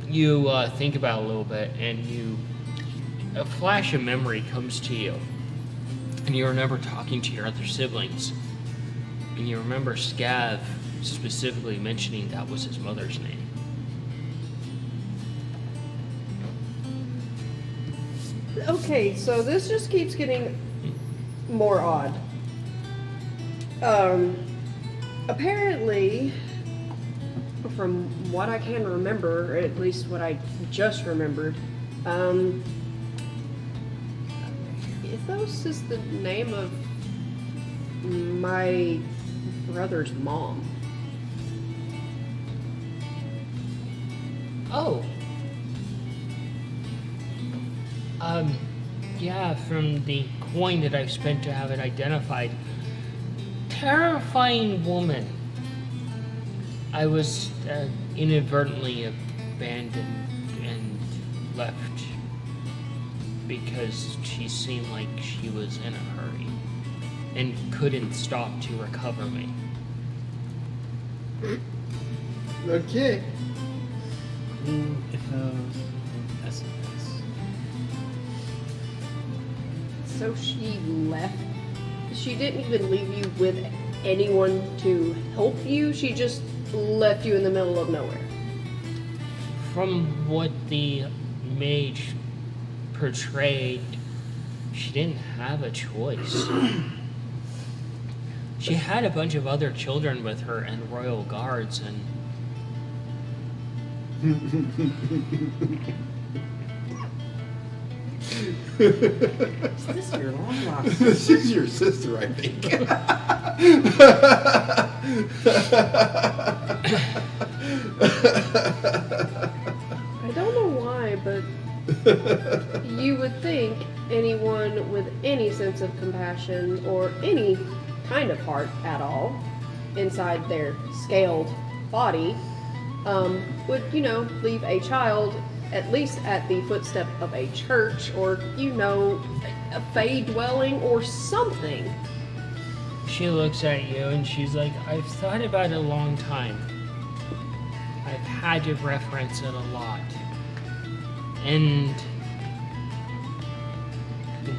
You think about it a little bit and a flash of memory comes to you. And you remember talking to your other siblings. And you remember Scav specifically mentioning that was his mother's name. Okay, so this just keeps getting more odd. Apparently, from what I can remember, or at least what I just remembered, Ithos is the name of my brother's mom. Oh. Yeah, from the coin that I've spent to have it identified. Terrifying woman. I was inadvertently abandoned and left because she seemed like she was in a hurry and couldn't stop to recover me. Okay. Ithos. That's So she left. She didn't even leave you with anyone to help you. She just left you in the middle of nowhere. From what the mage portrayed, she didn't have a choice. She had a bunch of other children with her and royal guards, and Is this your long lost? This is your sister, I think. I don't know why, but you would think anyone with any sense of compassion or any kind of heart at all inside their scaled body would, leave a child at least at the footstep of a church or, a Fey dwelling or something. She looks at you and she's like, I've thought about it a long time. I've had to reference it a lot. And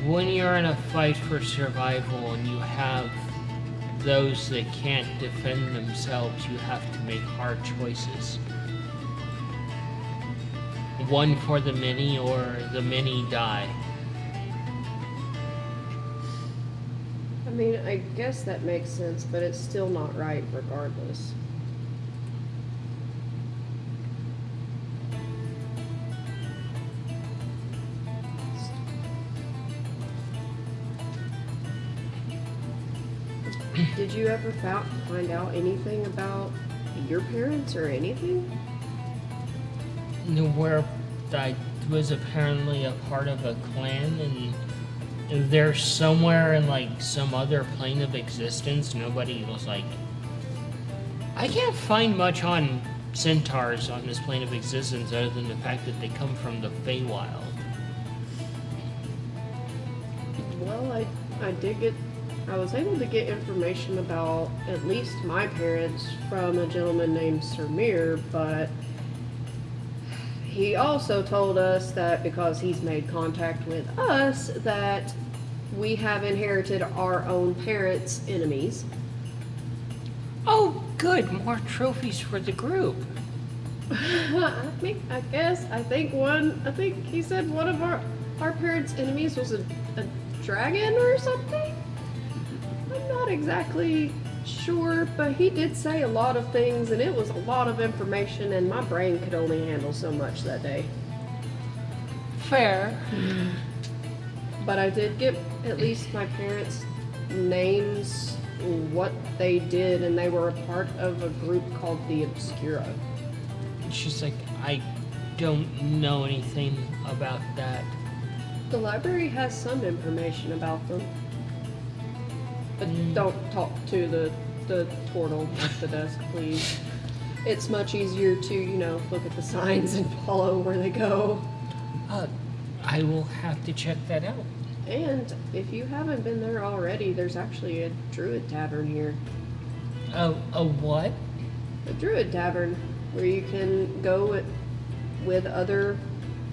when you're in a fight for survival and you have those that can't defend themselves, you have to make hard choices. One for the many or the many die. I mean, I guess that makes sense, but it's still not right regardless. Did you ever find out anything about your parents or anything? Where I was apparently a part of a clan, and they're somewhere in like some other plane of existence. Nobody was like, I can't find much on centaurs on this plane of existence other than the fact that they come from the Feywild. Well, I was able to get information about at least my parents from a gentleman named Sir Mir, but he also told us that because he's made contact with us, that we have inherited our own parents' enemies. Oh, good, more trophies for the group. I think he said one of our parents' enemies was a dragon or something? I'm not exactly sure, but he did say a lot of things, and it was a lot of information, and my brain could only handle so much that day. Fair. But I did get at least my parents' names, what they did, and they were a part of a group called the Obscura. She's like, I don't know anything about that. The library has some information about them. But don't talk to the turtle at the desk, please. It's much easier to, look at the signs and follow where they go. I will have to check that out. And if you haven't been there already, there's actually a druid tavern here. A what? A druid tavern where you can go with other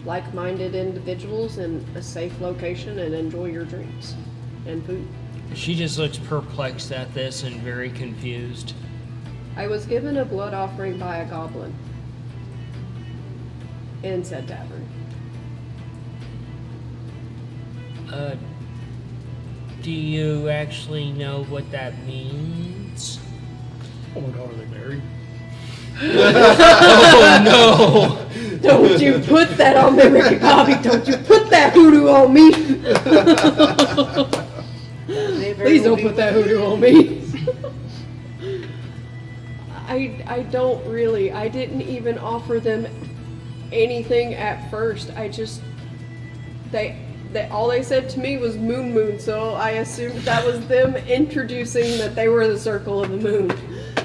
like-minded individuals in a safe location and enjoy your drinks and food. She just looks perplexed at this and very confused. I was given a blood offering by a goblin in said tavern. Do you actually know what that means? Oh my god, are they married? Oh no! Don't you put that on me, Ricky Bobby! Don't you put that hoodoo on me! Please don't put that hoodoo on me. I didn't even offer them anything at first. All they said to me was moon, so I assumed that was them introducing that they were the Circle of the Moon.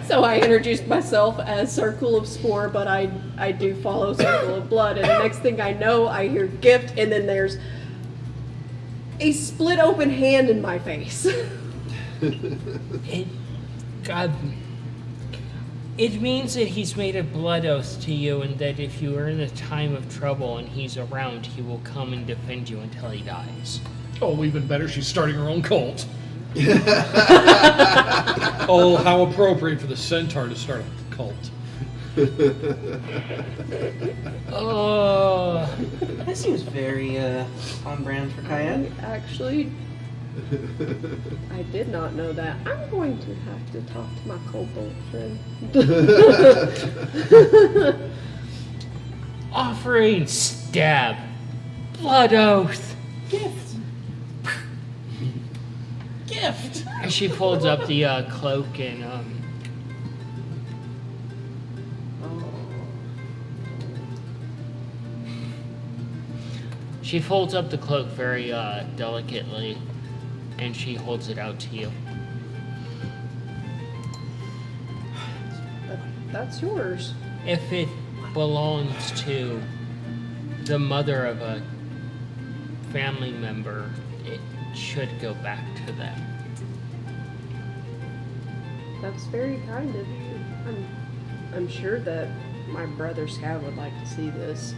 So I introduced myself as Circle of Spore, but I do follow Circle of Blood, and the next thing I know, I hear gift, and then there's a split open hand in my face. It means that he's made a blood oath to you, and that if you are in a time of trouble and he's around, he will come and defend you until he dies. Oh, even better, she's starting her own cult. Oh, how appropriate for the centaur to start a cult. Oh, That seems very on brand for Cayenne. Actually, I did not know that. I'm going to have to talk to my kobold friend. offering, stab, blood oath, Gift. Gift. She folds up the cloak and she folds up the cloak very delicately, and she holds it out to you. That's yours. If it belongs to the mother of a family member, it should go back to them. That's very kind of you. I'm sure that my brother Scout would like to see this.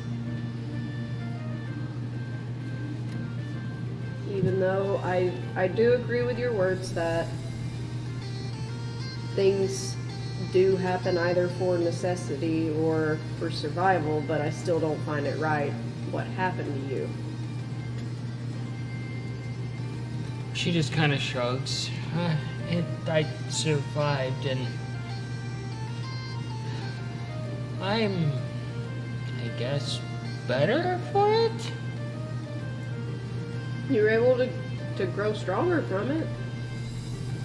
Even though I do agree with your words that things do happen either for necessity or for survival, but I still don't find it right what happened to you. She just kind of shrugs. I survived, and I'm, I guess, better for it? You were able to grow stronger from it.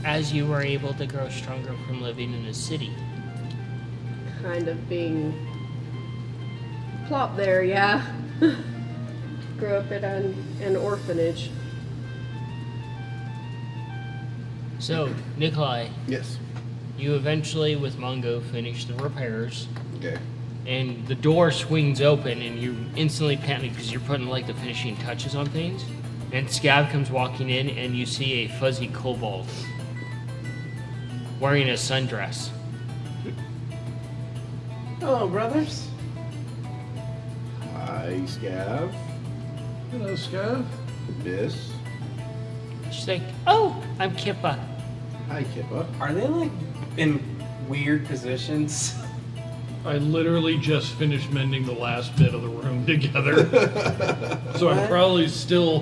As you were able to grow stronger from living in a city. Kind of being plopped there, yeah. Grew up at an orphanage. So, Nikolai, Yes. you eventually, with Mongo, finish the repairs, Okay. and the door swings open, and you instantly panic because you're putting like the finishing touches on things. And Scav comes walking in, and you see a fuzzy kobold wearing a sundress. Hello, brothers. Hi, Scav. Hello, Scav. Miss. She's like, "Oh, I'm Kippa." Hi, Kippa. Are they like in weird positions? I literally just finished mending the last bit of the room together. So I'm What? probably still,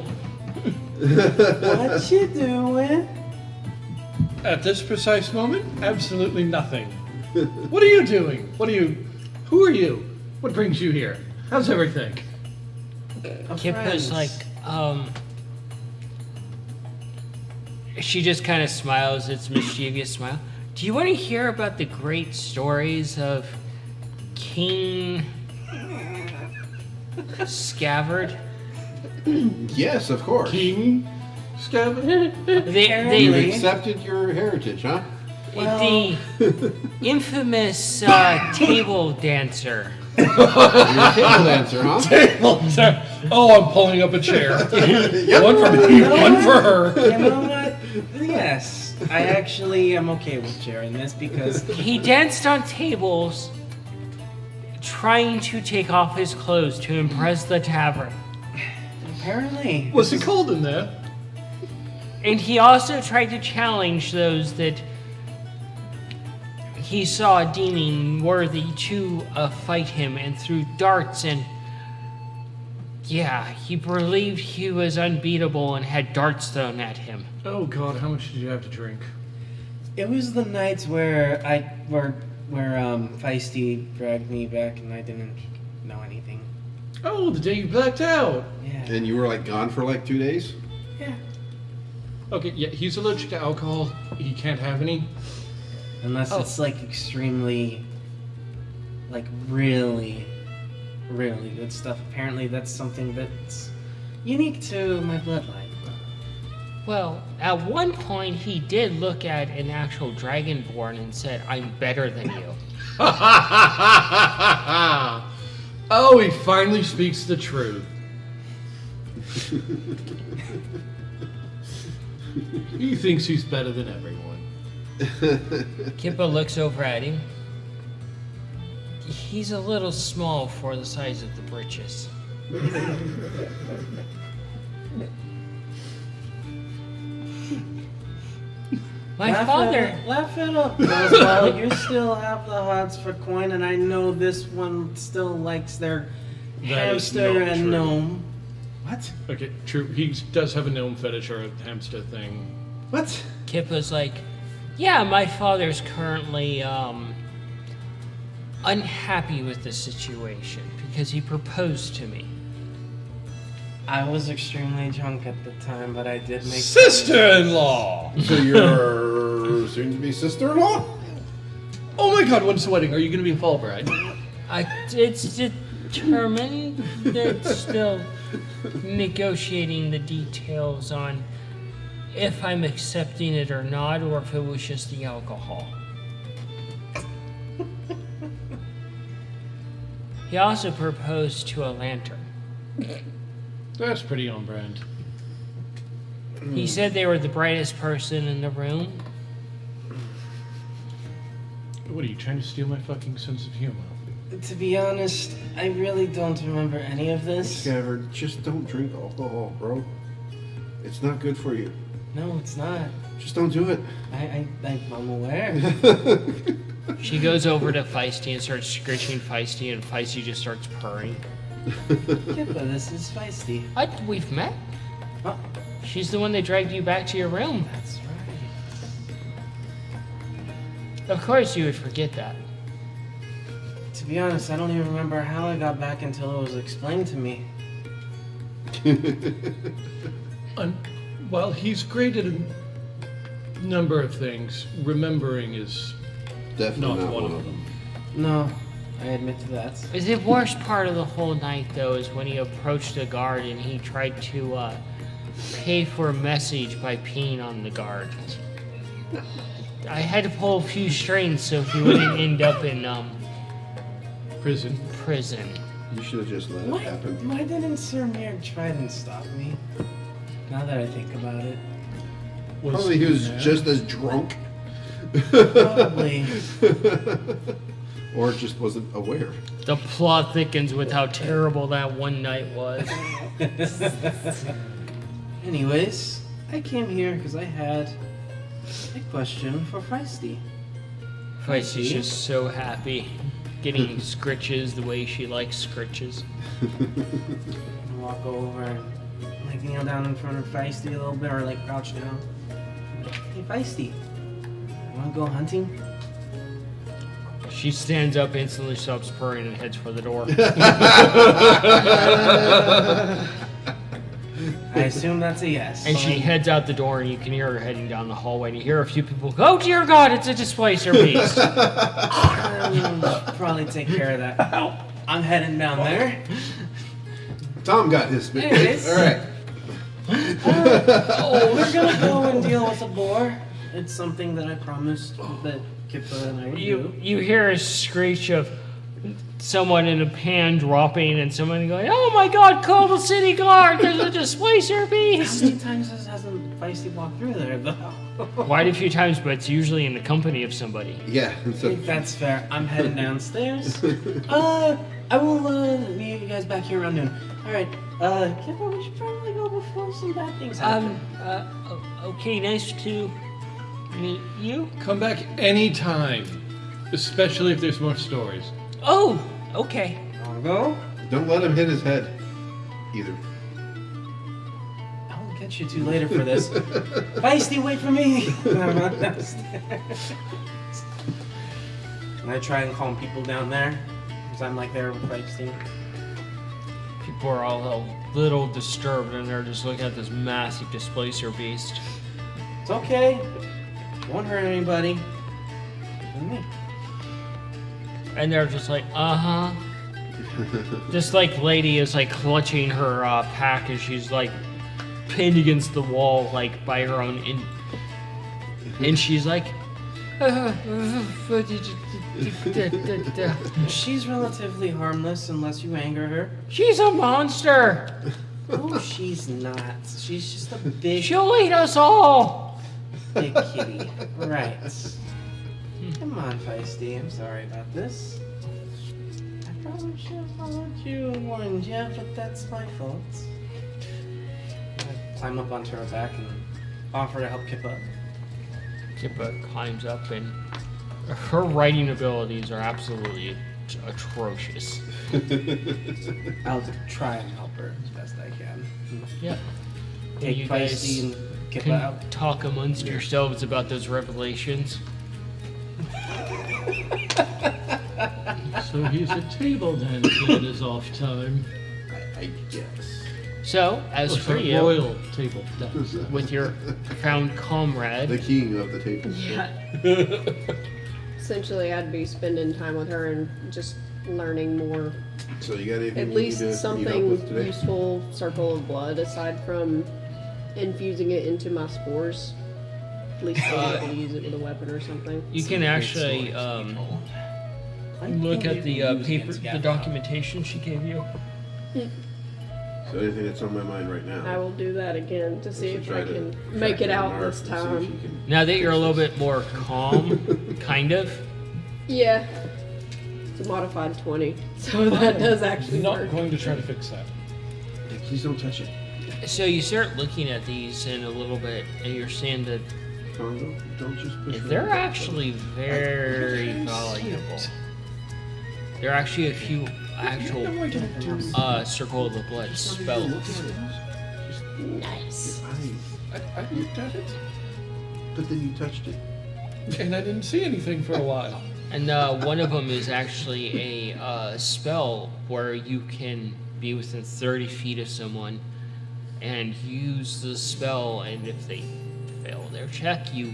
What you doing? at this precise moment, absolutely nothing. What are you doing? Who are you? What brings you here? How's everything? Kippa's like, she just kind of smiles, it's a mischievous smile. Do you want to hear about the great stories of King Scavard? Yes, of course. King Scav? You They accepted your heritage, huh? the infamous table dancer. You're a table dancer, huh? Oh, I'm pulling up a chair. One for me, one for her. You know what? Yes, I actually am okay with sharing this because He danced on tables, trying to take off his clothes to impress the tavern. apparently What's it cold in there? And he also tried to challenge those that he saw deeming worthy to fight him, and threw darts, and yeah, he believed he was unbeatable and had darts thrown at him. Oh God, how much did you have to drink? it was the nights where Feisty dragged me back and I didn't know anything. Oh, the day you blacked out. Yeah. And you were like gone for like 2 days? Yeah. Okay, yeah, he's allergic to alcohol. He can't have any. Unless it's like extremely, like really, really good stuff. Apparently that's something that's unique to my bloodline. Well, at one point he did look at an actual dragonborn and said, "I'm better than you." Oh, he finally speaks the truth. He thinks he's better than everyone. Kippa looks over at him. He's a little small for the size of the britches. My father. Laugh it up, Roswell. You still have the hots for coin, and I know this one still likes their That is hamster not and true. gnome. What? Okay, true. He does have a gnome fetish or a hamster thing. What? Kippa's like, yeah, my father's currently unhappy with the situation because he proposed to me. I was extremely drunk at the time, but I did make Sister-in-law! So your soon-to-be sister-in-law? Oh my god, when's the wedding? Are you gonna be a fall bride? It's determined. They're still negotiating the details on if I'm accepting it or not, or if it was just the alcohol. He also proposed to a lantern. That's pretty on brand. He said they were the brightest person in the room. What are you trying to steal my fucking sense of humor? To be honest, I really don't remember any of this. Scabbard, just don't drink alcohol, bro. It's not good for you. No, it's not. Just don't do it. I'm aware. She goes over to Feisty and starts scritching Feisty, and Feisty just starts purring. Kippa, this is Feisty. We've met? Oh, She's the one that dragged you back to your room. that's right. Of course you would forget that. To be honest, I don't even remember how I got back until it was explained to me. While he's great at a number of things, remembering is Definitely not one of them. No, I admit to that. The worst part of the whole night, though, is when he approached the guard and he tried to pay for a message by peeing on the guard. I had to pull a few strings so he wouldn't end up in Prison. prison. You should have just let it Why happen. didn't Sir Mir try and stop me? Now that I think about it. Probably he was just as drunk. Probably. Or just wasn't aware. The plot thickens with how terrible that one night was. Anyways, I came here because I had a question for Feisty. Feisty's just so happy. Getting scritches the way she likes scritches. I walk over and like kneel down in front of Feisty a little bit, or like crouch down. Hey Feisty, you wanna go hunting? She stands up, instantly stops purring, and heads for the door. I assume that's a yes. And she heads out the door, and you can hear her heading down the hallway. And you hear a few people go, "Oh dear God, it's a displacer beast!" Probably take care of that. I'm heading down there. Tom got his bit. Anyways. All right. We're gonna go and deal with the boar. It's something that I promised that Kippa and I would do. You hear a screech of someone in a pan dropping, and someone going, "Oh my God, call the city guard! There's a displacer How beast!" many times hasn't Feisty walked through there though? Quite a few times, but it's usually in the company of somebody. Yeah. I So, think that's fair. I'm heading downstairs. I will meet you guys back here around noon. Alright, Kippa, we should probably go before some bad things happen. Okay, nice to meet you. Come back anytime, especially if there's more stories. Oh, okay. Wanna go? don't let him hit his head either. I won't catch you too later for this. Feisty, wait for me! And I run downstairs. And I try and calm people down there, because I'm like there with Feisty. People are all a little disturbed, and they're just looking at this massive displacer beast. It's okay. Won't hurt anybody. And me. And they're just like, uh-huh. This, like, lady is, like, clutching her pack as she's, like, pinned against the wall, like, by her own... And she's like... She's relatively harmless unless you anger her. She's a monster! Oh, she's not. She's just a big, She'll eat us all! big kitty. Right. Come on, Feisty. I'm sorry about this. I probably should have followed you and warned you, but that's my fault. I climb up onto her back and offer to help Kippa. Kippa climbs up, and her riding abilities are absolutely atrocious. I'll try and help her as best I can. Yep. Take you Feisty guys and Kippa can out. talk amongst yourselves about those revelations. So he's a table dancer in his off time. I guess. So, as Looks for like a you, royal table. Does. with your profound The comrade, king of the table. Essentially, I'd be spending time with her and just learning more. So you got anything At you least need to meet up something with today? useful, circle of blood, aside from infusing it into my spores. At least I could use it with a weapon or something. you can actually look at the paper, the documentation she gave you. So anything that's on my mind right now. I will do that again to see should if try I to can track make it down out Mark this and see if time. she can Now that you're a fix little this. bit more calm, kind of, Yeah. It's a modified 20, so that does actually I'm not work. going to try to fix that. Hey, please don't touch it. so you start looking at these in a little bit, and you're seeing that Congo, don't just push me they're back. actually very valuable. There are actually a few actual Circle of the Blood spells. Nice. I looked at it, But then you touched it. and I didn't see anything for a while. And one of them is actually a spell where you can be within 30 feet of someone and use the spell, and if they fail their check, you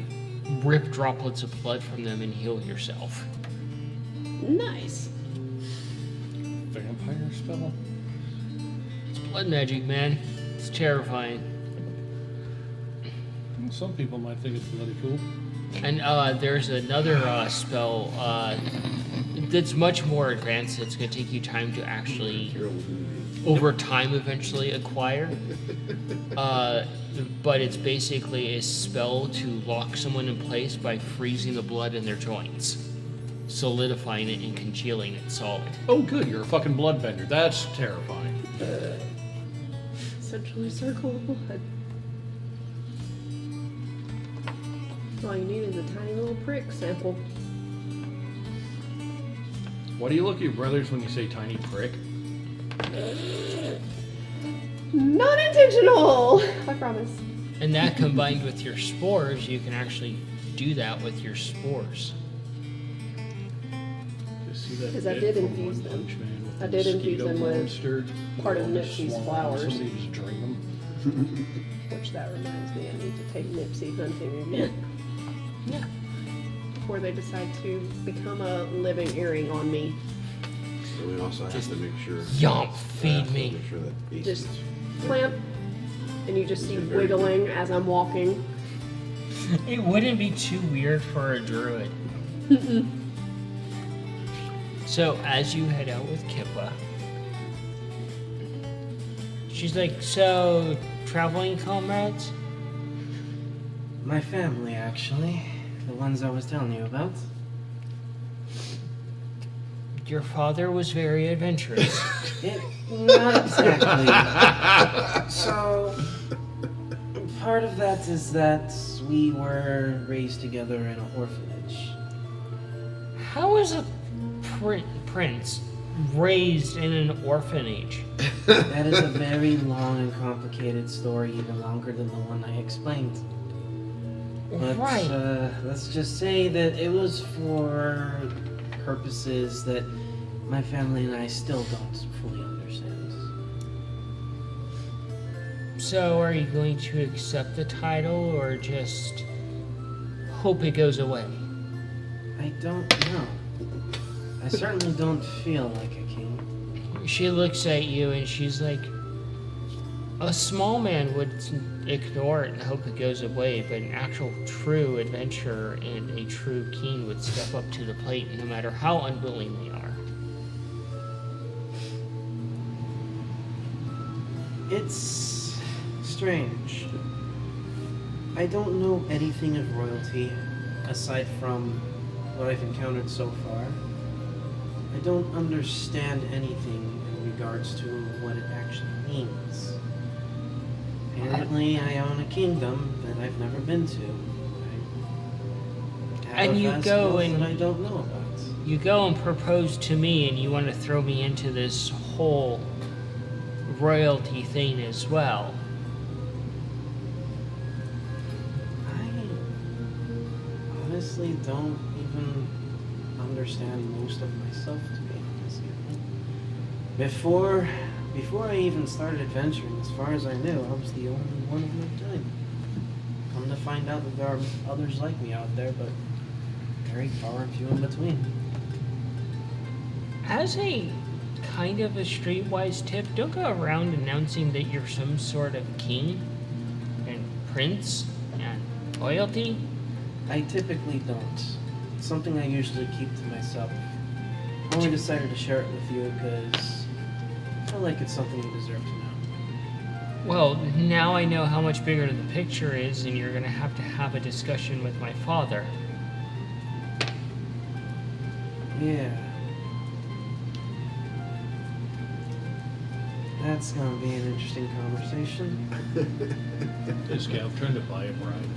rip droplets of blood from them and heal yourself. Nice. Vampire spell? It's blood magic, man. It's terrifying. Some people might think it's bloody cool. And there's another spell that's much more advanced. It's going to take you time to actually, over time, eventually acquire. But it's basically a spell to lock someone in place by freezing the blood in their joints, solidifying it and congealing it solid. Oh, good, you're a fucking bloodbender. That's terrifying. Essentially, circle of blood. All you need is a tiny little prick sample. Why do you look at your brothers when you say tiny prick? Not intentional! I promise. And that combined with your spores, you can actually do that with your spores. Just see that 'Cause I bit did from infuse One them. Punch Man with I the did infuse mosquito them with monster part of going to Nipsey's swarm. flowers. Somebody just drink them. Which that reminds me, I need to take Nipsey hunting again. Yeah. Before they decide to become a living earring on me. And we also have to make sure. Yomp, feed me. Make sure that base Just is- clamp, and you just see These are very wiggling as I'm walking. It wouldn't be too weird for a druid. So as you head out with Kippa, she's like, "So, traveling comrades?" My family, actually. The ones I was telling you about. Your father was very adventurous. Not exactly. So, part of that is that we were raised together in an orphanage. How is a prince raised in an orphanage? That is a very long and complicated story, even longer than the one I explained. But Right. let's just say that it was for purposes that my family and I still don't fully understand. So are you going to accept the title or just hope it goes away? I don't know. I certainly don't feel like a king. She looks at you and she's like, a small man would ignore it and hope it goes away, but an actual true adventurer and a true king would step up to the plate no matter how unwilling they are. It's strange. I don't know anything of royalty aside from what I've encountered so far. I don't understand anything in regards to what it actually means. Apparently, I own a kingdom that I've never been to. I have And a you vast go wealth and- that I don't know about. You go and propose to me and you want to throw me into this whole royalty thing as well. I honestly don't even understand most of myself, to be honest. before I even started adventuring, as far as I knew, I was the only one of my time. Come to find out that there are others like me out there, but very far and few in between. As a kind of a streetwise tip, don't go around announcing that you're some sort of king and prince and royalty. I typically don't. It's something I usually keep to myself. I only decided to share it with you because I feel like it's something you deserve to know. Well, now I know how much bigger the picture is, and you're gonna have a discussion with my father. Yeah. That's gonna be an interesting conversation. This gal trying to buy a bride.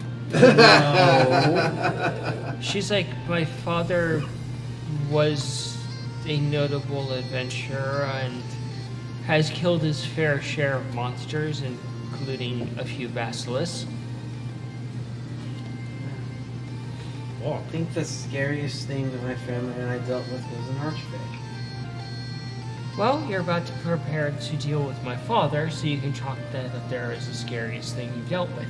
No. She's like, my father was a notable adventurer and has killed his fair share of monsters, including a few basilisks. I think the scariest thing that my family and I dealt with was an archfey. Well, you're about to prepare to deal with my father, so you can chalk that up there as the scariest thing you've dealt with.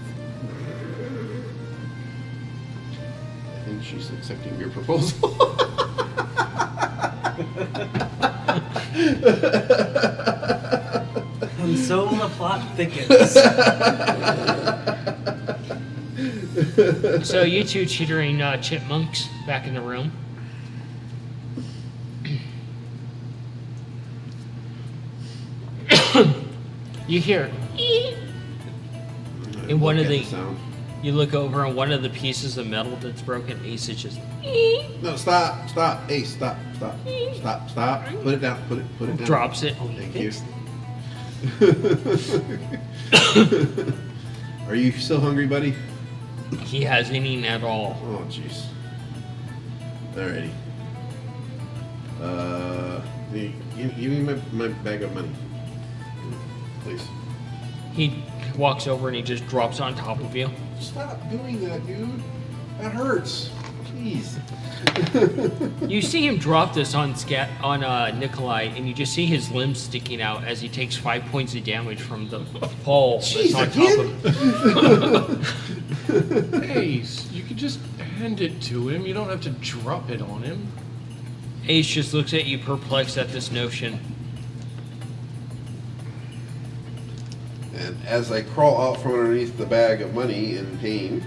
I think she's accepting your proposal. And so the plot thickens. So you two chittering chipmunks back in the room. You hear in one of Look at the sound. you look over and one of the pieces of metal that's broken, Ace is just No, stop, stop, Ace, stop, stop, stop, stop. Put it down, put it down. drops it. Thank you. Are you still hungry, buddy? He hasn't eaten at all. Oh, jeez. Alrighty. Give me my bag of money, please. He walks over and he just drops on top of you. Stop doing that, dude. That hurts. Jeez. You see him drop this on Nikolai, and you just see his limbs sticking out as he takes 5 points of damage from the pole that's Jeez, on top of him. Ace, you could just hand it to him. You don't have to drop it on him. Ace just looks at you perplexed at this notion. And as I crawl out from underneath the bag of money in pain,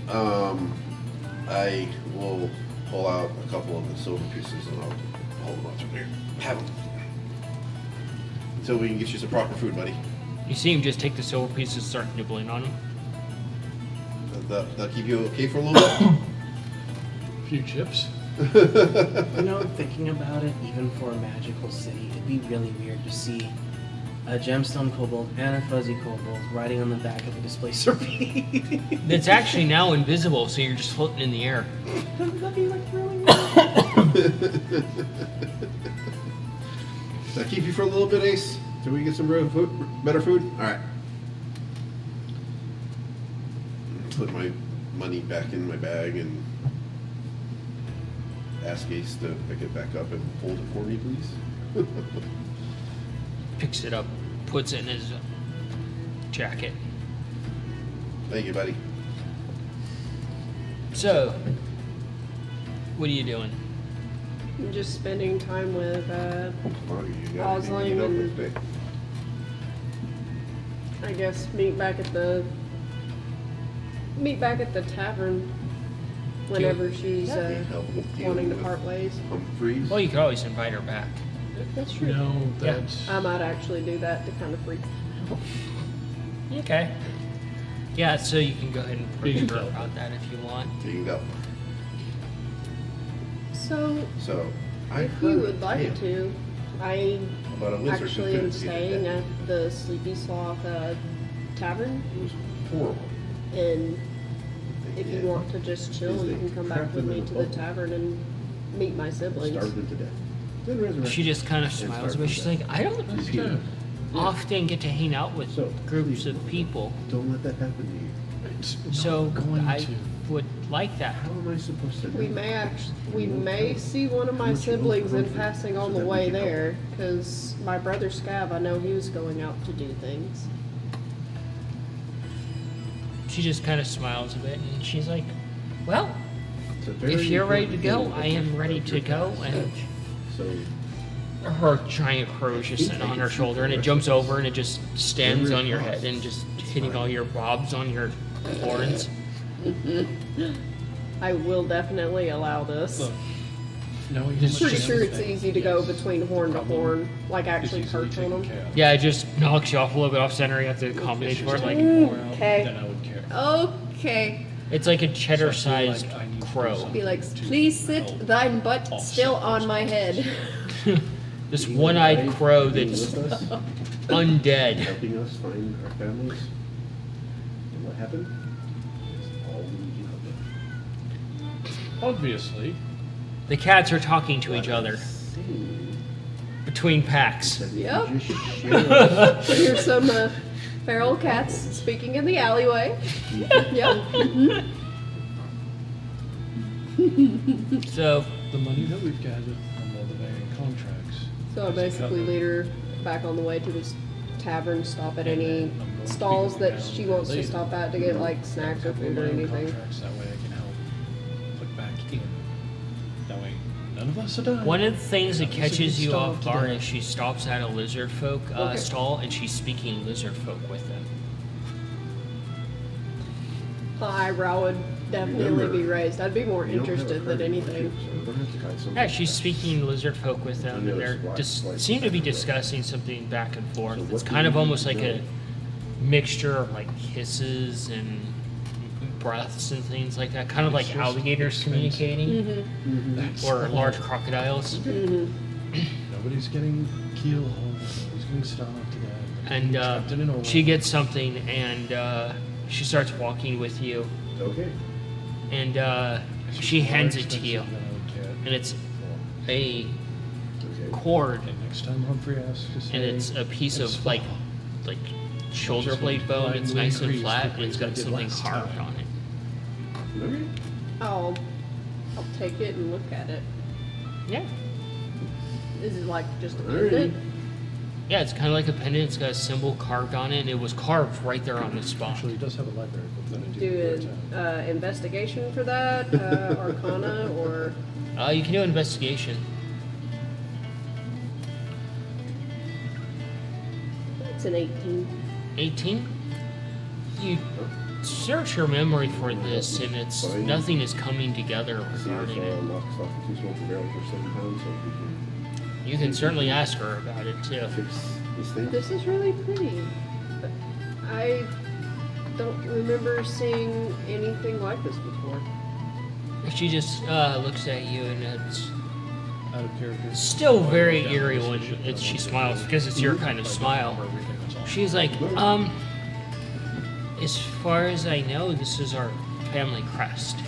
I will pull out a couple of the silver pieces and I'll hold them out through here. Have them. Until we can get you some proper food, buddy. You see him just take the silver pieces and start nibbling on them. That'll keep you okay for a little bit? A few chips. You know, thinking about it, even for a magical city, it'd be really weird to see a gemstone kobold and a fuzzy kobold riding on the back of a displacer bee. It's actually now invisible, so you're just floating in the air. That'd be like really weird. Does that keep you for a little bit, Ace? Till we get some real food, better food? Alright. Put my money back in my bag and ask Ace to pick it back up and hold it for me, please. Picks it up, puts it in his jacket. Thank you, buddy. So, what are you doing? I'm just spending time with Come on, you got anything to eat up Osling with today? I guess meet back at the tavern whenever she's Help with dealing wanting to with part ways. Humphreys. Well, you could always invite her back. That's true. No, that's. I might actually do that to kind of freak. Okay. Yeah, so you can go ahead and You can approach her tell. about that if you want. There you go. So, So, I if you heard would like tale to, I about a lizard who actually couldn't am see the staying dead. at the Sleepy Sloth Tavern, It was horrible. and if you Yeah. want to just chill, Is you they can come back trapped with them me in a to the bubble. tavern and meet my siblings. Starved them to death. Then resurrected. She just kind of And smiles, starved but to she's death. like, I don't She's healed. often get to hang out with So, groups please of people. Don't let that happen to you. It's So, not going I- to. would like that. How am I supposed to know? We may see one of my siblings in passing on the way there, because my brother Scav, I know he was going out to do things. She just kind of smiles a bit, and she's like, well, It's a very if you're ready to important go, thing I am that ready your to go. past And So her giant crow is just sitting on her shoulder, and it jumps over and it just stands on your head and just hitting all your bobs on your horns. I will definitely allow this. Look, knowing how Just much Pretty sure damage it's easy to go yes, between horn to horn, like is actually easily perch on taken them. care of. Yeah, it just knocks you off a little bit off center. You have to If accommodate she's for it. Like, taking more out Okay. than I would care. Okay. it's like a So I cheddar-sized feel like I need to do crow. something Be like, to please sit help thine butt offset still those on my head. This one-eyed crow being that's with us, undead. helping us find our families. And what happened? Is all we need help with. Obviously, The cats are talking to each other between packs. Said we Yep. could just share us. Here's some feral cats speaking in the alleyway. Yep. So the money that we've gathered from all the varying contracts. So I basically lead her back on the way to this tavern, stop at any stalls that she wants to stop at to get like snacks or food or anything. That way I can help put back in. That way none of us are dying. one of the things that None of us are catches getting you off starved to guard death. is she stops at a lizard folk Okay. stall and she's speaking lizard folk with them. My eyebrow would definitely Remember, be raised. I'd be more We don't have a interested than credit anything. so we're gonna have to guide somebody Yeah, she's back. speaking lizard folk with them, and they're just seem to be discussing something back and forth. So It's what kind do of we almost need like to a know? mixture of like hisses and breaths and things like that, kind of like It's just alligators expensive. communicating, That's or all. large crocodiles. Nobody's getting keel hauled. Nobody's getting starved to death. And Trapped in an oil. she gets something, and she starts walking with you, Okay. and It's she more hands it to you, expensive than I would care and it's for. a Okay. cord, And next time Humphrey asks to say, and it's a piece it's of like small. shoulder Just blade bone. It's blindly nice and increase flat, what and it's we got did something last carved time. on it. Okay. I'll take it and look at it. Yeah. Is it like just a Alrighty. pendant? Yeah, it's kind of like a pendant. It's got a symbol carved on it, and it was carved right there on the spot. Actually, it does have a library book that I do. Do write an out. investigation for that, Arcana, or You can do an investigation. it's an 18. 18. You search your memory for this, and it's Fine. nothing is coming together See if regarding it. lock, stock, and two smoke barrels for 7 pounds, so we can You can certainly ask her about it too. fix this thing. This is really pretty. But I don't remember seeing anything like this before. She just looks at you, and it's Out of character. still very Yeah, eerie this when is shit it's, that she I won't smiles do. because it's your kind of I don't smile. remember everything, that's all. She's like, as far as I know, this is our family crest.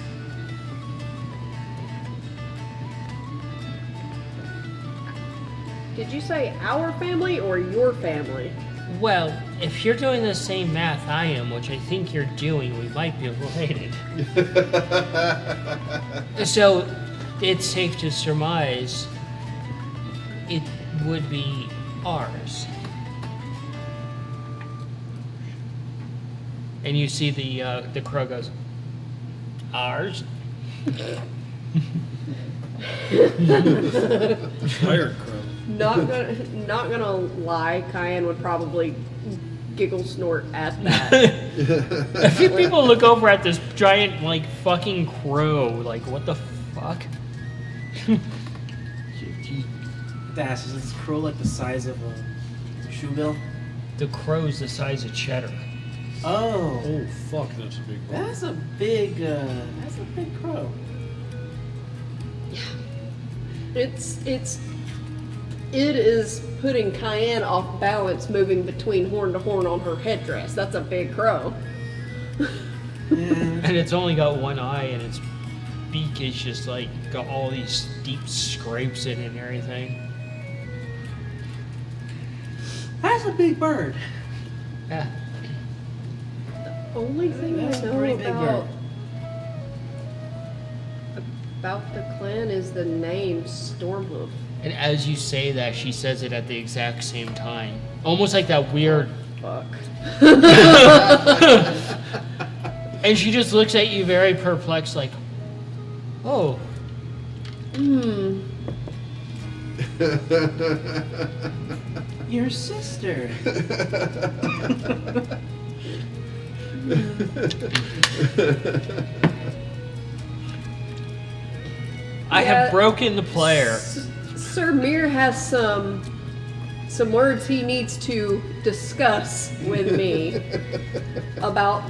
Did you say our family or your family? Well, if you're doing the same math I am, which I think you're doing, we might be related. So, it's safe to surmise it would be ours. And you see the crow goes, ours? Fire crow. Not gonna lie, Cayenne would probably giggle snort at that. A few people look over at this giant, like, fucking crow, like, what the fuck? Dash, is this crow like the size of a shoebill? The crow's the size of cheddar. Oh, Oh fuck, that's a big one. that's a big crow. It is putting Cayenne off balance, moving between horn to horn on her headdress. That's a big crow. And it's only got one eye, and its beak is just, like, got all these deep scrapes in it and everything. That's a big bird. Yeah. Only thing That's I a know pretty big about about the clan is the name Stormhoof. And as you say that, she says it at the exact same time. Almost like that weird. Fuck. And she just looks at you very perplexed, like, oh. Your sister. I Yeah. have broken the player. Sir Mir has some words he needs to discuss with me about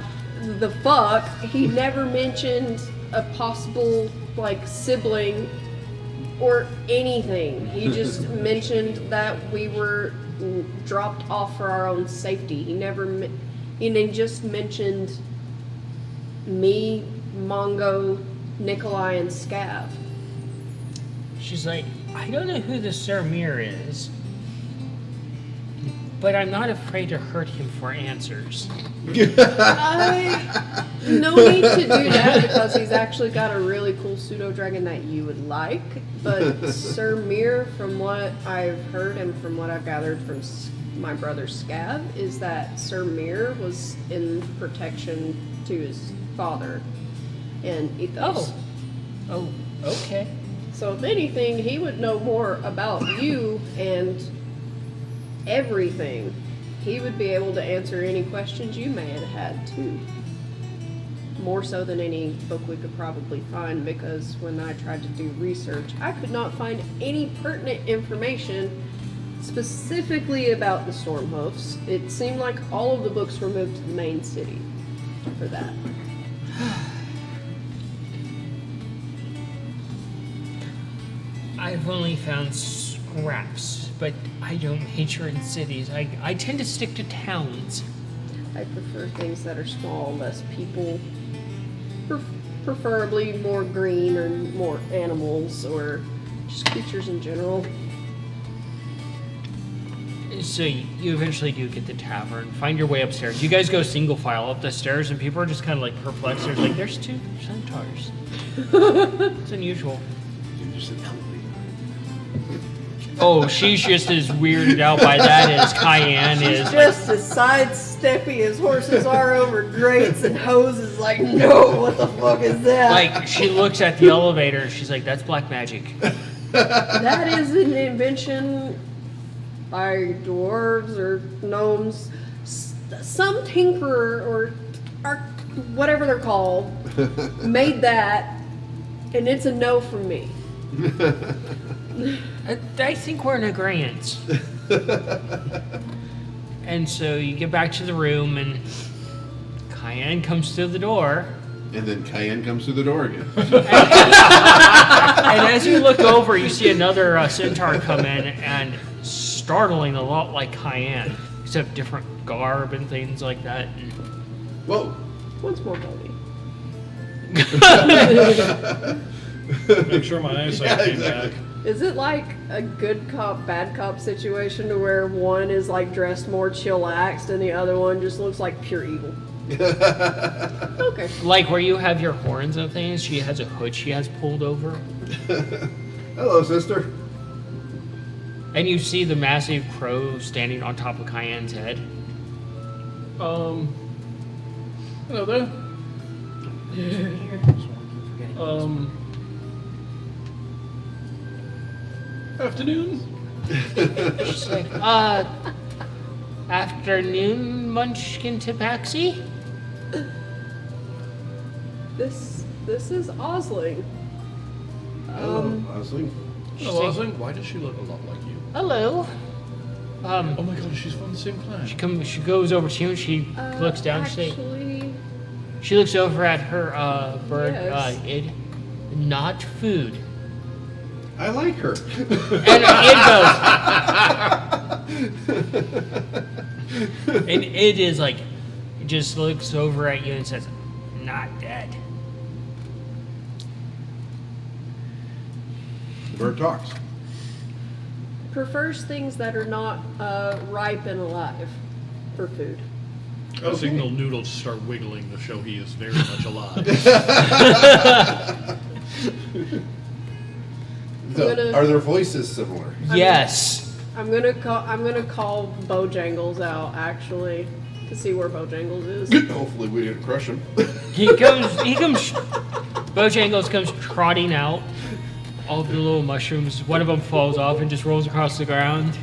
the fuck. He never mentioned a possible like sibling or anything. He just mentioned that we were dropped off for our own safety. He never he just mentioned me, Mongo, Nikolai, and Scav. She's like, I don't know who this Sir Mir is, but I'm not afraid to hurt him for answers. No need to do that because he's actually got a really cool pseudo dragon that you would like. But Sir Mir, from what I've heard and from what I've gathered from my brother Scav, is that Sir Mir was in protection to his father and Ethos. Oh, okay. So if anything, he would know more about you and everything. He would be able to answer any questions you may have had too. More so than any book we could probably find, because when I tried to do research, I could not find any pertinent information specifically about the Stormhoofs. It seemed like all of the books were moved to the main city for that. I've only found scraps, but I don't major in cities. I tend to stick to towns. I prefer things that are small, less people, preferably more green or more animals or just creatures in general. So you eventually do get the tavern, find your way upstairs. You guys go single file up the stairs, and people are just kind of like perplexed. There's like, there's 2 centaurs. It's unusual. Oh, she's just as weirded out by that as Cayenne is. Just as sidesteppy as horses are over grates and hoses, like, no, what the fuck is that? Like, she looks at the elevator and she's like, that's black magic. That is an invention by dwarves or gnomes. Some tinkerer or whatever they're called made that, and it's a no from me. I think we're in agreement. And so you get back to the room, and Cayenne comes through the door. And then Cayenne comes through the door again. And as you look over, you see another centaur come in, and startling a lot like Cayenne, except different garb and things like that. And Whoa. Once more, Bobby. Make sure my eyesight Yeah, came exactly. back. Is it like a good cop, bad cop situation to where one is like dressed more chillaxed and the other one just looks like pure evil? Okay. like where you have your horns and things, she has a hood she has pulled over. Hello, sister. And you see the massive crow standing on top of Cayenne's head. Hello there. Afternoon. She's like, afternoon, Munchkin Tabaxi? This is Osling. Hello, Osling. Hello, Osling. Why does she look a lot like you? Hello. Oh my god, she's from the same clan. She goes over to you and she looks down. Actually, She looks over at her bird. Yes. Not food. I like her. And and it is like, it just looks over at you and says, not dead. The bird talks. prefers things that are not ripe and alive for food. I'll signal Noodle to start wiggling to show he is very much alive. So, are their voices similar? Yes. I'm gonna call Bojangles out actually to see where Bojangles is. Hopefully we didn't crush him. Bojangles comes trotting out. All of the little mushrooms, one of them falls off and just rolls across the ground.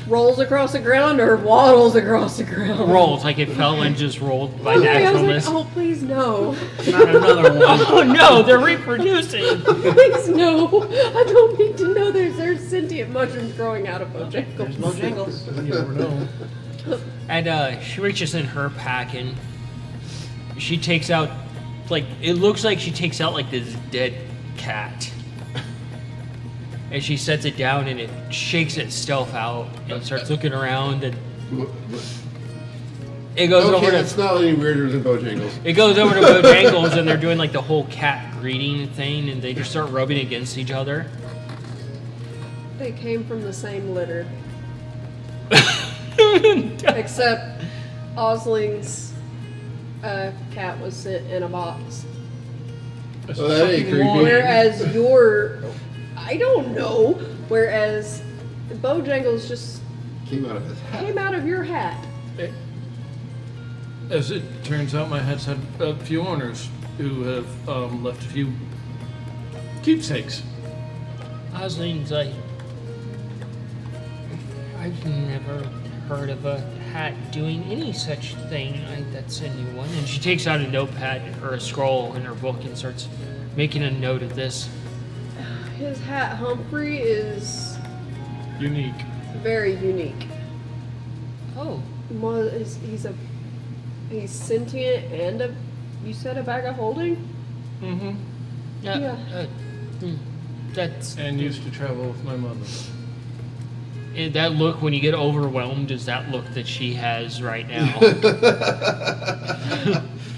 Rolls across the ground or waddles across the ground? Rolls, like it fell and just rolled by Okay, I was naturalness. like, oh please no. Not another one. Oh no, they're reproducing. Please no. I don't need to know there's sentient mushrooms growing out of There's Bojangles. Bojangles. You never know. And she reaches in her pack and she takes out, like, it looks like she takes out like this dead cat. And she sets it down and it shakes itself out and starts looking around and it goes Okay, over to that's not any weirder than Bojangles. it goes over to Bojangles and they're doing like the whole cat greeting thing and they just start rubbing against each other. They came from the same litter. Except Osling's cat was sent in a box. Oh, that ain't creepy. Whereas I don't know. Whereas Bojangles just Came out of his hat. came out of your hat. As it turns out, my hat's had a few owners who have left a few keepsakes. Osling's like, I've never heard of a hat doing any such thing. That's a new one. And she takes out a notepad or a scroll in her book and starts making a note of this. His hat, Humphrey, is Unique. very unique. Oh, He's sentient and you said a bag of holding? Mm-hmm. yeah. Yeah. That's And used to travel with my mother. that look when you get overwhelmed is that look that she has right now.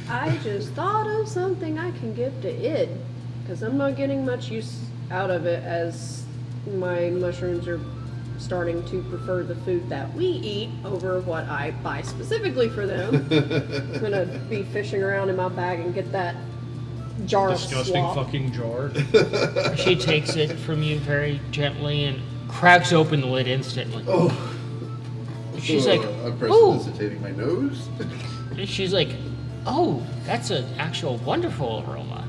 I just thought of something I can give to Id, because I'm not getting much use out of it as my mushrooms are starting to prefer the food that we eat over what I buy specifically for them. I'm gonna be fishing around in my bag and get that jar Disgusting of slop. fucking jar. She takes it from you very gently and cracks open the lid instantly. Oh. She's like, I'm "Ooh." precipitating my nose. And she's like, oh, that's an actual wonderful aroma.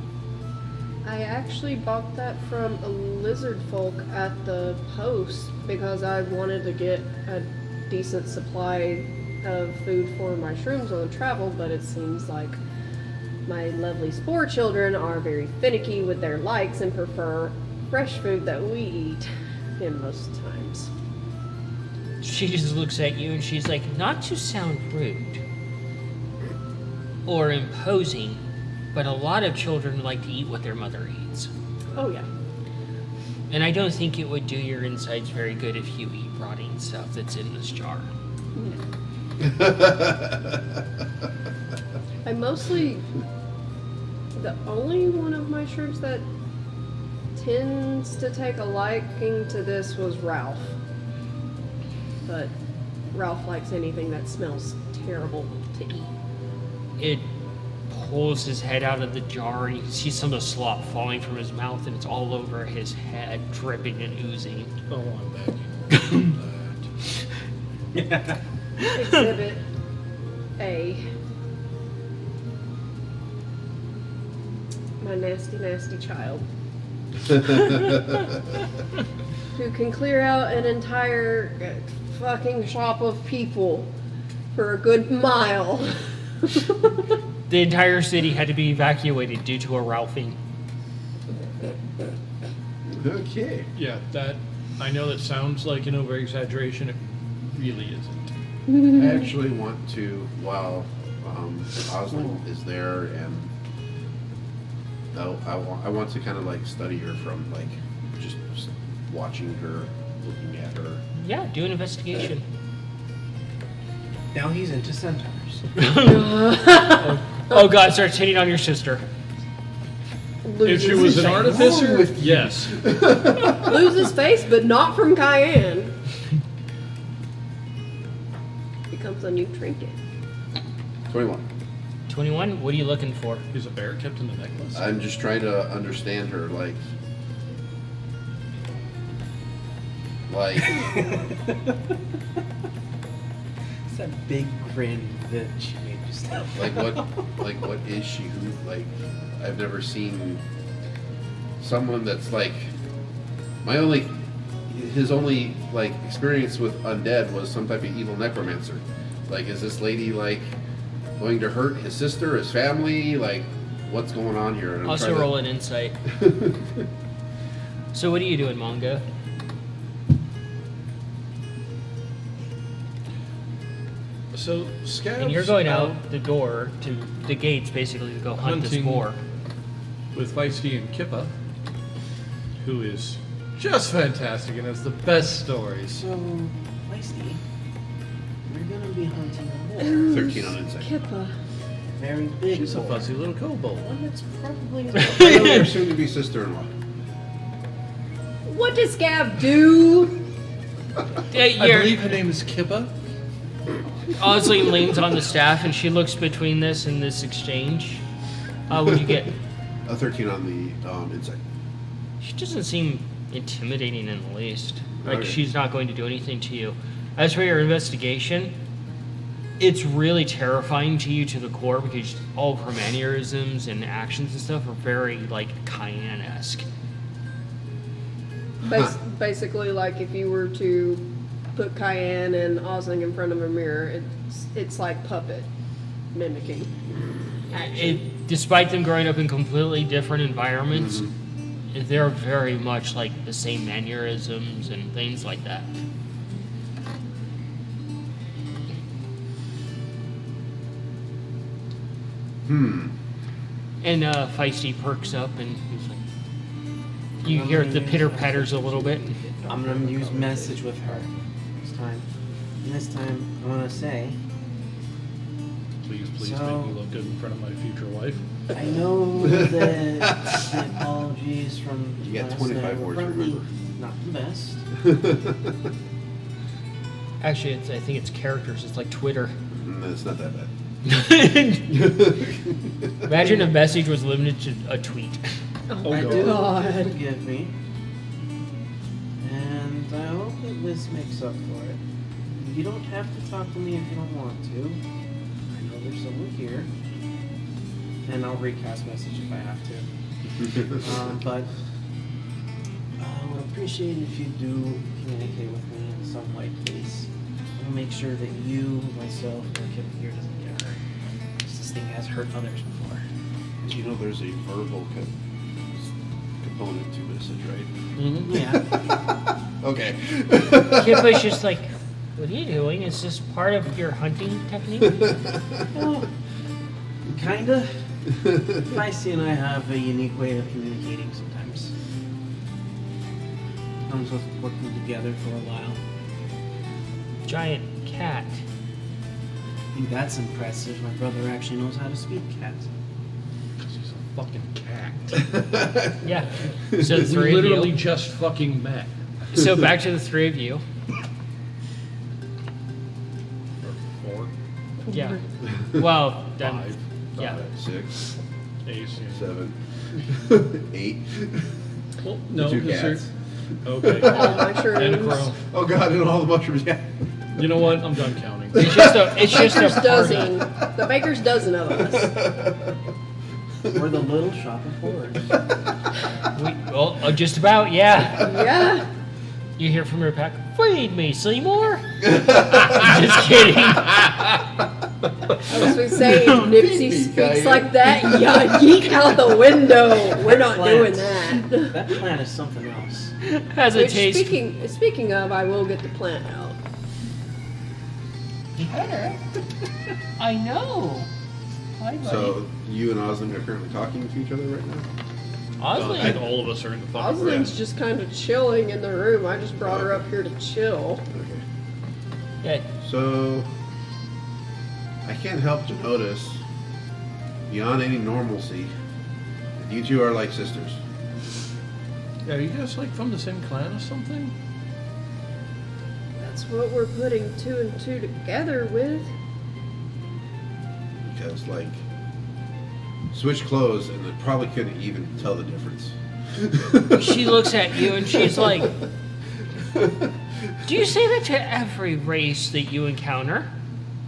I actually bought that from a lizard folk at the post because I wanted to get a decent supply of food for my shrooms on travel, but it seems like my lovely spore children are very finicky with their likes and prefer fresh food that we eat in most times. She just looks at you and she's like, not to sound rude or imposing, but a lot of children like to eat what their mother eats. Oh yeah. And I don't think it would do your insides very good if you eat rotting stuff that's in this jar. I mostly, the only one of my shrooms that tends to take a liking to this was Ralph. But Ralph likes anything that smells terrible to eat. It pulls his head out of the jar and you can see some of the slop falling from his mouth and it's all over his head, dripping and oozing. Oh, I'm back. Exhibit A. My nasty, nasty child. Who can clear out an entire fucking shop of people for a good mile. The entire city had to be evacuated due to a Ralphing. Okay. Yeah, that, I know that sounds like an over-exaggeration. It really isn't. I actually want to, while Oswald is there, and I want to kind of like study her from like just watching her, looking at her. Yeah, do an investigation. Now he's into centaurs. Oh god, starts hitting on your sister. If she was an artificer, with you? yes. Loses face, but not from Cayenne. Becomes a new trinket. 21. 21. What are you looking for? Is a bear kept in the necklace? I'm just trying to understand her, like. It's that big grin that she made just now. What is she? Who, like, I've never seen someone that's like, his only, like, experience with undead was some type of evil necromancer. Like, is this lady, like, going to hurt his sister, his family? Like, what's going on here? And I'm Also trying to- roll an insight. So what are you doing, Mongo? So, Scabs And you're going out the door to the gates, basically, to go hunt this Hunting. boar. with Feisty and Kippa, who is just fantastic and has the best stories. So, Feisty, we're gonna be hunting a wolf. 13 on insight. Kippa. Very big She's a wolf. fuzzy little kobold. One that's probably I know your soon-to-be sister-in-law. What does Scab do? I You're, believe her name is Kippa. Osling leans on the staff, and she looks between this and this exchange. What'd you get? A 13 on the insight. She doesn't seem intimidating in the least. Like, Okay. she's not going to do anything to you. As for your investigation, it's really terrifying to you to the core because all of her mannerisms and actions and stuff are very, like, Cayenne-esque. Basically, like if you were to put Cayenne and Osling in front of a mirror, it's like puppet mimicking action. Despite them growing up in completely different environments, they're very much like the same mannerisms and things like that. And Feisty perks up and he's like, you hear the pitter patters a little bit. I'm gonna use message with her this time. And this time, I wanna say, Please, please So- make me look good in front of my future wife. I know that the apologies from You got last 25 night were words, probably remember. not the best. Actually, I think it's characters. It's like Twitter. It's not that bad. Imagine if message was limited to a tweet. Oh I my do god. forgive me. And I hope that this makes up for it. You don't have to talk to me if you don't want to. I know there's someone here. And I'll recast message if I have to. But I would appreciate it if you do communicate with me in some way, please. I'll make sure that you, myself, and Kip here doesn't get hurt. 'Cause this thing has hurt others before. You know there's a verbal component to message, right? Mm-hmm. Yeah. Okay. Kippa's just like, what are you doing? Is this part of your hunting technique? Well, kinda. Feisty and I have a unique way of communicating sometimes. Comes with working together for a while. Giant cat. I think that's impressive. My brother actually knows how to speak cat. She's a fucking cat. Yeah. So the We three of literally you. just fucking met. So back to the three of you. Or 4, Yeah. Well, then. 5, Yeah. 6, 8. 7, 8. Well, no, Two 'cause they're- cats. Okay. All mushrooms. And a crow. Oh god, and all the mushrooms, yeah. You know what? I'm done counting. It's just a. It's just Baker's a party. dozen. The baker's dozen of us. We're the little shop of horrors. Well, just about. Yeah. Yeah. You hear from your pack. Feed me, Seymour. Just kidding. As we say, if Nipsey me, speaks Kaya. like that, yeah, geek out the window. We're not doing Plants. that. That plant is something else. Has a Which, taste. speaking of, I will get the plant out. I know. Hi, buddy. So, you and Osling are currently talking to each other right now? I Osley. think all of us are in the fucking room. Osling's just kind of chilling in the room. I just brought her up here to chill. Okay. Yeah. So, I can't help to notice, beyond any normalcy, that you two are like sisters. Yeah, are you guys like from the same clan or something? That's what we're putting 2 and 2 together with. Because, like, switch clothes, and they probably couldn't even tell the difference. She looks at you and she's like, do you say that to every race that you encounter?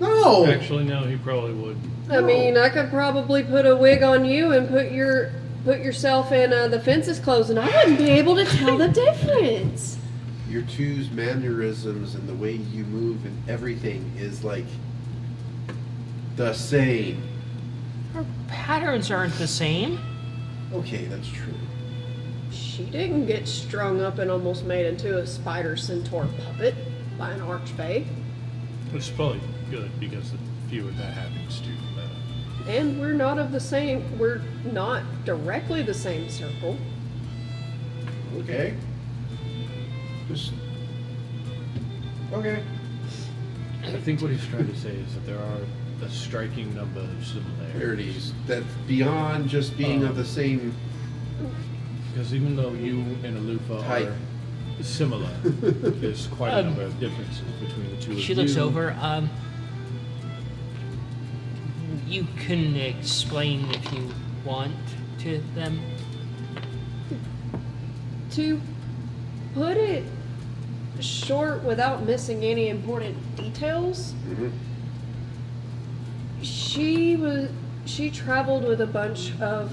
No. Actually, no, he probably would. I mean, I could probably put a wig on you and put yourself in the fences clothes, and I wouldn't be able to tell the difference. Your two's mannerisms and the way you move and everything is like the same. Her patterns aren't the same. Okay, that's true. She didn't get strung up and almost made into a spider centaur puppet by an archfey. Which is probably good because the fewer that happens to, the better. And we're not directly the same circle. Okay. Just okay. I think what he's trying to say is that there are a striking number of similarities. Parodies. That's beyond just being of the same Because even though you and Alufa type. are similar, there's quite a number of differences between the two of you. She looks over. You can explain if you want to them. To put it short without missing any important details, Mhm. she traveled with a bunch of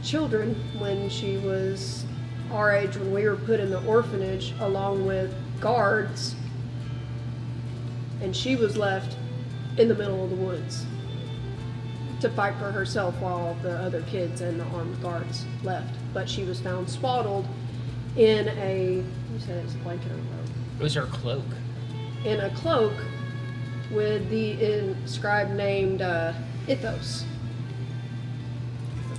children when she was our age, when we were put in the orphanage along with guards, and she was left in the middle of the woods to fight for herself while the other kids and the armed guards left. But she was found swaddled in a, you said it was a blanket or a robe? It was her cloak. In a cloak with the inscribed named Ithos.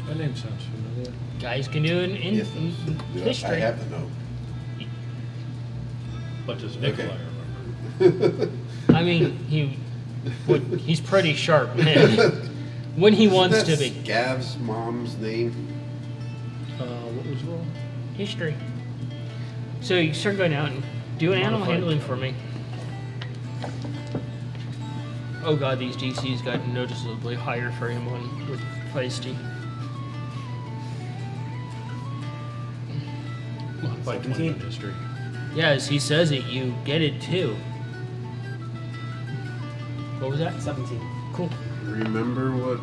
That name sounds familiar. Guys can do it in Ithos. Yeah, history. I have the note. But does Okay. Nikolai remember? I mean, he's pretty sharp, man. When he wants to That's be. Gav's mom's name. What was wrong? History. So you start going out and do an animal Modified. handling for me. Oh god, these DCs got noticeably higher for him with Feisty. Modified 20 in history. Yeah, as he says it, you get it too. What was that? 17. Cool. Remember what?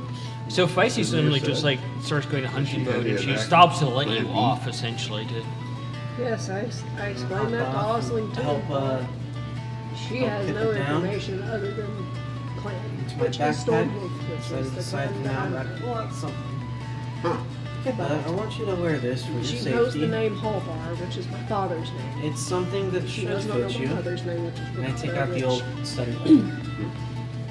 So Feisty suddenly said? just like starts going to hunting She had mode, to and she enact stops to let Plan you B. off essentially. To Yes, I explained that to Osling too. Help She help has put no it down. information other than clan, into my which is Stormwolf, backpack. which So I is the decided clan now that that I'm I want something. Huh. I want you to wear this for your She safety. knows the name Holvar, which is my father's name. It's something that She should does not know fit my you. mother's name, which is And I take Victoria, out the which old study Bible.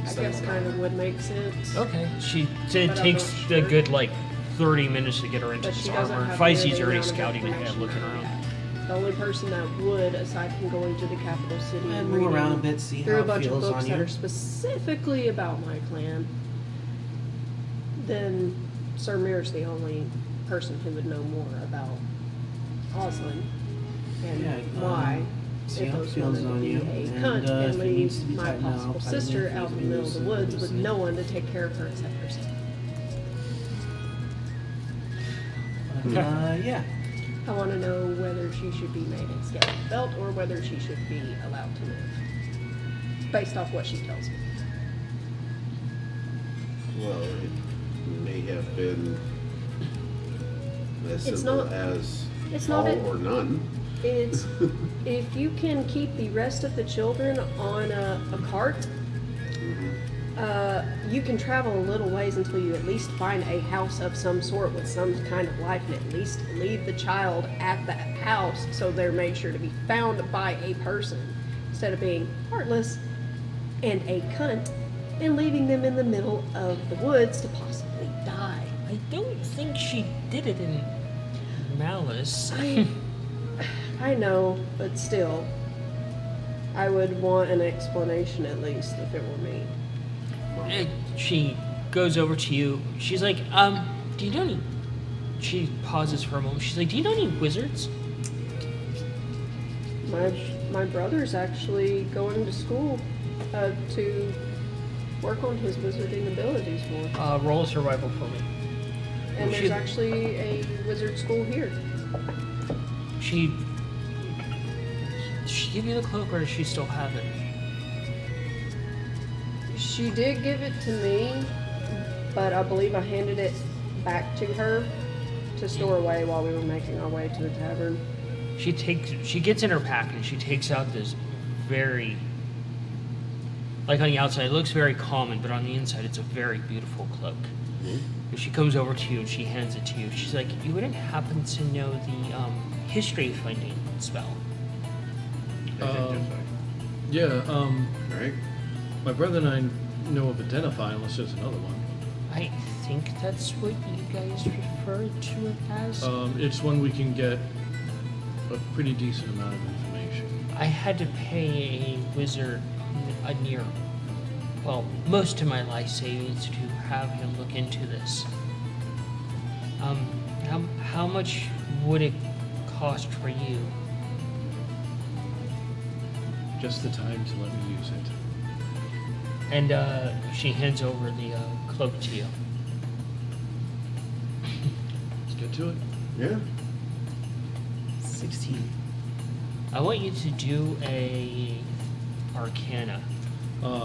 I guess kind of would make sense. okay, it But I'm takes not a sure. good like 30 minutes to get her into But this she doesn't armor. have Feisty's nearly the already amount of scouting ahead, information looking I around. have. The only person that would, aside from going to the capital city And and move around a reading bit, see through how a it bunch of feels books on that you. are specifically about my clan, then Sir Mir's the only person who would know more about Oslan and Yeah, why see how it Ithos feels wanted to on be you. a And, cunt and if it needs to leave be my tightened up, possible I don't sister know if out in the he's middle of the loose, woods with loose. no one to take care of her except herself. Yeah. I want to know whether she should be made a skeleton belt or whether she should be allowed to live, based off what she tells me. Well, it may have been as It's simple not- as it's all not a- or none. It's if you can keep the rest of the children on a cart, you can travel a little ways until you at least find a house of some sort with some kind of life, and at least leave the child at that house so they're made sure to be found by a person instead of being heartless and a cunt and leaving them in the middle of the woods to possibly die. I don't think she did it in malice. I know, but still, I would want an explanation at least if it were me. She goes over to you. She's like, do you know any... She pauses for a moment. She's like, do you know any wizards? My brother's actually going to school to work on his wizarding abilities more. Roll a survival for me. And She- there's actually a wizard school here. Did she give you the cloak, or does she still have it? She did give it to me, but I believe I handed it back to her to store away while we were making our way to the tavern. She gets in her pack and she takes out this very, like on the outside it looks very common, but on the inside it's a very beautiful cloak. And she comes over to you and she hands it to you. She's like, you wouldn't happen to know the history finding spell? Yeah, Right? my brother and I know of Identify, unless there's another one. I think that's what you guys refer to it as. It's when we can get a pretty decent amount of information. I had to pay a wizard most of my life savings to have him look into this. How much would it cost for you? Just the time to let me use it. And she hands over the cloak to you. Let's get to it. Yeah. 16. I want you to do a Arcana.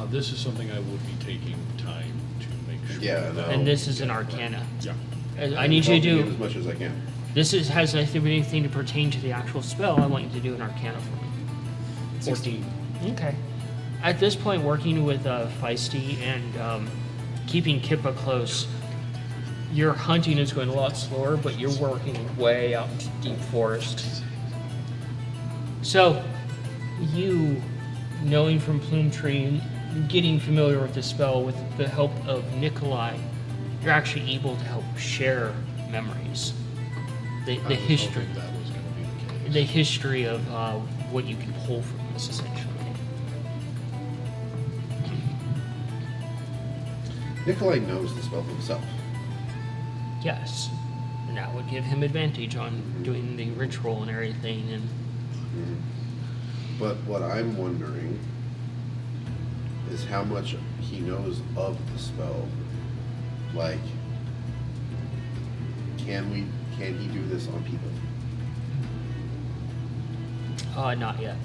This is something I would be taking time to make sure. Yeah, no. And this is an Arcana. Yeah. I need you to Helping do. as much as I can. This has anything to pertain to the actual spell. I want you to do an Arcana for me. 14. Okay. At this point, working with Feisty and keeping Kippa close, your hunting is going a lot slower, but you're working way out into deep forest. So, you, knowing from Plume Tree, getting familiar with the spell with the help of Nikolai, you're actually able to help share memories. The I was history. hoping that was going to be the case. The history of what you can pull from this, essentially. Nikolai knows the spell himself. Yes. And that would give him advantage on doing the ritual and everything. And But what I'm wondering is how much he knows of the spell. Like, can he do this on people? not yet.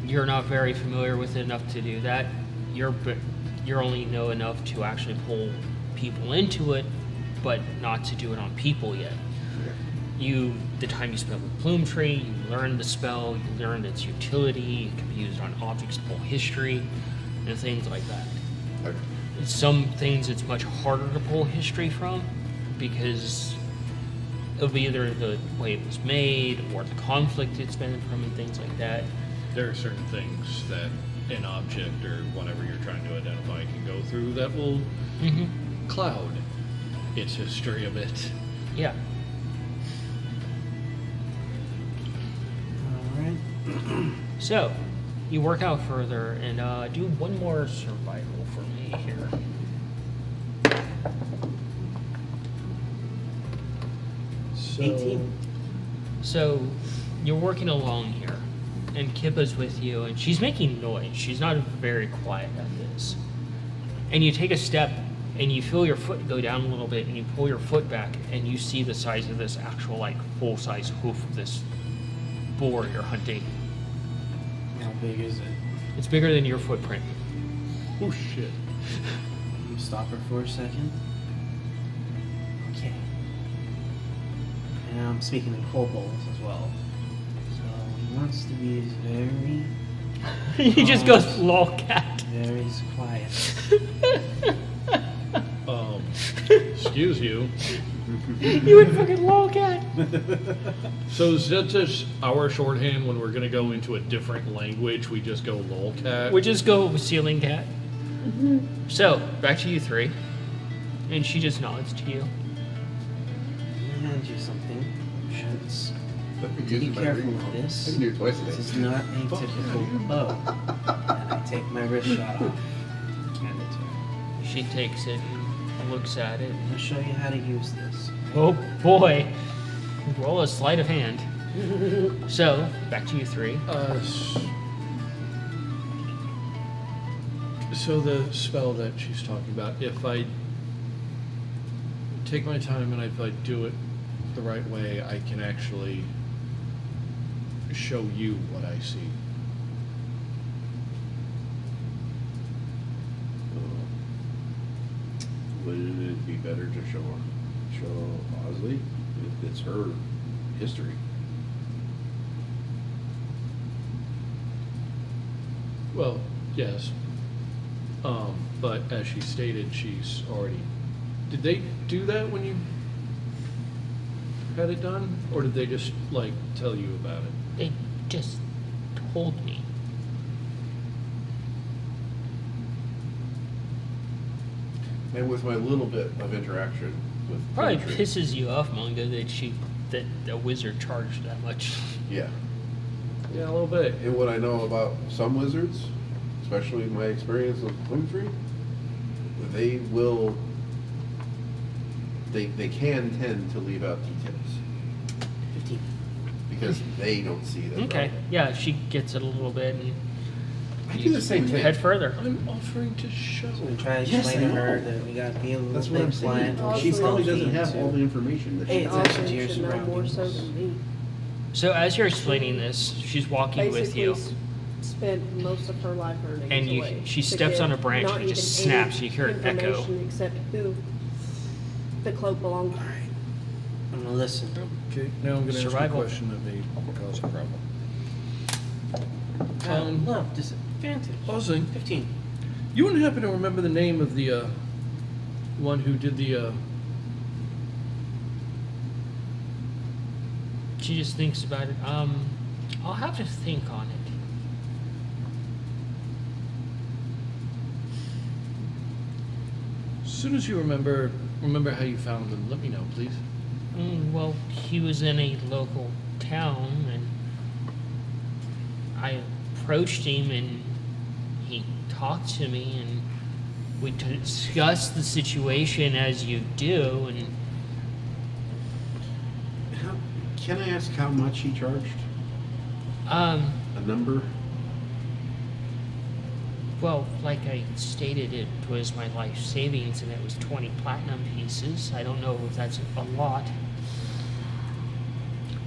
You're not very familiar with it enough to do that. You're only know enough to actually pull people into it, but not to do it on people yet. The time you spent with Plume Tree, you learned the spell, you learned its utility, it can be used on objects to pull history, and things like that. Okay. Some things it's much harder to pull history from because of either the way it was made or the conflict it's been from and things like that. There are certain things that an object or whatever you're trying to identify can go through that will cloud its history a bit. Yeah. Alright. So, you work out further and do one more survival for me here. So, 18. So, you're working along here, and Kippa's with you, and she's making noise. She's not very quiet at this. And you take a step, and you feel your foot go down a little bit, and you pull your foot back, and you see the size of this actual, like, full-size hoof of this boar you're hunting. How big is it? It's bigger than your footprint. Oh shit. Stop her for a second. Okay. And I'm speaking in kobolds as well. So he wants to be very, He just goes lolcat. very quiet. Excuse you. You would fucking lolcat. So is that just our shorthand when we're gonna go into a different language? We just go lolcat. We just go with ceiling cat. So, back to you three. And she just nods to you. I'm gonna hand you something. Shouldn't Be be careful with this. I can do it twice a This day. is not a typical bow. And I take my wrist shot off. Hand it to her. She takes it and looks at it. I'm gonna show you how to use this. Oh boy. Roll a sleight of hand. So, back to you three. So the spell that she's talking about, if I take my time and if I do it the right way, I can actually show you what I see. Wouldn't it be better to show Bosley? It's her history. Well, yes. But as she stated, she's already. Did they do that when you had it done, or did they just like tell you about it? They just told me. And with my little bit of interaction with Probably Dimitri- pisses you off, Manga, that a wizard charged that much. Yeah. Yeah, a little bit. And what I know about some wizards, especially my experience with Wizardry, they will. They can tend to leave out details 15. because they don't see them. Okay, yeah, she gets it a little bit and I do the same thing. head further. I'm offering to show. So we try to Yes, explain I to her know. that we got to be a little That's bit what I'm saying. quiet. She probably doesn't have to- all the information that Hey, she it's has. actually Austin to your should know more so surroundings. than me. So as you're explaining this, she's walking with Basically, you, spent most of her life earnings and away she to steps get on a branch not and it just even any snaps. You hear an echo. information Except who the cloak belonged to. I'm gonna listen. Okay, now I'm going to ask you a Survival. question that may cause a problem. Love, disadvantage. Buzzing. 15. You wouldn't happen to remember the name of the one who did the? She just thinks about it. I'll have to think on it. As soon as you remember how you found them, let me know, please. Well, he was in a local town, and I approached him, and he talked to me, and we discussed the situation as you do, and Can I ask how much he charged? A number? well, like I stated, it was my life savings, and it was 20 platinum pieces. I don't know if that's a lot.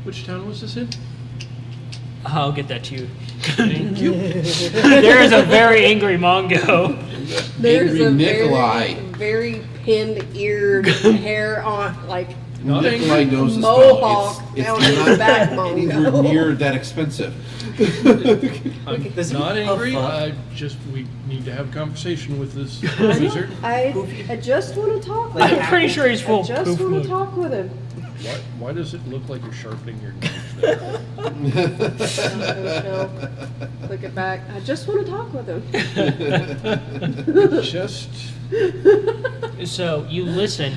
Which town was this in? I'll get that to you. Thank you. There is a very angry Mongo. There's Angry a Nikolai. very pinned-eared hair on, like Not Nikolai angry. knows the mohawk spell. down It's his not back, anywhere Mongo. near that expensive. I'm Does he not angry. puff up? We need to have a conversation with this wizard. I just want to talk with Like him. I'm pretty sure he's full I just poof want mode. to talk with him. Why does it look like you're sharpening your knife there? No. Look it back. I just want to talk with him. Just So you listen,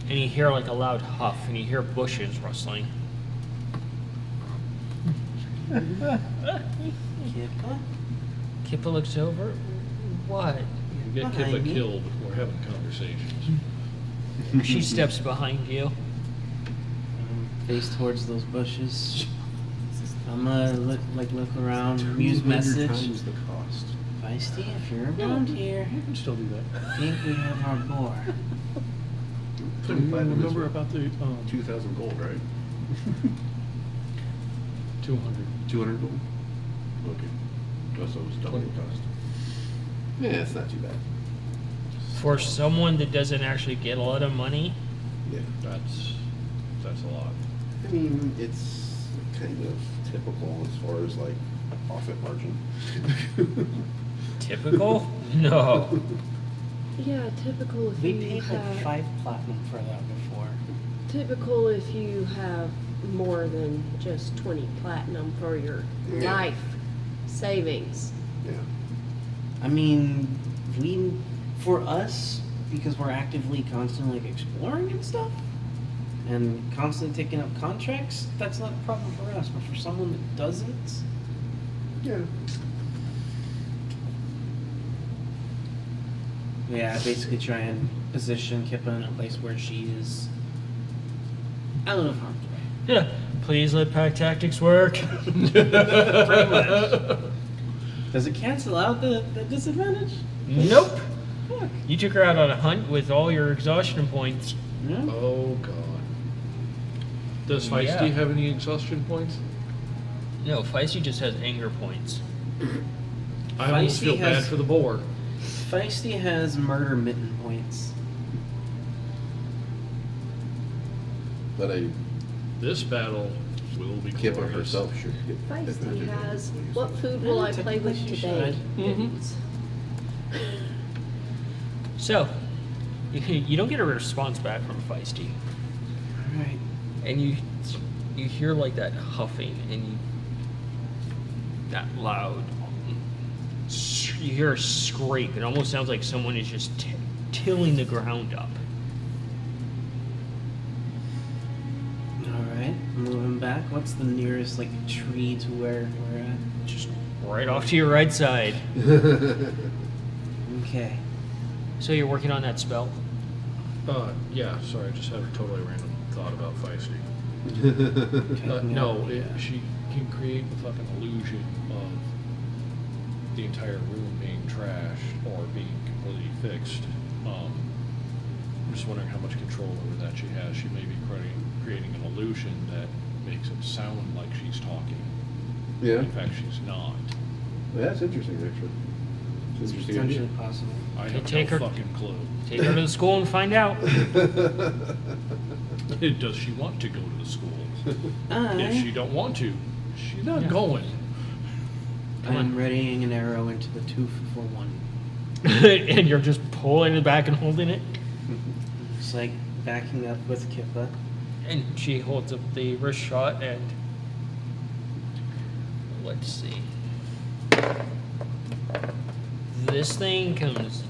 and you hear like a loud huff, and you hear bushes rustling. Kippa? Kippa looks over. What? you get Behind Kippa me. killed. We're having conversations. She steps behind you. Face towards those bushes. I'm gonna look around. Muse message. Times the cost. Feisty, if you're around here, You can still do that. I think we have our boar. So you remember about the 2,000 gold, right? 200. 200 gold? Okay. Oh, so it was double the cost. Yeah, it's not too bad. For someone that doesn't actually get a lot of money, Yeah. That's a lot. I mean, it's kind of typical as far as like profit margin. typical? No. Yeah, typical if We you paid like have 5 platinum for that before. typical if you have more than just 20 platinum for your Yeah. life savings. Yeah. I mean, for us, because we're actively constantly like exploring and stuff, and constantly taking up contracts, that's not a problem for us. But for someone that doesn't, Yeah. yeah, I basically try and position Kippa in a place where she is out of harm's way. Yeah. Please let pack tactics work. Does it cancel out the disadvantage? Nope. You took her out on a hunt with all your exhaustion points. Oh god. Does Feisty Yeah. have any exhaustion points? No, Feisty just has anger points. I almost Feisty feel bad has- for the boar. Feisty has murder mitten points. But This battle will be Kippa glorious. herself should get Feisty advantage. has, what food will I play with Technically she today? should. So, you don't get a response back from Feisty. Alright. And you hear like that huffing and that loud. You hear a scrape. It almost sounds like someone is just tilling the ground up. Alright. Moving back. What's the nearest like tree to where we're at? Just right off to your right side. Okay. So you're working on that spell? Yeah, sorry, I just had a totally random thought about Feisty. Okay. No, she can create the fucking illusion of the entire room being trashed or being completely fixed. I'm just wondering how much control over that she has. She may be creating an illusion that makes it sound like she's talking. Yeah. In fact, she's not. Yeah, that's interesting, actually. It's an interesting Potentially idea. possible. I Okay, have take no her- fucking clue. Take her to the school and find out. Does she want to go to the school? If I she don't want to, she's not Yeah. going. am readying an arrow into the 2-for-1. And you're just pulling it back and holding it. It's like backing up with Kippa. And she holds up the wrist shot and let's see. This thing comes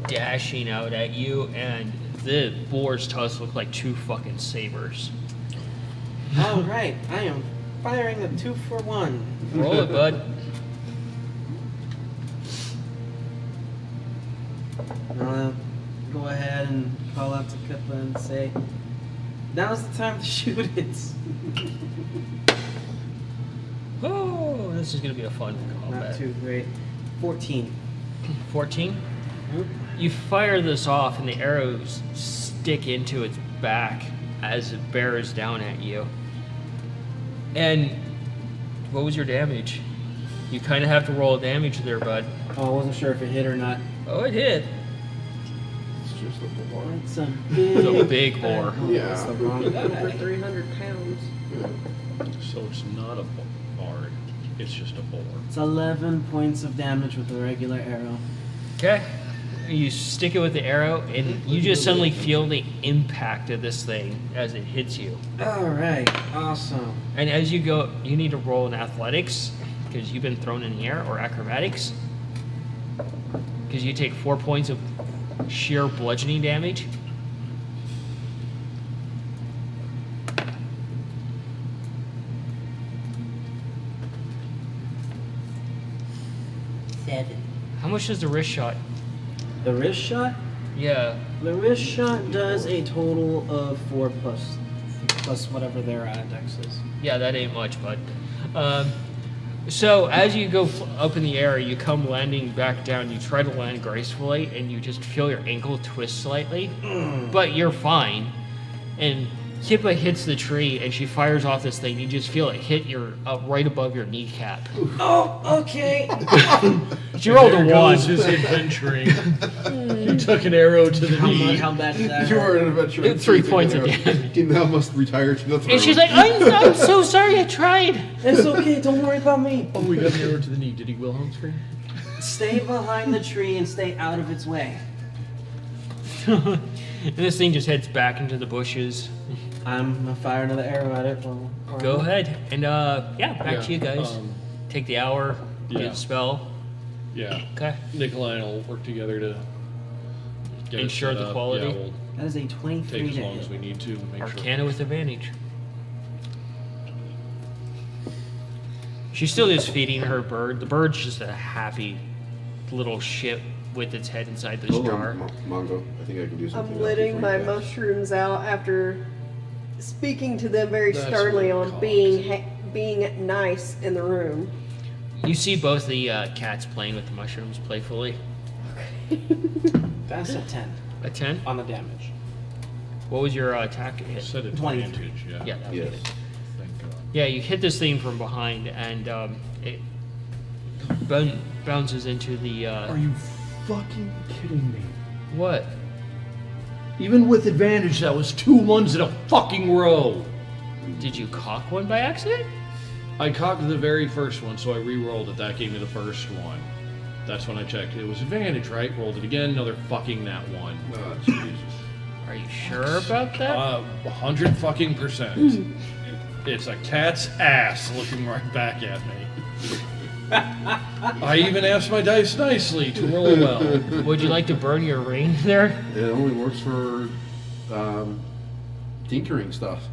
dashing out at you, and the boar's tusks look like two fucking sabers. Alright, I am firing a 2-for-1. Roll it, bud. I'll go ahead and call out to Kippa and say, now's the time to shoot it. Oh, this is gonna be a fun Not combat. too great. 14. 14. You fire this off, and the arrows stick into its back as it bears down at you. And what was your damage? You kind of have to roll damage there, bud. Oh, I wasn't sure if it hit or not. Oh, it hit. It's just a boar. It's a It's big, a big boar. Yeah. That's the wrong Over guy. 300 pounds. So it's not a bard, it's just a boar. It's 11 points of damage with a regular arrow. Okay. You stick it with the arrow, and you just suddenly feel the impact of this thing as it hits you. Alright, awesome. And as you go, you need to roll in athletics because you've been thrown in the air, or acrobatics, because you take 4 points of sheer bludgeoning damage. How much does the wrist shot? The wrist shot? Yeah. The wrist shot does a total of 4 plus whatever their dex is. Yeah, that ain't much, bud. So as you go up in the air, you come landing back down. You try to land gracefully, and you just feel your ankle twist slightly, but you're fine. And Kippa hits the tree, and she fires off this thing. You just feel it hit your right above your kneecap. Oh, okay. She rolled a There 1. goes his adventuring. You took an arrow to the knee. How bad did that You are hurt? an adventurer. 3 points of damage. He now must retire to the throne. And she's like, I'm so sorry, I tried. It's okay, don't worry about me. Oh, we got an arrow to the knee. Did he Wilhelm scream? Stay behind the tree and stay out of its way. And this thing just heads back into the bushes. I'm gonna fire another arrow at it. Well, Go ahead. And yeah, back to you guys. Take the hour, yeah. get a spell. Yeah. Okay. Nikolai and I will work together to get it Ensure set the up. quality? Yeah, we'll That is a 23 take as to long as hit. we need to make sure. Arcana with advantage. She's still just feeding her bird. The bird's just a happy little ship with its head inside this Hold jar. on, Mongo. I think I can do something. I'm else letting before my you pass. mushrooms out after speaking to them very That's sternly what on it being nice in the room. You see both the cats playing with the mushrooms playfully. That's a 10 A 10? on the damage. What was your attack I hit? said 23. advantage, yeah. Yeah, that would Yes. hit it. Thank God. Yeah, you hit this thing from behind, and it bounces into the. Are you fucking kidding me? What? Even with advantage, that was 2 ones in a fucking row. Did you cock one by accident? I cocked the very first one, so I re-rolled it. That gave me the first one. That's when I checked. It was advantage, right? Rolled it again, another fucking that one. Oh, Jesus. Are you sure about that? 100%. It's a cat's ass looking right back at me. I even asked my dice nicely to roll well. Would you like to burn your ring there? It only works for tinkering stuff.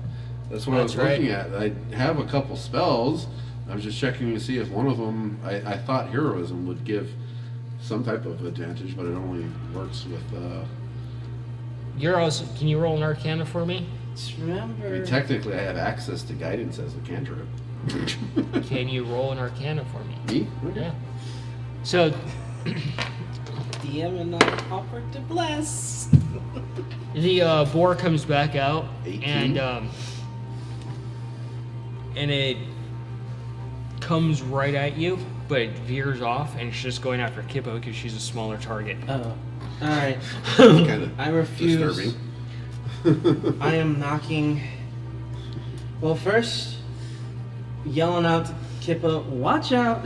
That's what I was That's right. looking at. I have a couple spells. I was just checking to see if one of them, I thought heroism would give some type of advantage, but it only works with. You're also. Can you roll an Arcana for me? Just I remember. mean, technically, I have access to guidance as a cantrip. Can you roll an Arcana for me? Me? Okay. Yeah. So DM and not offered to bless. the boar comes back out, 18. and it comes right at you, but it veers off, and it's just going after Kippo because she's a smaller target. Oh. Alright. It's kind of I refuse. disturbing. I am knocking. Well, first, yelling out to Kippa, watch out!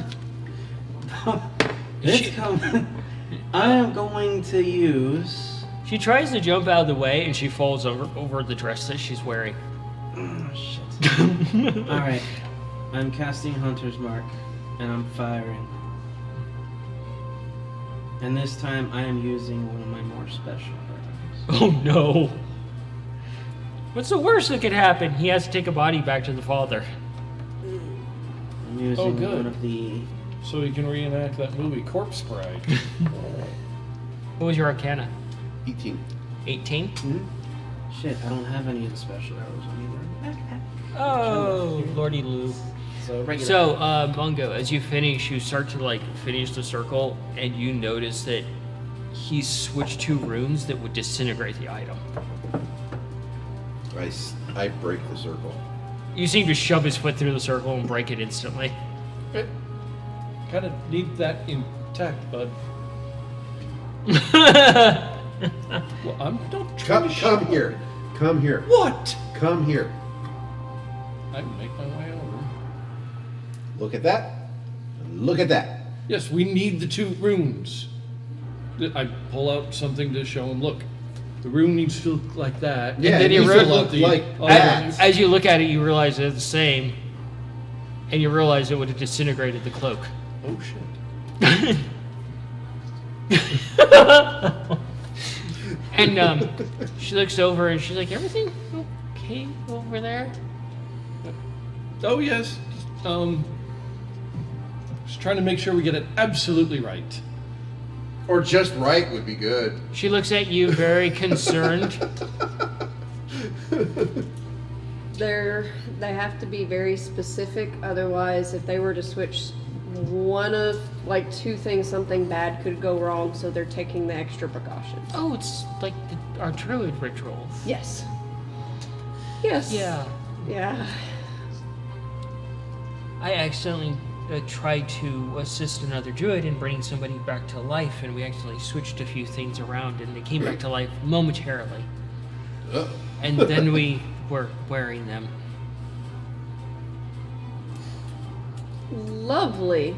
It's coming. I am going to use. She tries to jump out of the way, and she falls over the dress that she's wearing. Oh, shit. Alright. I'm casting Hunter's Mark, and I'm firing. And this time I am using one of my more special items. Oh no! What's the worst that could happen? He has to take a body back to the father. I'm using good. one of the. So we can reenact that movie, Corpse Bride. What was your Arcana? 18. 18? Shit, I don't have any of the special arrows on either. Oh, Lordy Lou. So regular. So, Mungo, as you finish, you start to finish the circle, and you notice that he switched 2 runes that would disintegrate the item. I break the circle. You seem to shove his foot through the circle and break it instantly. Kind of need that intact, bud. Well, I'm not trying to Come here. Come here. What? Come here. I can make my way over. Look at that. And look at that. Yes, we need the 2 runes. I pull out something to show him. Look, the rune needs to look like that. Yeah, then it you needs to really look the like other that. ones. As you look at it, you realize they're the same, and you realize it would have disintegrated the cloak. Oh shit. And she looks over and she's like, "Everything okay over there?" Oh yes. Just trying to make sure we get it absolutely right. Or just right would be good. She looks at you very concerned. They have to be very specific, otherwise if they were to switch one of 2 things, something bad could go wrong, so they're taking the extra precautions. Oh, it's like our druid ritual. Yes. Yes. Yeah. Yeah. I accidentally tried to assist another druid in bringing somebody back to life, and we accidentally switched a few things around, and they came back to life momentarily. And then we were wearing them. Lovely.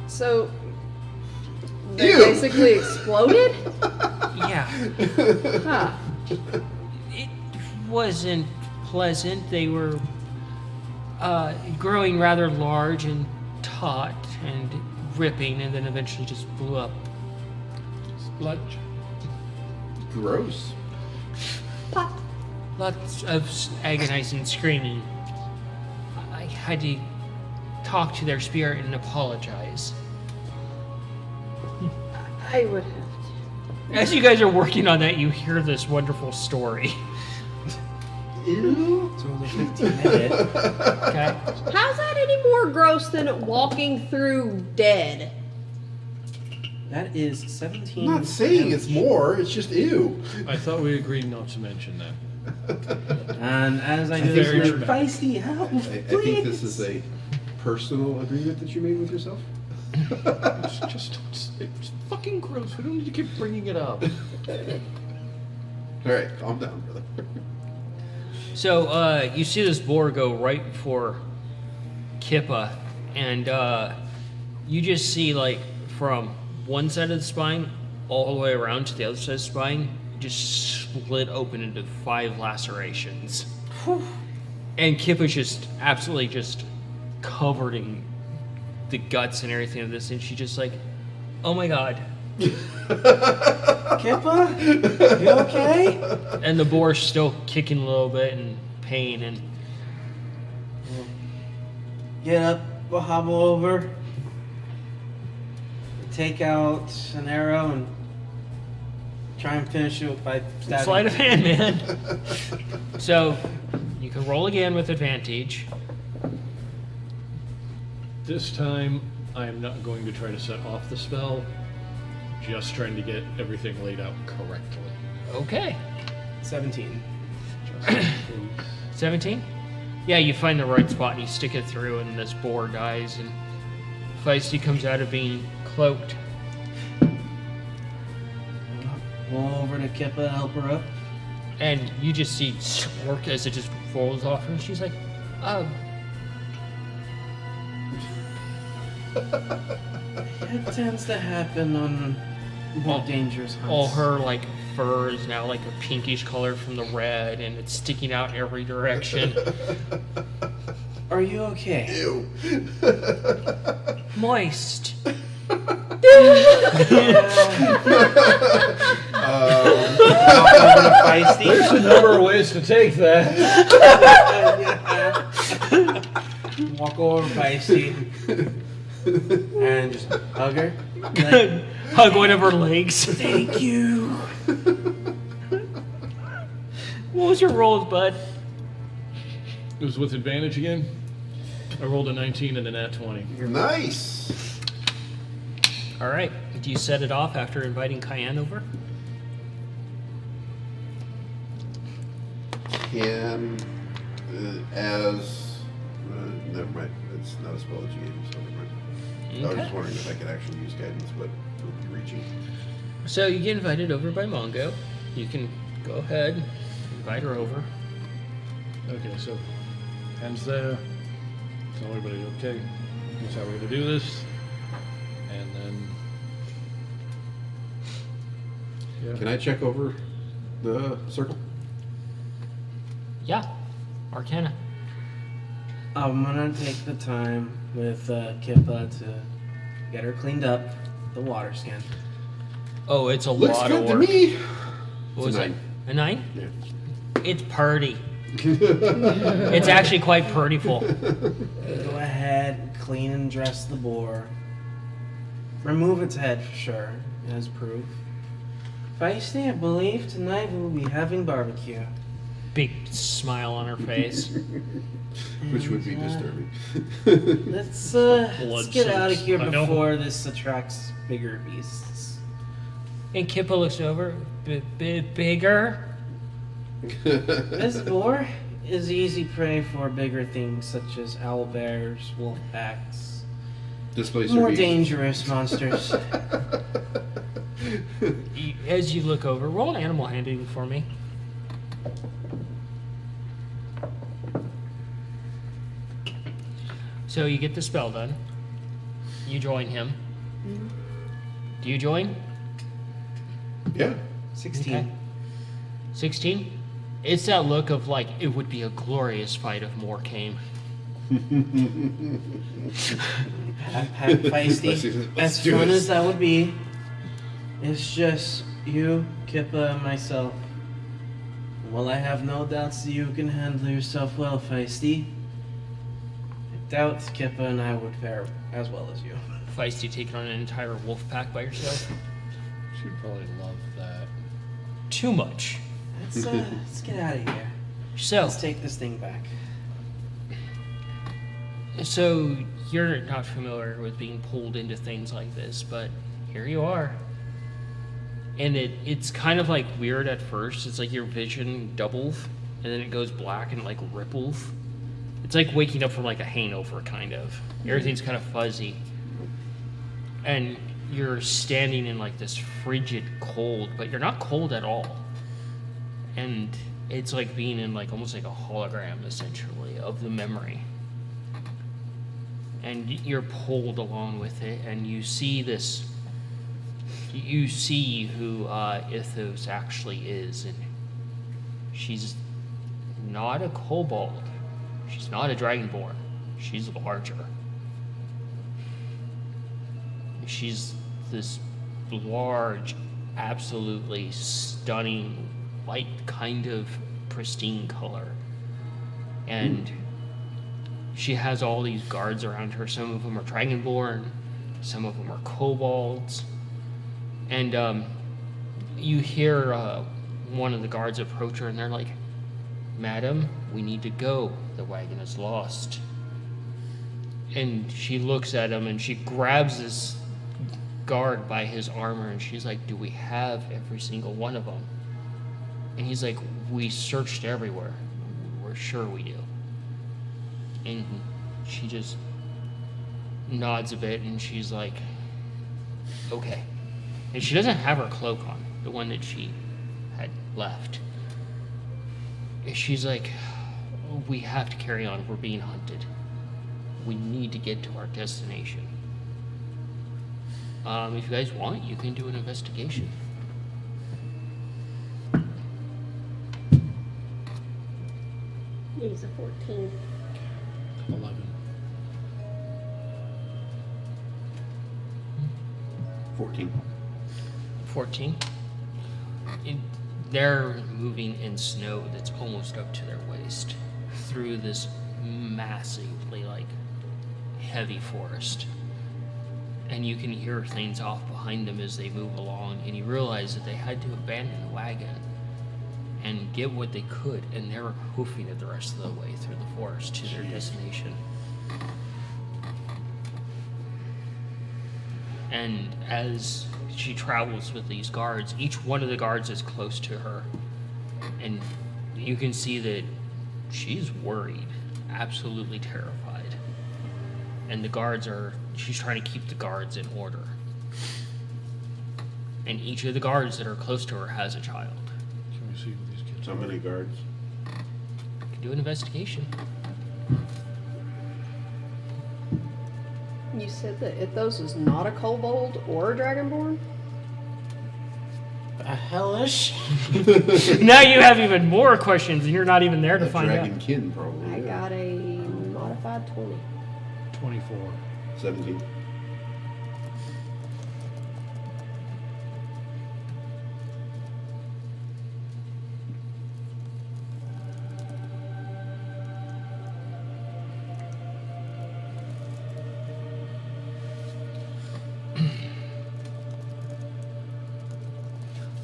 So they Ew. basically exploded? Yeah. Huh. It wasn't pleasant. They were growing rather large and taut and ripping, and then eventually just blew up. Spludge. Gross. Lots of agonizing screaming. I had to talk to their spirit and apologize. I would have to. As you guys are working on that, you hear this wonderful story. Ew. So the 15 hit. Okay? How's that any more gross than walking through dead? That is 17. I'm not saying it's more. It's just ew. I thought we agreed not to mention that. And as I do Very this, dramatic. feisty, help, I think this is a personal agreement that you made with yourself. It's fucking gross. We don't need to keep bringing it up. All right, calm down, brother. So you see this boar go right for Kippa, and you just see like from one side of the spine all the way around to the other side of the spine, just split open into 5 lacerations. And Kippa's just absolutely just covered in the guts and everything of this, and she's just like, oh my god. Kippa, you okay? And the boar's still kicking a little bit in pain, and Get up, we'll hobble over, take out an arrow, and try and finish it by stabbing. sleight of hand, man. So you can roll again with advantage. This time, I am not going to try to set off the spell. Just trying to get everything laid out correctly. Okay. 17. Just in case. 17? Yeah, you find the right spot and you stick it through, and this boar dies, and Feisty comes out of being cloaked. Roll over to Kippa and help her up. And you just see work as it just falls off her, and she's like, It tends to happen on more dangerous hunts. all her like fur is now like a pinkish color from the red, and it's sticking out in every direction. Are you okay? Ew. Moist. Feisty. There's a number of ways to take that. Walk over to Feisty and just hug her. Like, Hug one of her legs. thank you. What was your rolls, bud? It was with advantage again. I rolled a 19 and a nat 20. Nice. All right. Do you set it off after inviting Cayenne over? Can never mind. It's not a spell that you gave me, so never mind. I was Okay. just wondering if I could actually use guidance, but it would be reaching. So you get invited over by Mongo. You can go ahead, invite her over. Okay, so hands there. Tell everybody, okay, here's how we're gonna do this. And then, yeah. Can I check over the circle? Yeah, Arcana. I'm gonna take the time with Kippa to get her cleaned up, the water skin. Oh, it's a Looks lot good of to work. me. What It's was a it? A 9? Yeah. It's purty. It's actually quite purtyful. Go ahead, clean and dress the boar. Remove its head for sure, as proof. Feisty, I believe tonight we will be having barbecue. Big smile on her face. Which would be And, disturbing. Let's Blood get out of soaks. here I know. before this attracts bigger beasts. And Kippa looks over. Bigger? This boar is easy prey for bigger things such as owlbears, wolf packs, Displacer more beast. dangerous monsters. As you look over, roll an animal handling for me. So you get the spell done. You join him. Do you join? Yeah. 16. Okay. 16? It's that look of like, it would be a glorious fight if more came. Feisty. Let's As do fun this. as that would be, it's just you, Kippa, and myself. Well, I have no doubts that you can handle yourself well, Feisty. I doubt Kippa and I would fare as well as you. Feisty taking on an entire wolf pack by yourself? She'd probably love that. Too much. Let's get out of here. So, Let's take this thing back. so you're not familiar with being pulled into things like this, but here you are. And it's kind of like weird at first. It's like your vision doubles, and then it goes black and like ripples. It's like waking up from like a hangover, kind of. Everything's kind of fuzzy. And you're standing in like this frigid cold, but you're not cold at all. And it's like being in like almost like a hologram, essentially, of the memory. And you're pulled along with it, and you see this. You see who Ithos actually is, and she's not a kobold. She's not a dragonborn. She's larger. She's this large, absolutely stunning, white, kind of pristine color. And she has all these guards around her. Some of them are dragonborn, some of them are kobolds. And you hear one of the guards approach her, and they're like, "Madam, we need to go. The wagon is lost." And she looks at him, and she grabs this guard by his armor, and she's like, "Do we have every single one of them?" And he's like, "We searched everywhere. We're sure we do." And she just nods a bit, and she's like, "Okay." And she doesn't have her cloak on, the one that she had left. And she's like, "We have to carry on. We're being hunted. We need to get to our destination. If you guys want, you can do an investigation." Use a 14. 11. 14. 14. They're moving in snow that's almost up to their waist through this massively, like, heavy forest. And you can hear things off behind them as they move along, and you realize that they had to abandon the wagon and get what they could, and they're hoofing it the rest of the way through the forest to their destination. And as she travels with these guards, each one of the guards is close to her, and you can see that she's worried, absolutely terrified. And she's trying to keep the guards in order. And each of the guards that are close to her has a child. Can we see who these kids How are? many guards? You can do an investigation. You said that Ithos is not a kobold or a dragonborn? The hellish. Now you have even more questions, and you're not even there to A find dragon out. kin, probably. I yeah. got a modified 20. 24. 17.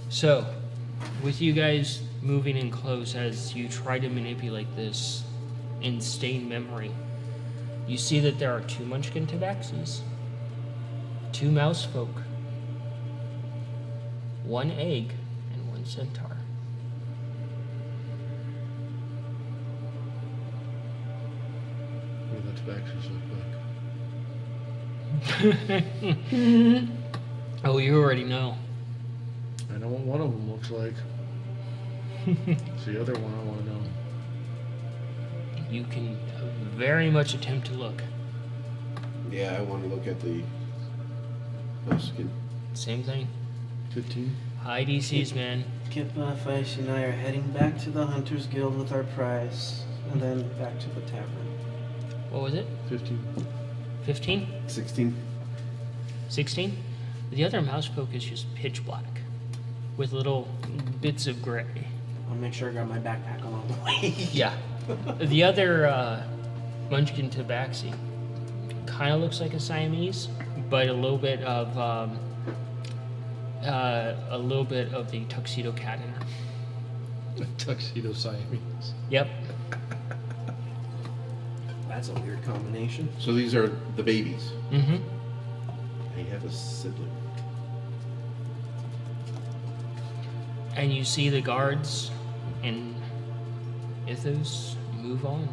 So, with you guys moving in close as you try to manipulate this insane memory, you see that there are 2 Munchkin Tabaxis, 2 mouse folk, 1 egg, and 1 centaur. What do the tabaxis look like? Oh, you already know. I know what one of them looks like. It's the other one I want to know. You can very much attempt to look. Yeah, I want to look at the Mexican. Same thing. 15? High DCs, man. Kippa, Faish, and I are heading back to the Hunters Guild with our prize, and then back to the tavern. What was it? 15. 15? 16. 16? The other mouse folk is just pitch black with little bits of gray. I'll make sure I got my backpack along the way. Yeah. The other Munchkin Tabaxi kind of looks like a Siamese, but a little bit of the tuxedo cat in her. Tuxedo Siamese. Yep. That's a weird combination. So these are the babies. Mm-hmm. I have a sibling. And you see the guards and Ithos move on.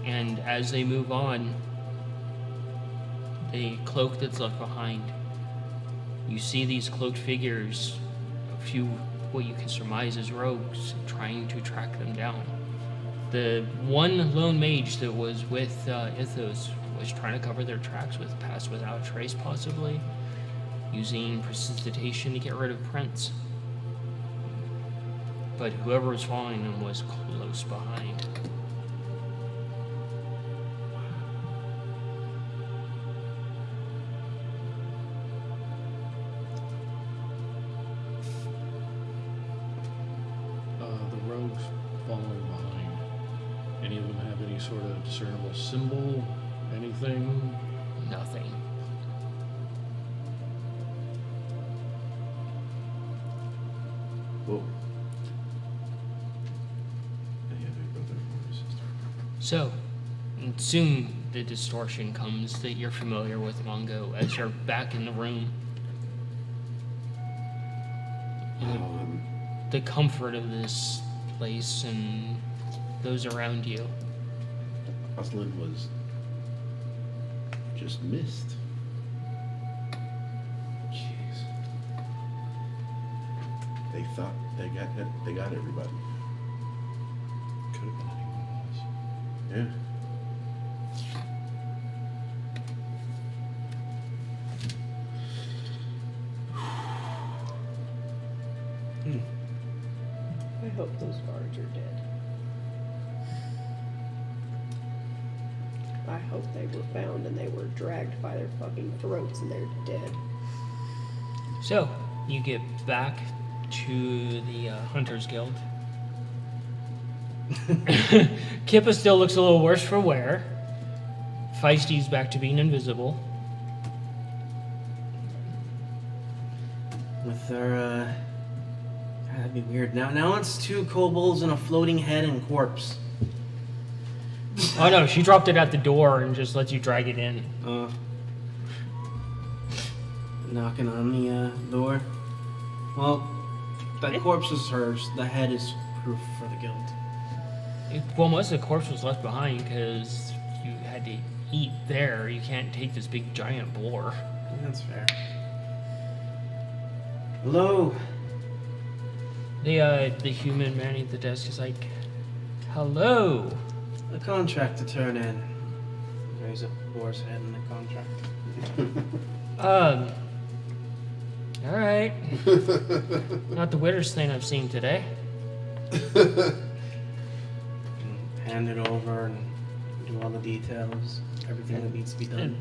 And as they move on, the cloak that's left behind, you see these cloaked figures, a few what you can surmise as rogues, trying to track them down. The one lone mage that was with Ithos was trying to cover their tracks with Pass Without Trace, possibly, using prestidigitation to get rid of Prince. But whoever was following them was close behind. The rogues following behind. Any of them have any sort of discernible symbol? Anything? Nothing. Whoa. I have a brother or a sister. So, soon the distortion comes that you're familiar with, Mongo, as you're back in the room. The comfort of this place and those around you. Rosalind was just missed. Jeez. They thought they got everybody. Could have been anyone else. Yeah. I hope those guards are dead. I hope they were found and they were dragged by their fucking throats and they're dead. So, you get back to the Hunters Guild. Kippa still looks a little worse for wear. Feisty's back to being invisible. With our, that'd be weird. Now it's 2 kobolds and a floating head and corpse. Oh no, she dropped it at the door and just lets you drag it in. Knocking on the door. Well, that corpse is hers. The head is proof for the guild. Well, most of the corpse was left behind because you had to eat there. You can't take this big giant boar. That's fair. Hello. The human man at the desk is like, hello. A contract to turn in. There's a boar's head in the contract. All right. Not the weirdest thing I've seen today. Hand it over and do all the details. Everything that needs to be done.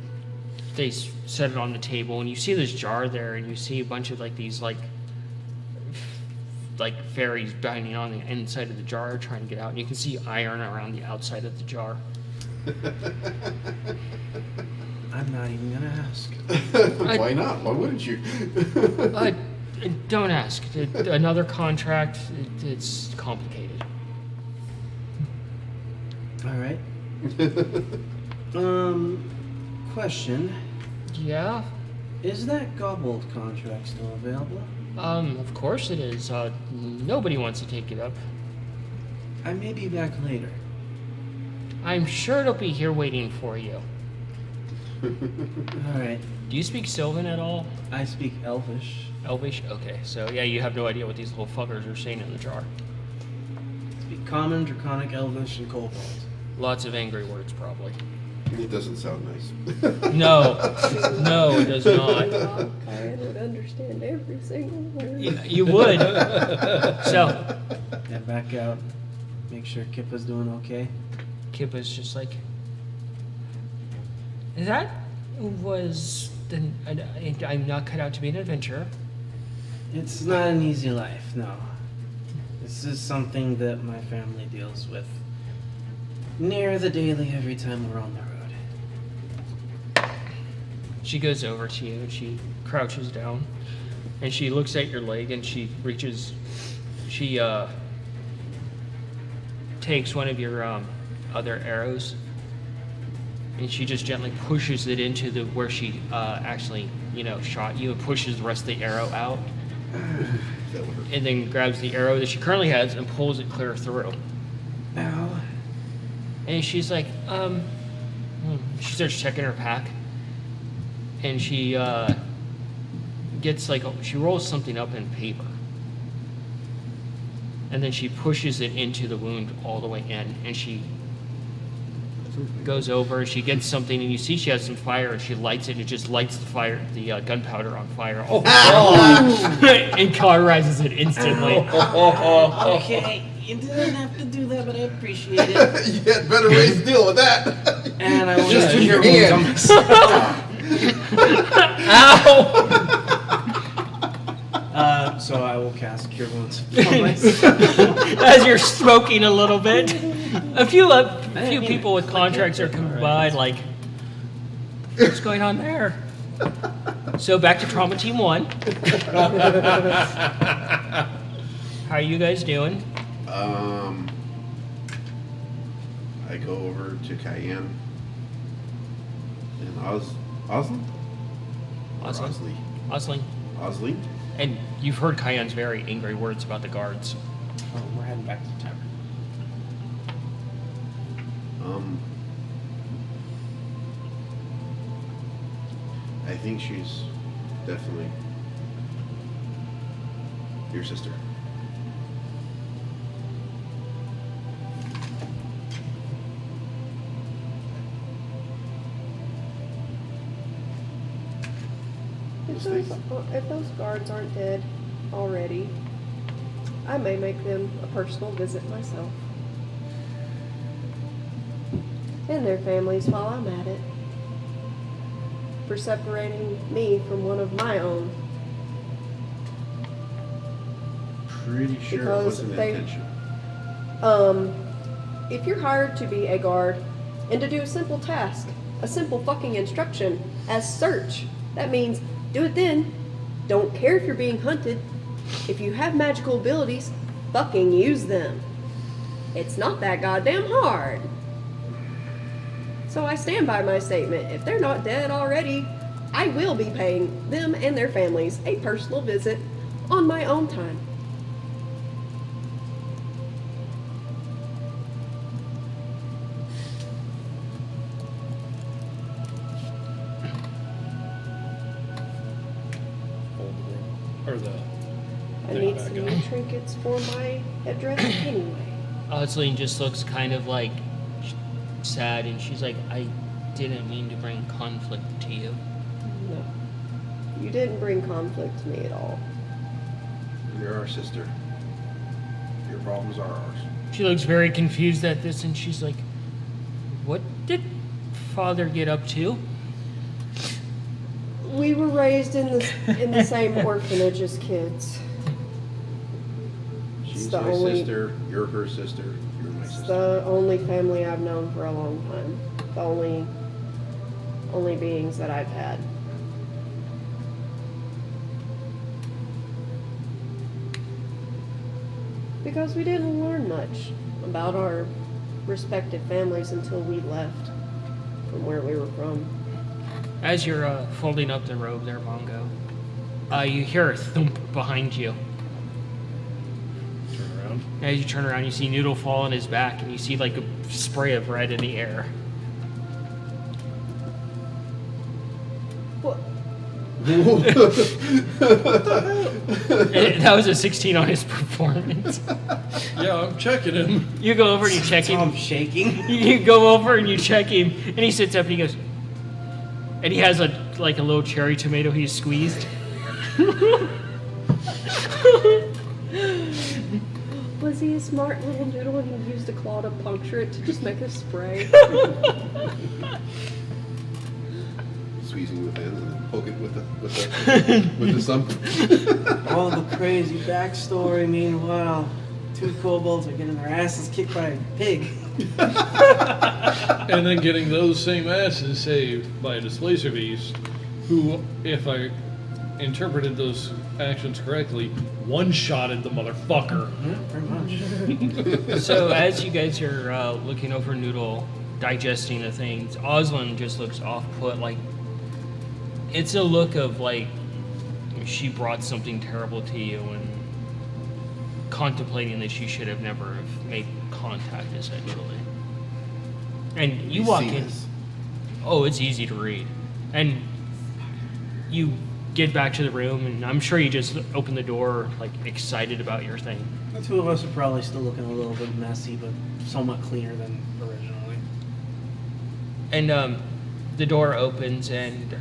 They set it on the table, and you see this jar there, and you see a bunch of these fairies banging on the inside of the jar trying to get out, and you can see iron around the outside of the jar. I'm not even gonna ask. Why not? Why wouldn't you? Don't ask. Another contract, it's complicated. All right. Question. Yeah? Is that Gobbled contract still available? Of course it is. Nobody wants to take it up. I may be back later. I'm sure it'll be here waiting for you. All right. Do you speak Sylvan at all? I speak Elvish. Elvish? Okay, so yeah, you have no idea what these little fuckers are saying in the jar. Speak Common, Draconic, Elvish, and Kobold. Lots of angry words, probably. It doesn't sound nice. No, it does not. I would understand every single word. You would. So, Head back out. Make sure Kippa's doing okay. Kippa's just like, that was, I'm not cut out to be an adventurer. It's not an easy life, no. This is something that my family deals with near the daily every time we're on the road. She goes over to you and she crouches down and she looks at your leg and she takes one of your other arrows and she just gently pushes it into where she actually, shot you, and pushes the rest of the arrow out. That would hurt. and then grabs the arrow that she currently has and pulls it clear through. Ow. And she's like, she starts checking her pack, and she gets like, she rolls something up in paper, and then she pushes it into the wound all the way in, and she goes over, she gets something, and you see she has some fire, and she lights it, and it just lights the fire, the gunpowder on fire, and cauterizes it instantly. Okay, you didn't have to do that, but I appreciate it. You had better ways to deal with that. And I will Just in your cure hand. wounds on myself. So I will cast Cure Wounds on myself. As you're smoking a little bit, a few people with contracts are coming by, like, what's going on there? So back to Trauma Team 1. How are you guys doing? I go over to Cayenne and Osley? Osling. Osley? And you've heard Cayenne's very angry words about the guards. Oh, we're heading back to the tavern. I think she's definitely your sister. If those guards aren't dead already, I may make them a personal visit myself. And their families while I'm at it. For separating me from one of my own. Pretty sure Because it wasn't they- intentional. If you're hired to be a guard and to do a simple task, a simple fucking instruction as search, that means do it then. Don't care if you're being hunted. If you have magical abilities, fucking use them. It's not that goddamn hard. So I stand by my statement. If they're not dead already, I will be paying them and their families a personal visit on my own time. Fold the room. Or the I thing need back some up. trinkets for my headdress anyway. Osling just looks kind of like sad, and she's like, I didn't mean to bring conflict to you. No. You didn't bring conflict to me at all. You're our sister. Your problems are ours. She looks very confused at this, and she's like, what did Father get up to? We were raised in the same orphanage as kids. She's the my only- sister. You're her sister. You're my It's sister. the only family I've known for a long time. The only beings that I've had. Because we didn't learn much about our respective families until we left from where we were from. As you're folding up the robe there, Mongo, you hear a thump behind you. turn around. As you turn around, you see Noodle fall on his back, and you see like a spray of red in the air. What? And that was a 16 on his performance. Yeah, I'm checking him. You go over and you check him. Tom's shaking. You go over and you check him, and he sits up and he goes, and he has a little cherry tomato he's squeezed. Was he a smart little noodle and he used a claw to puncture it to just make a spray? Squeezing with hands and then poke it with the thumb. All the crazy backstory. Meanwhile, two kobolds are getting their asses kicked by a pig. And then getting those same asses saved by a displacer beast, who, if I interpreted those actions correctly, one-shotted the motherfucker. Yeah, pretty much. So as you guys are looking over Noodle, digesting the things, Oslin just looks off-put. Like, it's a look of like she brought something terrible to you, and contemplating that she should have never have made contact, essentially. And you walk in. Oh, it's easy to read. And you get back to the room, and I'm sure you just open the door, like, excited about your thing. The two of us are probably still looking a little bit messy, but somewhat cleaner than originally. And the door opens, and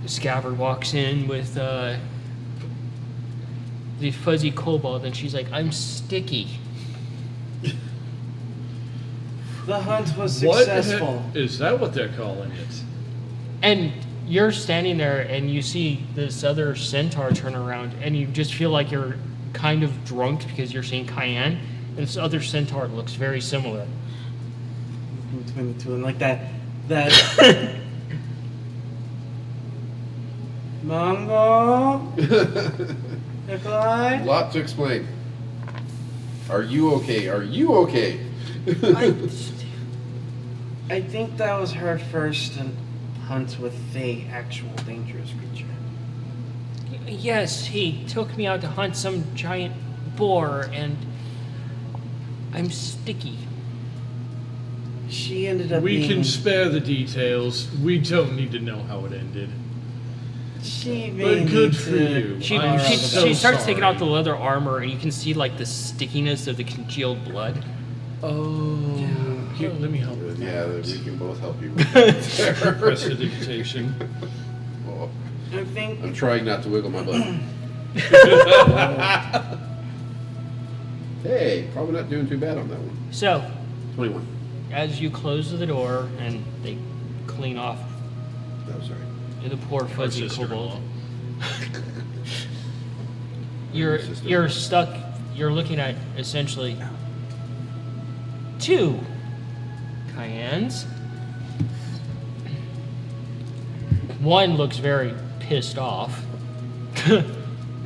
Scabbard walks in with the fuzzy kobold, and she's like, "I'm sticky." The hunt was What successful. is that? What they're calling it? And you're standing there, and you see this other centaur turn around, and you just feel like you're kind of drunk because you're seeing Cayenne, and this other centaur looks very similar. Between the two, and like that Mongo? Nikolai? Lot to explain. Are you okay? Are you okay? I think that was her first hunt with a actual dangerous creature. Yes, he took me out to hunt some giant boar, and I'm sticky. She ended up We being... can spare the details. We don't need to know how it ended. She may But good need for to- you. She I'm so starts taking sorry. out the leather armor, and you can see like the stickiness of the congealed blood. Oh, here, let me help with Yeah, that. we can both help you with that. Prestidigitation. Oh, I think I'm trying not to wiggle my butt. Hey, probably not doing too bad on that one. So, 21. as you close the door and they clean off No, sorry. the poor fuzzy sister-in-law. kobold, Sister. you're stuck. You're looking at essentially two Cayennes. One looks very pissed off. I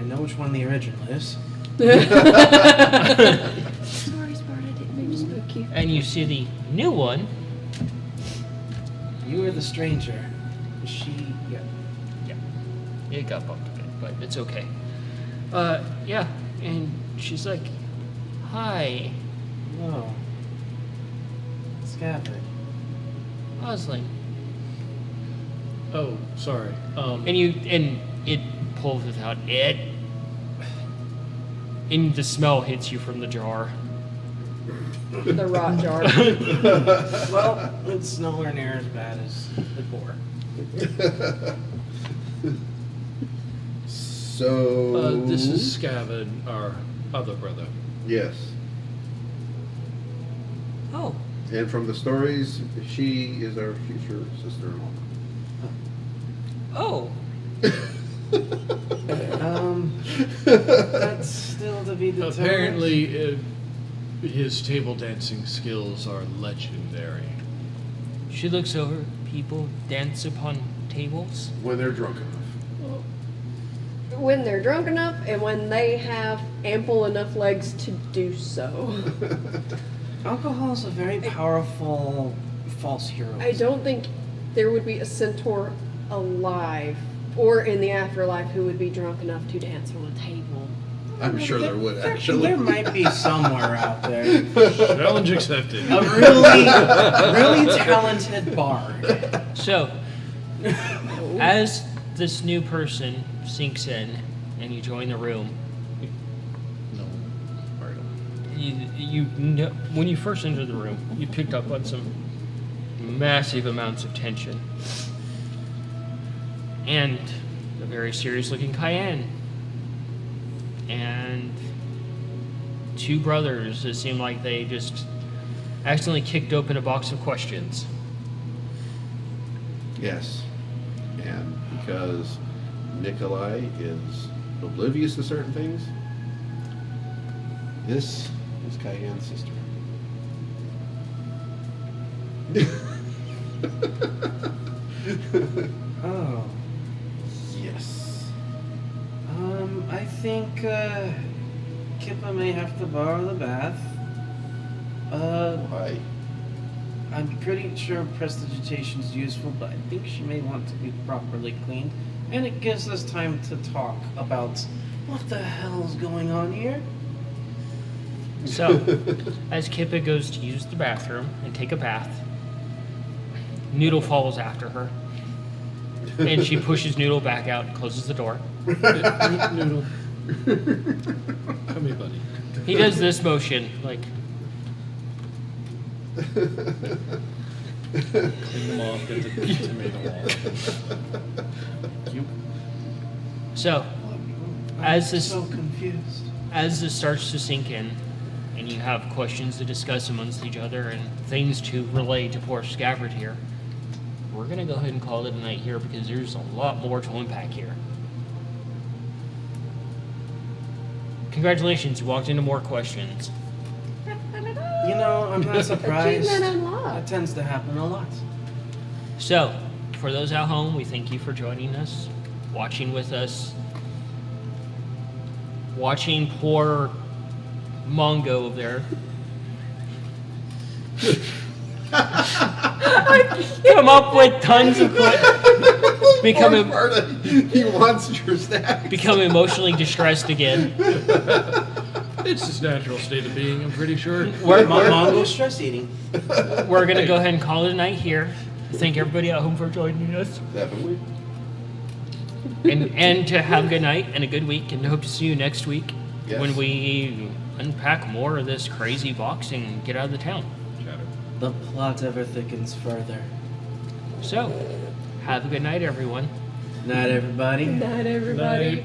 know which one the original is. Sorry, Smart, I didn't mean to spook you. And you see the new one. You are the stranger. She... Yeah. Yeah, it got bumped a bit, but it's okay. Yeah, and she's like, "Hi, Oh. Scabbard. Osling." Oh, sorry. And it pulls it out. And the smell hits you from the jar. The rot jar. Well, it's nowhere near as bad as the boar. So. This is Scabbard, our other brother. Yes. Oh, And from the stories, she is our future sister-in-law. oh. That's still to be determined. Apparently, his table dancing skills are legendary. She looks over. People dance upon tables. When they're drunk enough. When they're drunk enough and when they have ample enough legs to do so. Alcohol is a very powerful false hero. I don't think there would be a centaur alive or in the afterlife who would be drunk enough to dance on a table. I'm sure there would, actually. There might be somewhere out there. Challenge accepted. A really, really talented bard. So, as this new person sinks in and you join the room, No. you know, when you first entered the room, you picked up on some massive amounts of tension. And a very serious looking Cayenne. And two brothers that seem like they just accidentally kicked open a box of questions. Yes. And because Nikolai is oblivious to certain things, this is Cayenne's sister. Oh. Yes. I think Kippa may have to borrow the bath. Why? I'm pretty sure prestidigitation is useful, but I think she may want to be properly cleaned. And it gives us time to talk about what the hell's going on here. So, as Kippa goes to use the bathroom and take a bath, Noodle follows after her. And she pushes Noodle back out and closes the door. Noodle. Come here, buddy. He does this motion, like, Clean them off, get the tomato off. so, I'm As this- so confused. as this starts to sink in, and you have questions to discuss amongst each other and things to relay to poor Scabbard here, we're going to go ahead and call it a night here because there's a lot more to unpack here. Congratulations, you walked into more questions. You know, I'm not surprised. Achievement unlocked. That tends to happen a lot. So, for those at home, we thank you for joining us, watching with us, watching poor Mongo over there. Come up with tons of become He wants your stack. become emotionally distressed again. It's his natural state of being, I'm pretty sure. Mongo stress eating. We're gonna go ahead and call it a night here. Thank everybody at home for joining us, Definitely. and to have a good night and a good week, and hope to see you next week Yes. when we unpack more of this crazy box and get out of the town. Chatter. The plot ever thickens further. So, have a good night, everyone. Night, everybody. Night, everybody. Night.